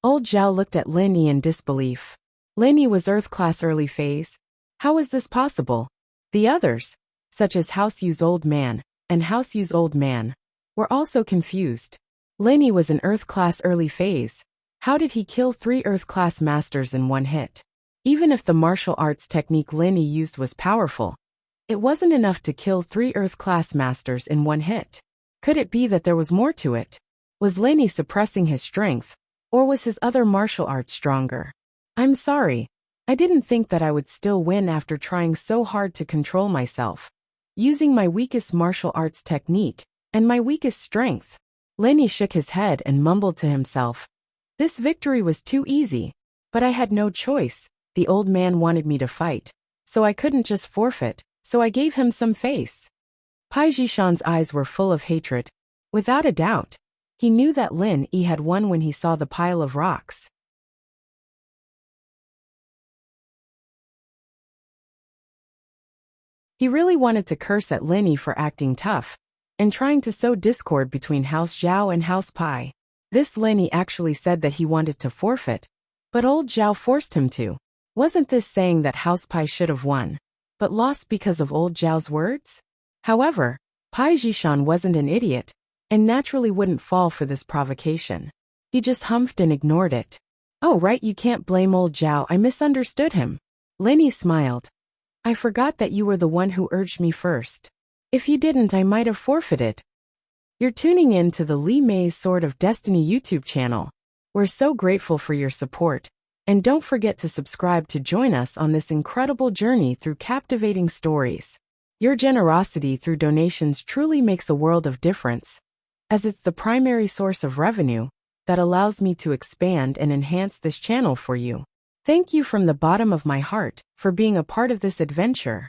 Speaker 1: Old Zhao looked at Lin Yi in disbelief. Lin Yi was Earth-class early phase? How is this possible? The others, such as House Yu's old man and House Yu's old man, were also confused. Lin Yi was an Earth-class early phase. How did he kill 3 Earth-class masters in one hit? Even if the martial arts technique Lin Yi used was powerful, it wasn't enough to kill 3 Earth-class masters in one hit. Could it be that there was more to it? Was Lin Yi suppressing his strength, or was his other martial art stronger? I'm sorry. I didn't think that I would still win after trying so hard to control myself, using my weakest martial arts technique and my weakest strength. Lenny shook his head and mumbled to himself. This victory was too easy. But I had no choice. The old man wanted me to fight. So I couldn't just forfeit, so I gave him some face. Pai Jishan's eyes were full of hatred. Without a doubt, he knew that Lin Yi had won when he saw the pile of rocks. He really wanted to curse at Lin Yi for acting tough and trying to sow discord between House Zhao and House Pai. This Lin Yi actually said that he wanted to forfeit, but old Zhao forced him to. Wasn't this saying that House Pai should have won, but lost because of old Zhao's words? However, Pai Jishan wasn't an idiot, and naturally wouldn't fall for this provocation. He just humphed and ignored it. Oh right, you can't blame old Zhao, I misunderstood him. Lin Yi smiled. I forgot that you were the one who urged me first. If you didn't, I might have forfeited. You're tuning in to the Li Mei's Sword of Destiny YouTube channel. We're so grateful for your support, and don't forget to subscribe to join us on this incredible journey through captivating stories. Your generosity through donations truly makes a world of difference, as it's the primary source of revenue that allows me to expand and enhance this channel for you. Thank you from the bottom of my heart for being a part of this adventure.